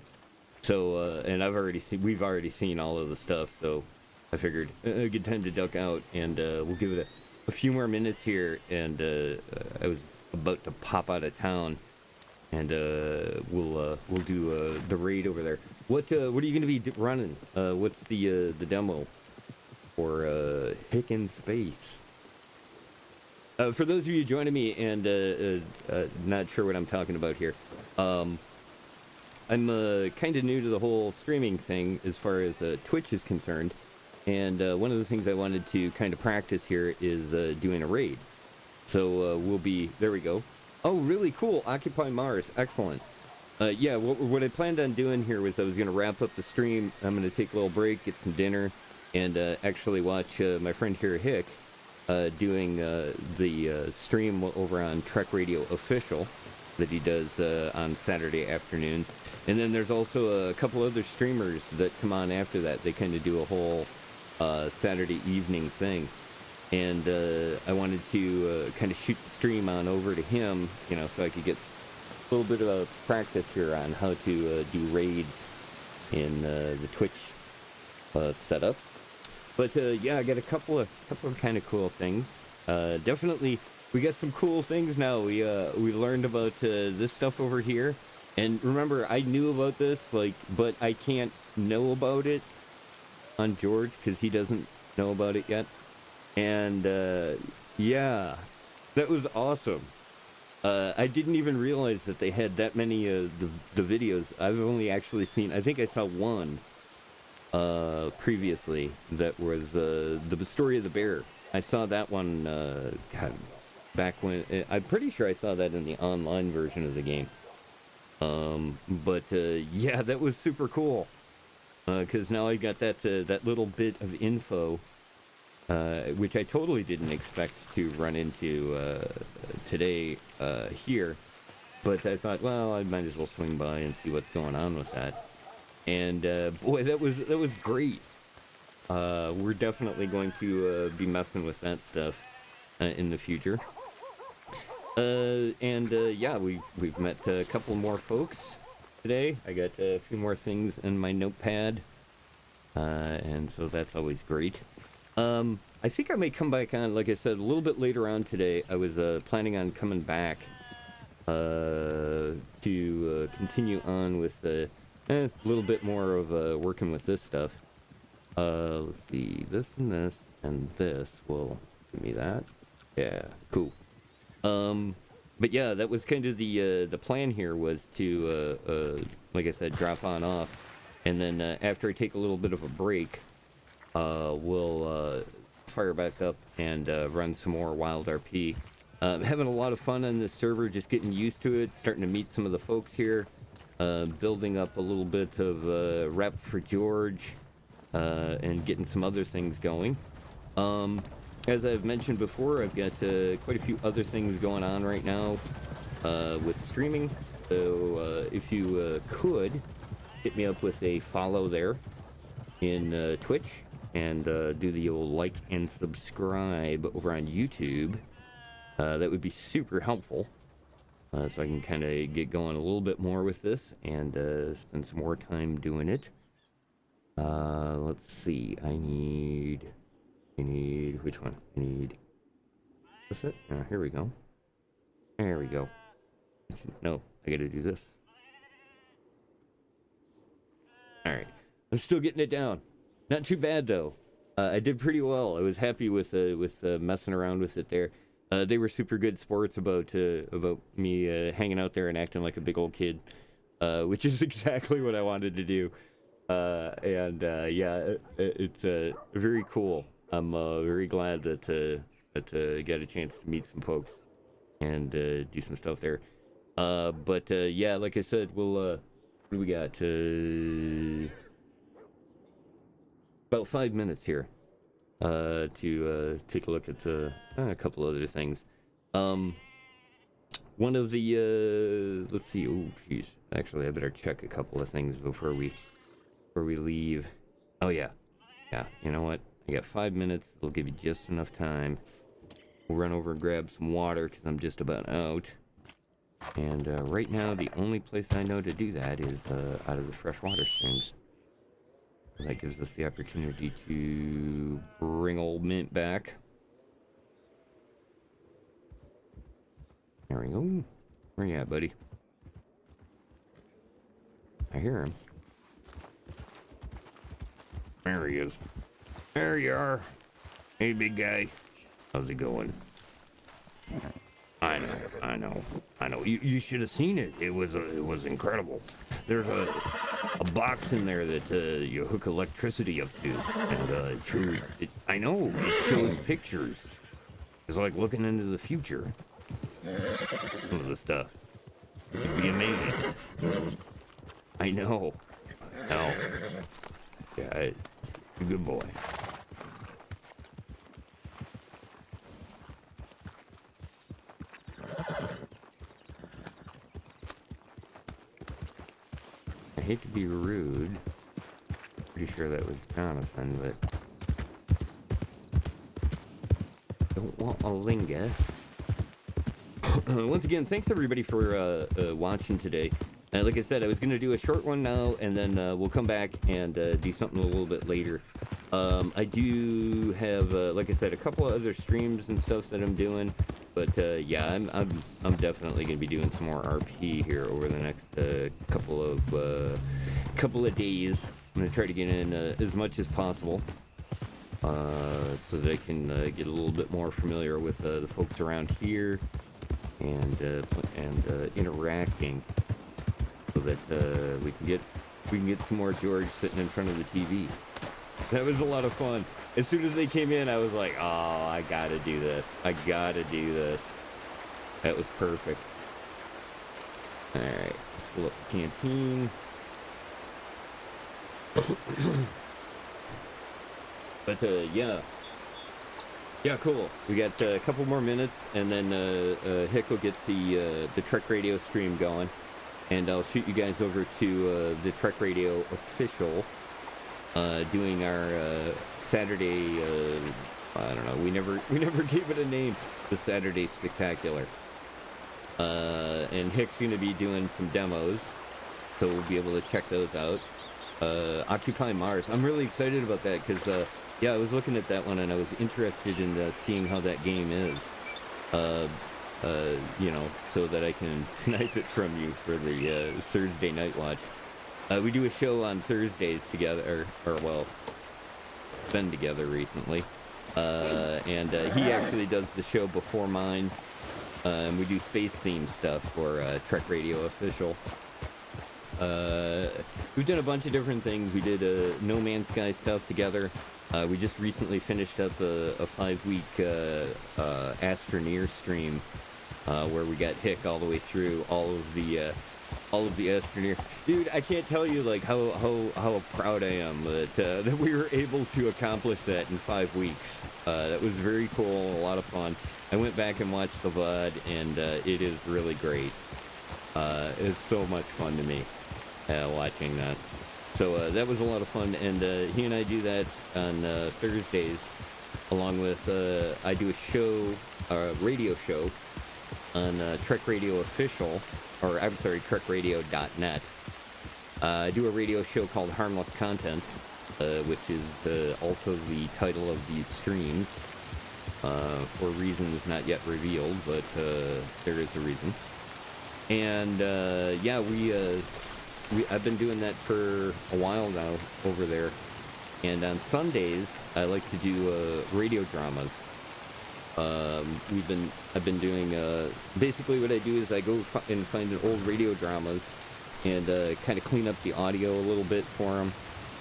So, and we've already seen all of the stuff. So, I figured a good time to duck out, and we'll give it a few more minutes here. And I was about to pop out of town, and we'll do the raid over there. What are you gonna be running? What's the demo for Hick in Space? For those of you joining me and not sure what I'm talking about here, I'm kind of new to the whole streaming thing as far as Twitch is concerned, and one of the things I wanted to kind of practice here is doing a raid. So there we go. Oh, really cool. Occupy Mars. Excellent. Yeah, what I planned on doing here was I was going to wrap up the stream. I'm going to take a little break, get some dinner, and actually watch my friend here, Hick, doing the stream over on Trek Radio Official that he does on Saturday afternoons. And then there's also a couple other streamers that come on after that. They kind of do a whole Saturday evening thing. And I wanted to kind of shoot the stream on over to him, you know, so I could get a little bit of a practice here on how to do raids in the Twitch setup. But yeah, I got a couple of kind of cool things. Definitely, we got some cool things now. We learned about this stuff over here, and remember, I knew about this, but I can't know about it on George because he doesn't know about it yet. And yeah, that was awesome. I didn't even realize that they had that many the videos. I've only actually seen, I think I saw one previously that was the story of the bear. I saw that one God, back when, I'm pretty sure I saw that in the online version of the game. But yeah, that was super cool. Because now I got that little bit of info, which I totally didn't expect to run into today here. But I thought, well, I might as well swing by and see what's going on with that. And boy, that was great. We're definitely going to be messing with that stuff in the future. Yeah, we've met a couple more folks today. I got a few more things in my notepad, and so that's always great. I think I may come back on, like I said, a little bit later on today. I was planning on coming back to continue on with a little bit more of working with this stuff. Let's see, this and this and this will give me that. Yeah, cool. But yeah, that was kind of the plan here, was to, like I said, drop on off. And then after I take a little bit of a break, we'll fire back up and run some more WildRP. Having a lot of fun on this server, just getting used to it, starting to meet some of the folks here, building up a little bit of rep for George, and getting some other things going. As I've mentioned before, I've got quite a few other things going on right now with streaming. So if you could, hit me up with a follow there in Twitch, and do the old like and subscribe over on YouTube. That would be super helpful. So I can kind of get going a little bit more with this and spend some more time doing it. Let's see, I need, which one? I need, this it? Here we go. There we go. No, I gotta do this. Alright, I'm still getting it down. Not too bad though. I did pretty well. I was happy with messing around with it there. They were super good sports about me hanging out there and acting like a big old kid, which is exactly what I wanted to do. Yeah, it's very cool. I'm very glad that I got a chance to meet some folks and do some stuff there. But yeah, like I said, we'll what do we got? About 5 minutes here to take a look at a couple other things. One of the let's see. Oh, jeez. Actually, I better check a couple of things before we leave. Oh yeah. You know what? I got 5 minutes. It'll give you just enough time. We'll run over and grab some water because I'm just about out. And right now, the only place I know to do that is out of the freshwater streams. That gives us the opportunity to bring old Mint back. There we go. Where you at, buddy? I hear him. There he is. There you are. Hey, big guy. How's it going? I know. You should have seen it. It was incredible. There's a box in there that you hook electricity up to, and it shows. I know, it shows pictures. It's like looking into the future. Some of the stuff. It'd be amazing. I know. No. Yeah, good boy. I hate to be rude. Pretty sure that was Jonathan, but don't want a linga. Once again, thanks everybody for watching today. Like I said, I was going to do a short one now, and then we'll come back and do something a little bit later. I do have, like I said, a couple of other streams and stuff that I'm doing, but yeah, I'm definitely going to be doing some more RP here over the next couple of days. I'm gonna try to get in as much as possible, so that I can get a little bit more familiar with the folks around here, and interacting, so that we can get some more George sitting in front of the TV. That was a lot of fun. As soon as they came in, I was like, oh, I gotta do this. I gotta do this. That was perfect. Alright, let's fill up the canteen. But, yeah. Yeah, cool. We got a couple more minutes, and then Hick will get the Trek Radio stream going. And I'll shoot you guys over to the Trek Radio official, doing our Saturday, I don't know, we never gave it a name, the Saturday Spectacular. And Hick's going to be doing some demos, so we'll be able to check those out. Occupy Mars. I'm really excited about that, because, yeah, I was looking at that one, and I was interested in seeing how that game is. You know, so that I can snipe it from you for the Thursday night watch. We do a show on Thursdays together, or well, been together recently. And he actually does the show before mine. And we do space-themed stuff for Trek Radio Official. We've done a bunch of different things. We did No Man's Sky stuff together. We just recently finished up a 5-week Astroneer stream, where we got Hick all the way through all of the Astroneer. Dude, I can't tell you like how proud I am that we were able to accomplish that in 5 weeks. That was very cool, a lot of fun. I went back and watched the VOD, and it is really great. It's so much fun to me watching that. So that was a lot of fun, and he and I do that on Thursdays, along with I do a show, radio show, on Trek Radio Official, or I'm sorry, TrekRadio.net. I do a radio show called Harmless Content, which is also the title of these streams, for reasons not yet revealed, but there is a reason. And yeah, I've been doing that for a while now over there. And on Sundays, I like to do radio dramas. I've been doing, basically what I do is I go and find an old radio dramas and kind of clean up the audio a little bit for them,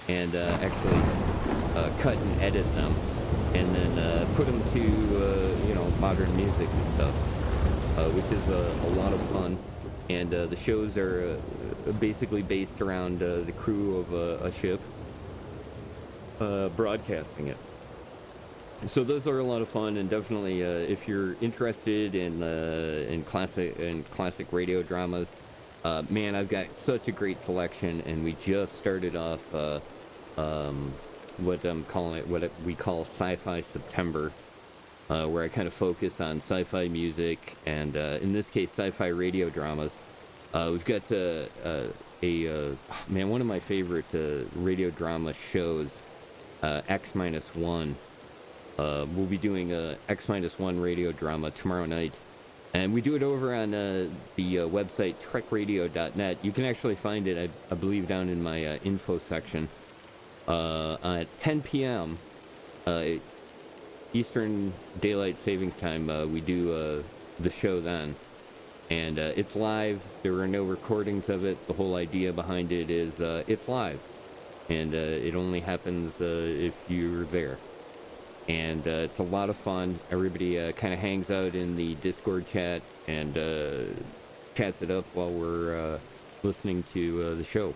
and actually cut and edit them, and then put them to, you know, modern music and stuff, which is a lot of fun. And the shows are basically based around the crew of a ship broadcasting it. So those are a lot of fun, and definitely if you're interested in classic radio dramas, man, I've got such a great selection. And we just started off what we call Sci-Fi September, where I kind of focus on sci-fi music, and in this case, sci-fi radio dramas. We've got man, one of my favorite radio drama shows, X-1. We'll be doing a X-1 radio drama tomorrow night, and we do it over on the website TrekRadio.net. You can actually find it, I believe, down in my info section. At 10 p.m. Eastern Daylight Savings Time, we do the show then. And it's live. There are no recordings of it. The whole idea behind it is it's live. And it only happens if you're there. And it's a lot of fun. Everybody kind of hangs out in the Discord chat and chats it up while we're listening to the show.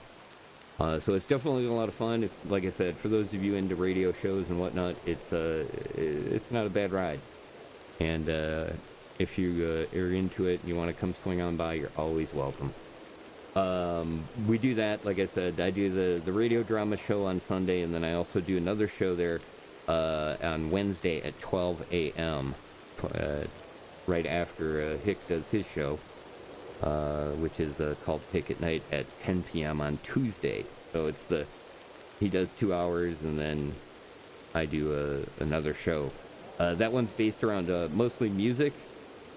So it's definitely a lot of fun. Like I said, for those of you into radio shows and whatnot, it's not a bad ride. And if you are into it and you want to come swing on by, you're always welcome. We do that, like I said, I do the radio drama show on Sunday, and then I also do another show there on Wednesday at 12 a.m., right after Hick does his show, which is called Hick at Night at 10 p.m. on Tuesday. So he does 2 hours, and then I do another show. That one's based around mostly music,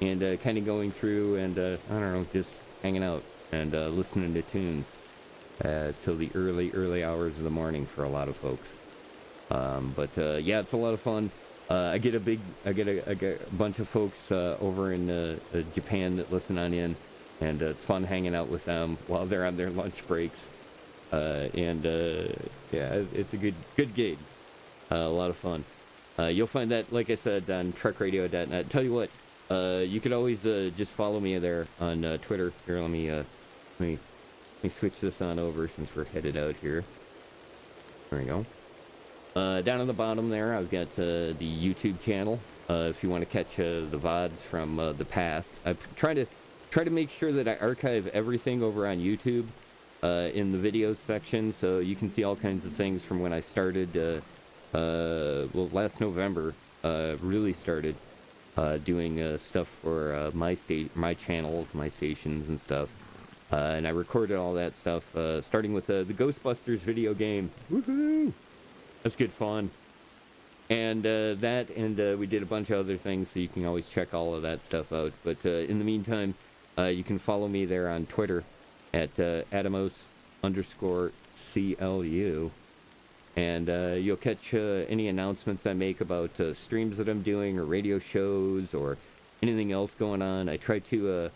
and kind of going through and, I don't know, just hanging out and listening to tunes. till the early hours of the morning for a lot of folks. But yeah, it's a lot of fun. I get a bunch of folks over in Japan that listen on in, and it's fun hanging out with them while they're on their lunch breaks. Yeah, it's a good gig. A lot of fun. You'll find that, like I said, on truckradio.net. Tell you what, you could always just follow me there on Twitter. Here, let me switch this on over since we're headed out here. There we go. Down on the bottom there, I've got the YouTube channel. If you want to catch the VODs from the past, I try to make sure that I archive everything over on YouTube in the videos section, so you can see all kinds of things from when I started. Well, last November, really started doing stuff for my channels, my stations, and stuff. And I recorded all that stuff, starting with the Ghostbusters video game. Woohoo! That's good fun. And we did a bunch of other things, so you can always check all of that stuff out. But in the meantime, you can follow me there on Twitter at Adamos_CLU. And you'll catch any announcements I make about streams that I'm doing or radio shows or anything else going on. I try to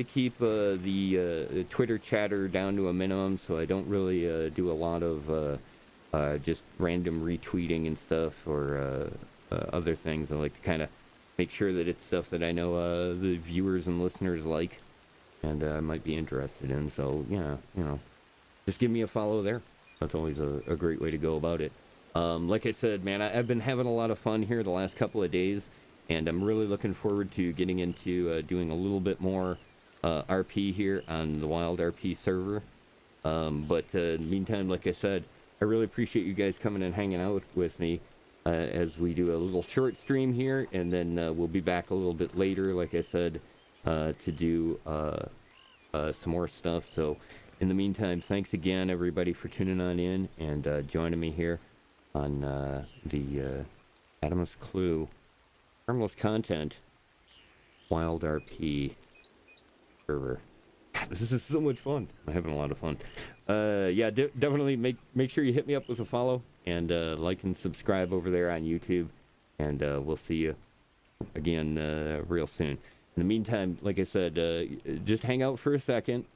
keep the Twitter chatter down to a minimum, so I don't really do a lot of just random retweeting and stuff or other things. I like to kind of make sure that it's stuff that I know the viewers and listeners like and might be interested in. So yeah, just give me a follow there. That's always a great way to go about it. Like I said, man, I've been having a lot of fun here the last couple of days, and I'm really looking forward to getting into doing a little bit more RP here on the WildRP server. But in the meantime, like I said, I really appreciate you guys coming and hanging out with me as we do a little short stream here, and then we'll be back a little bit later, like I said, to do some more stuff. So in the meantime, thanks again, everybody, for tuning on in and joining me here on the Adams Clue Harmless Content WildRP server. This is so much fun. I'm having a lot of fun. Yeah, definitely make sure you hit me up with a follow and like and subscribe over there on YouTube, and we'll see you again real soon. In the meantime, like I said, just hang out for a second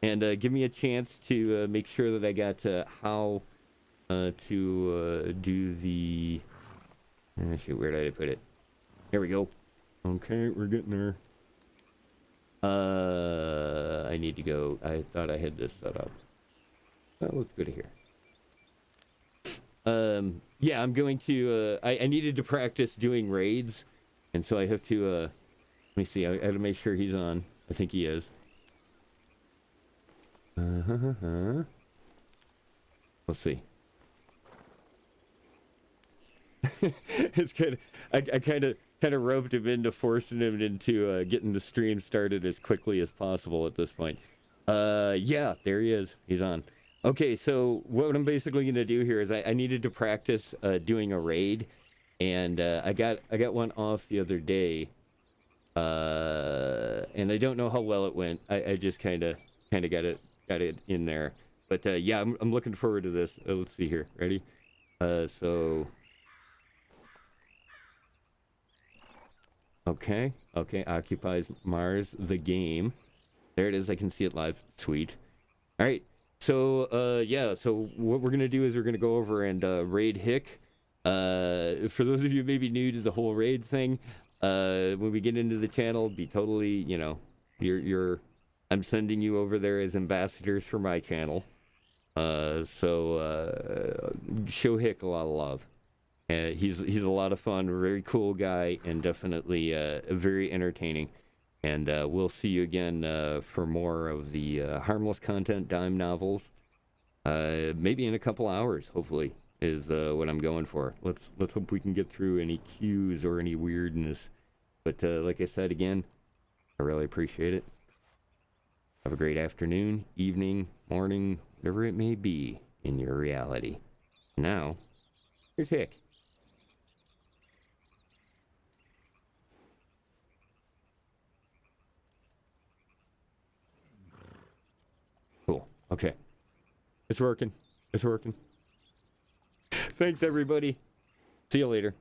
and give me a chance to make sure that I got how to do the... shoot, where did I put it? Here we go. Okay, we're getting there. I need to go. I thought I had this set up. Well, let's go to here. Yeah, I'm going to, I needed to practice doing raids, and so I have to, let me see, I have to make sure he's on. I think he is. Let's see. It's good. I kind of roped him into forcing him into getting the stream started as quickly as possible at this point. Yeah, there he is. He's on. Okay, so what I'm basically going to do here is I needed to practice doing a raid, and I got one off the other day, and I don't know how well it went. I just kind of got it in there. But yeah, I'm looking forward to this. Let's see here. Ready? So... Okay, occupies Mars, the game. There it is, I can see it live. Sweet. Alright, so, yeah, so what we're going to do is we're going to go over and raid Hick. For those of you maybe new to the whole raid thing, when we get into the channel, be totally, I'm sending you over there as ambassadors for my channel. So, show Hick a lot of love. He's a lot of fun, very cool guy, and definitely very entertaining. And we'll see you again for more of the Harmless Content dime novels. Maybe in a couple hours, hopefully, is what I'm going for. Let's hope we can get through any cues or any weirdness. But like I said again, I really appreciate it. Have a great afternoon, evening, morning, whatever it may be in your reality. Now, here's Hick. Cool. Okay. It's working. It's working. Thanks, everybody. See you later.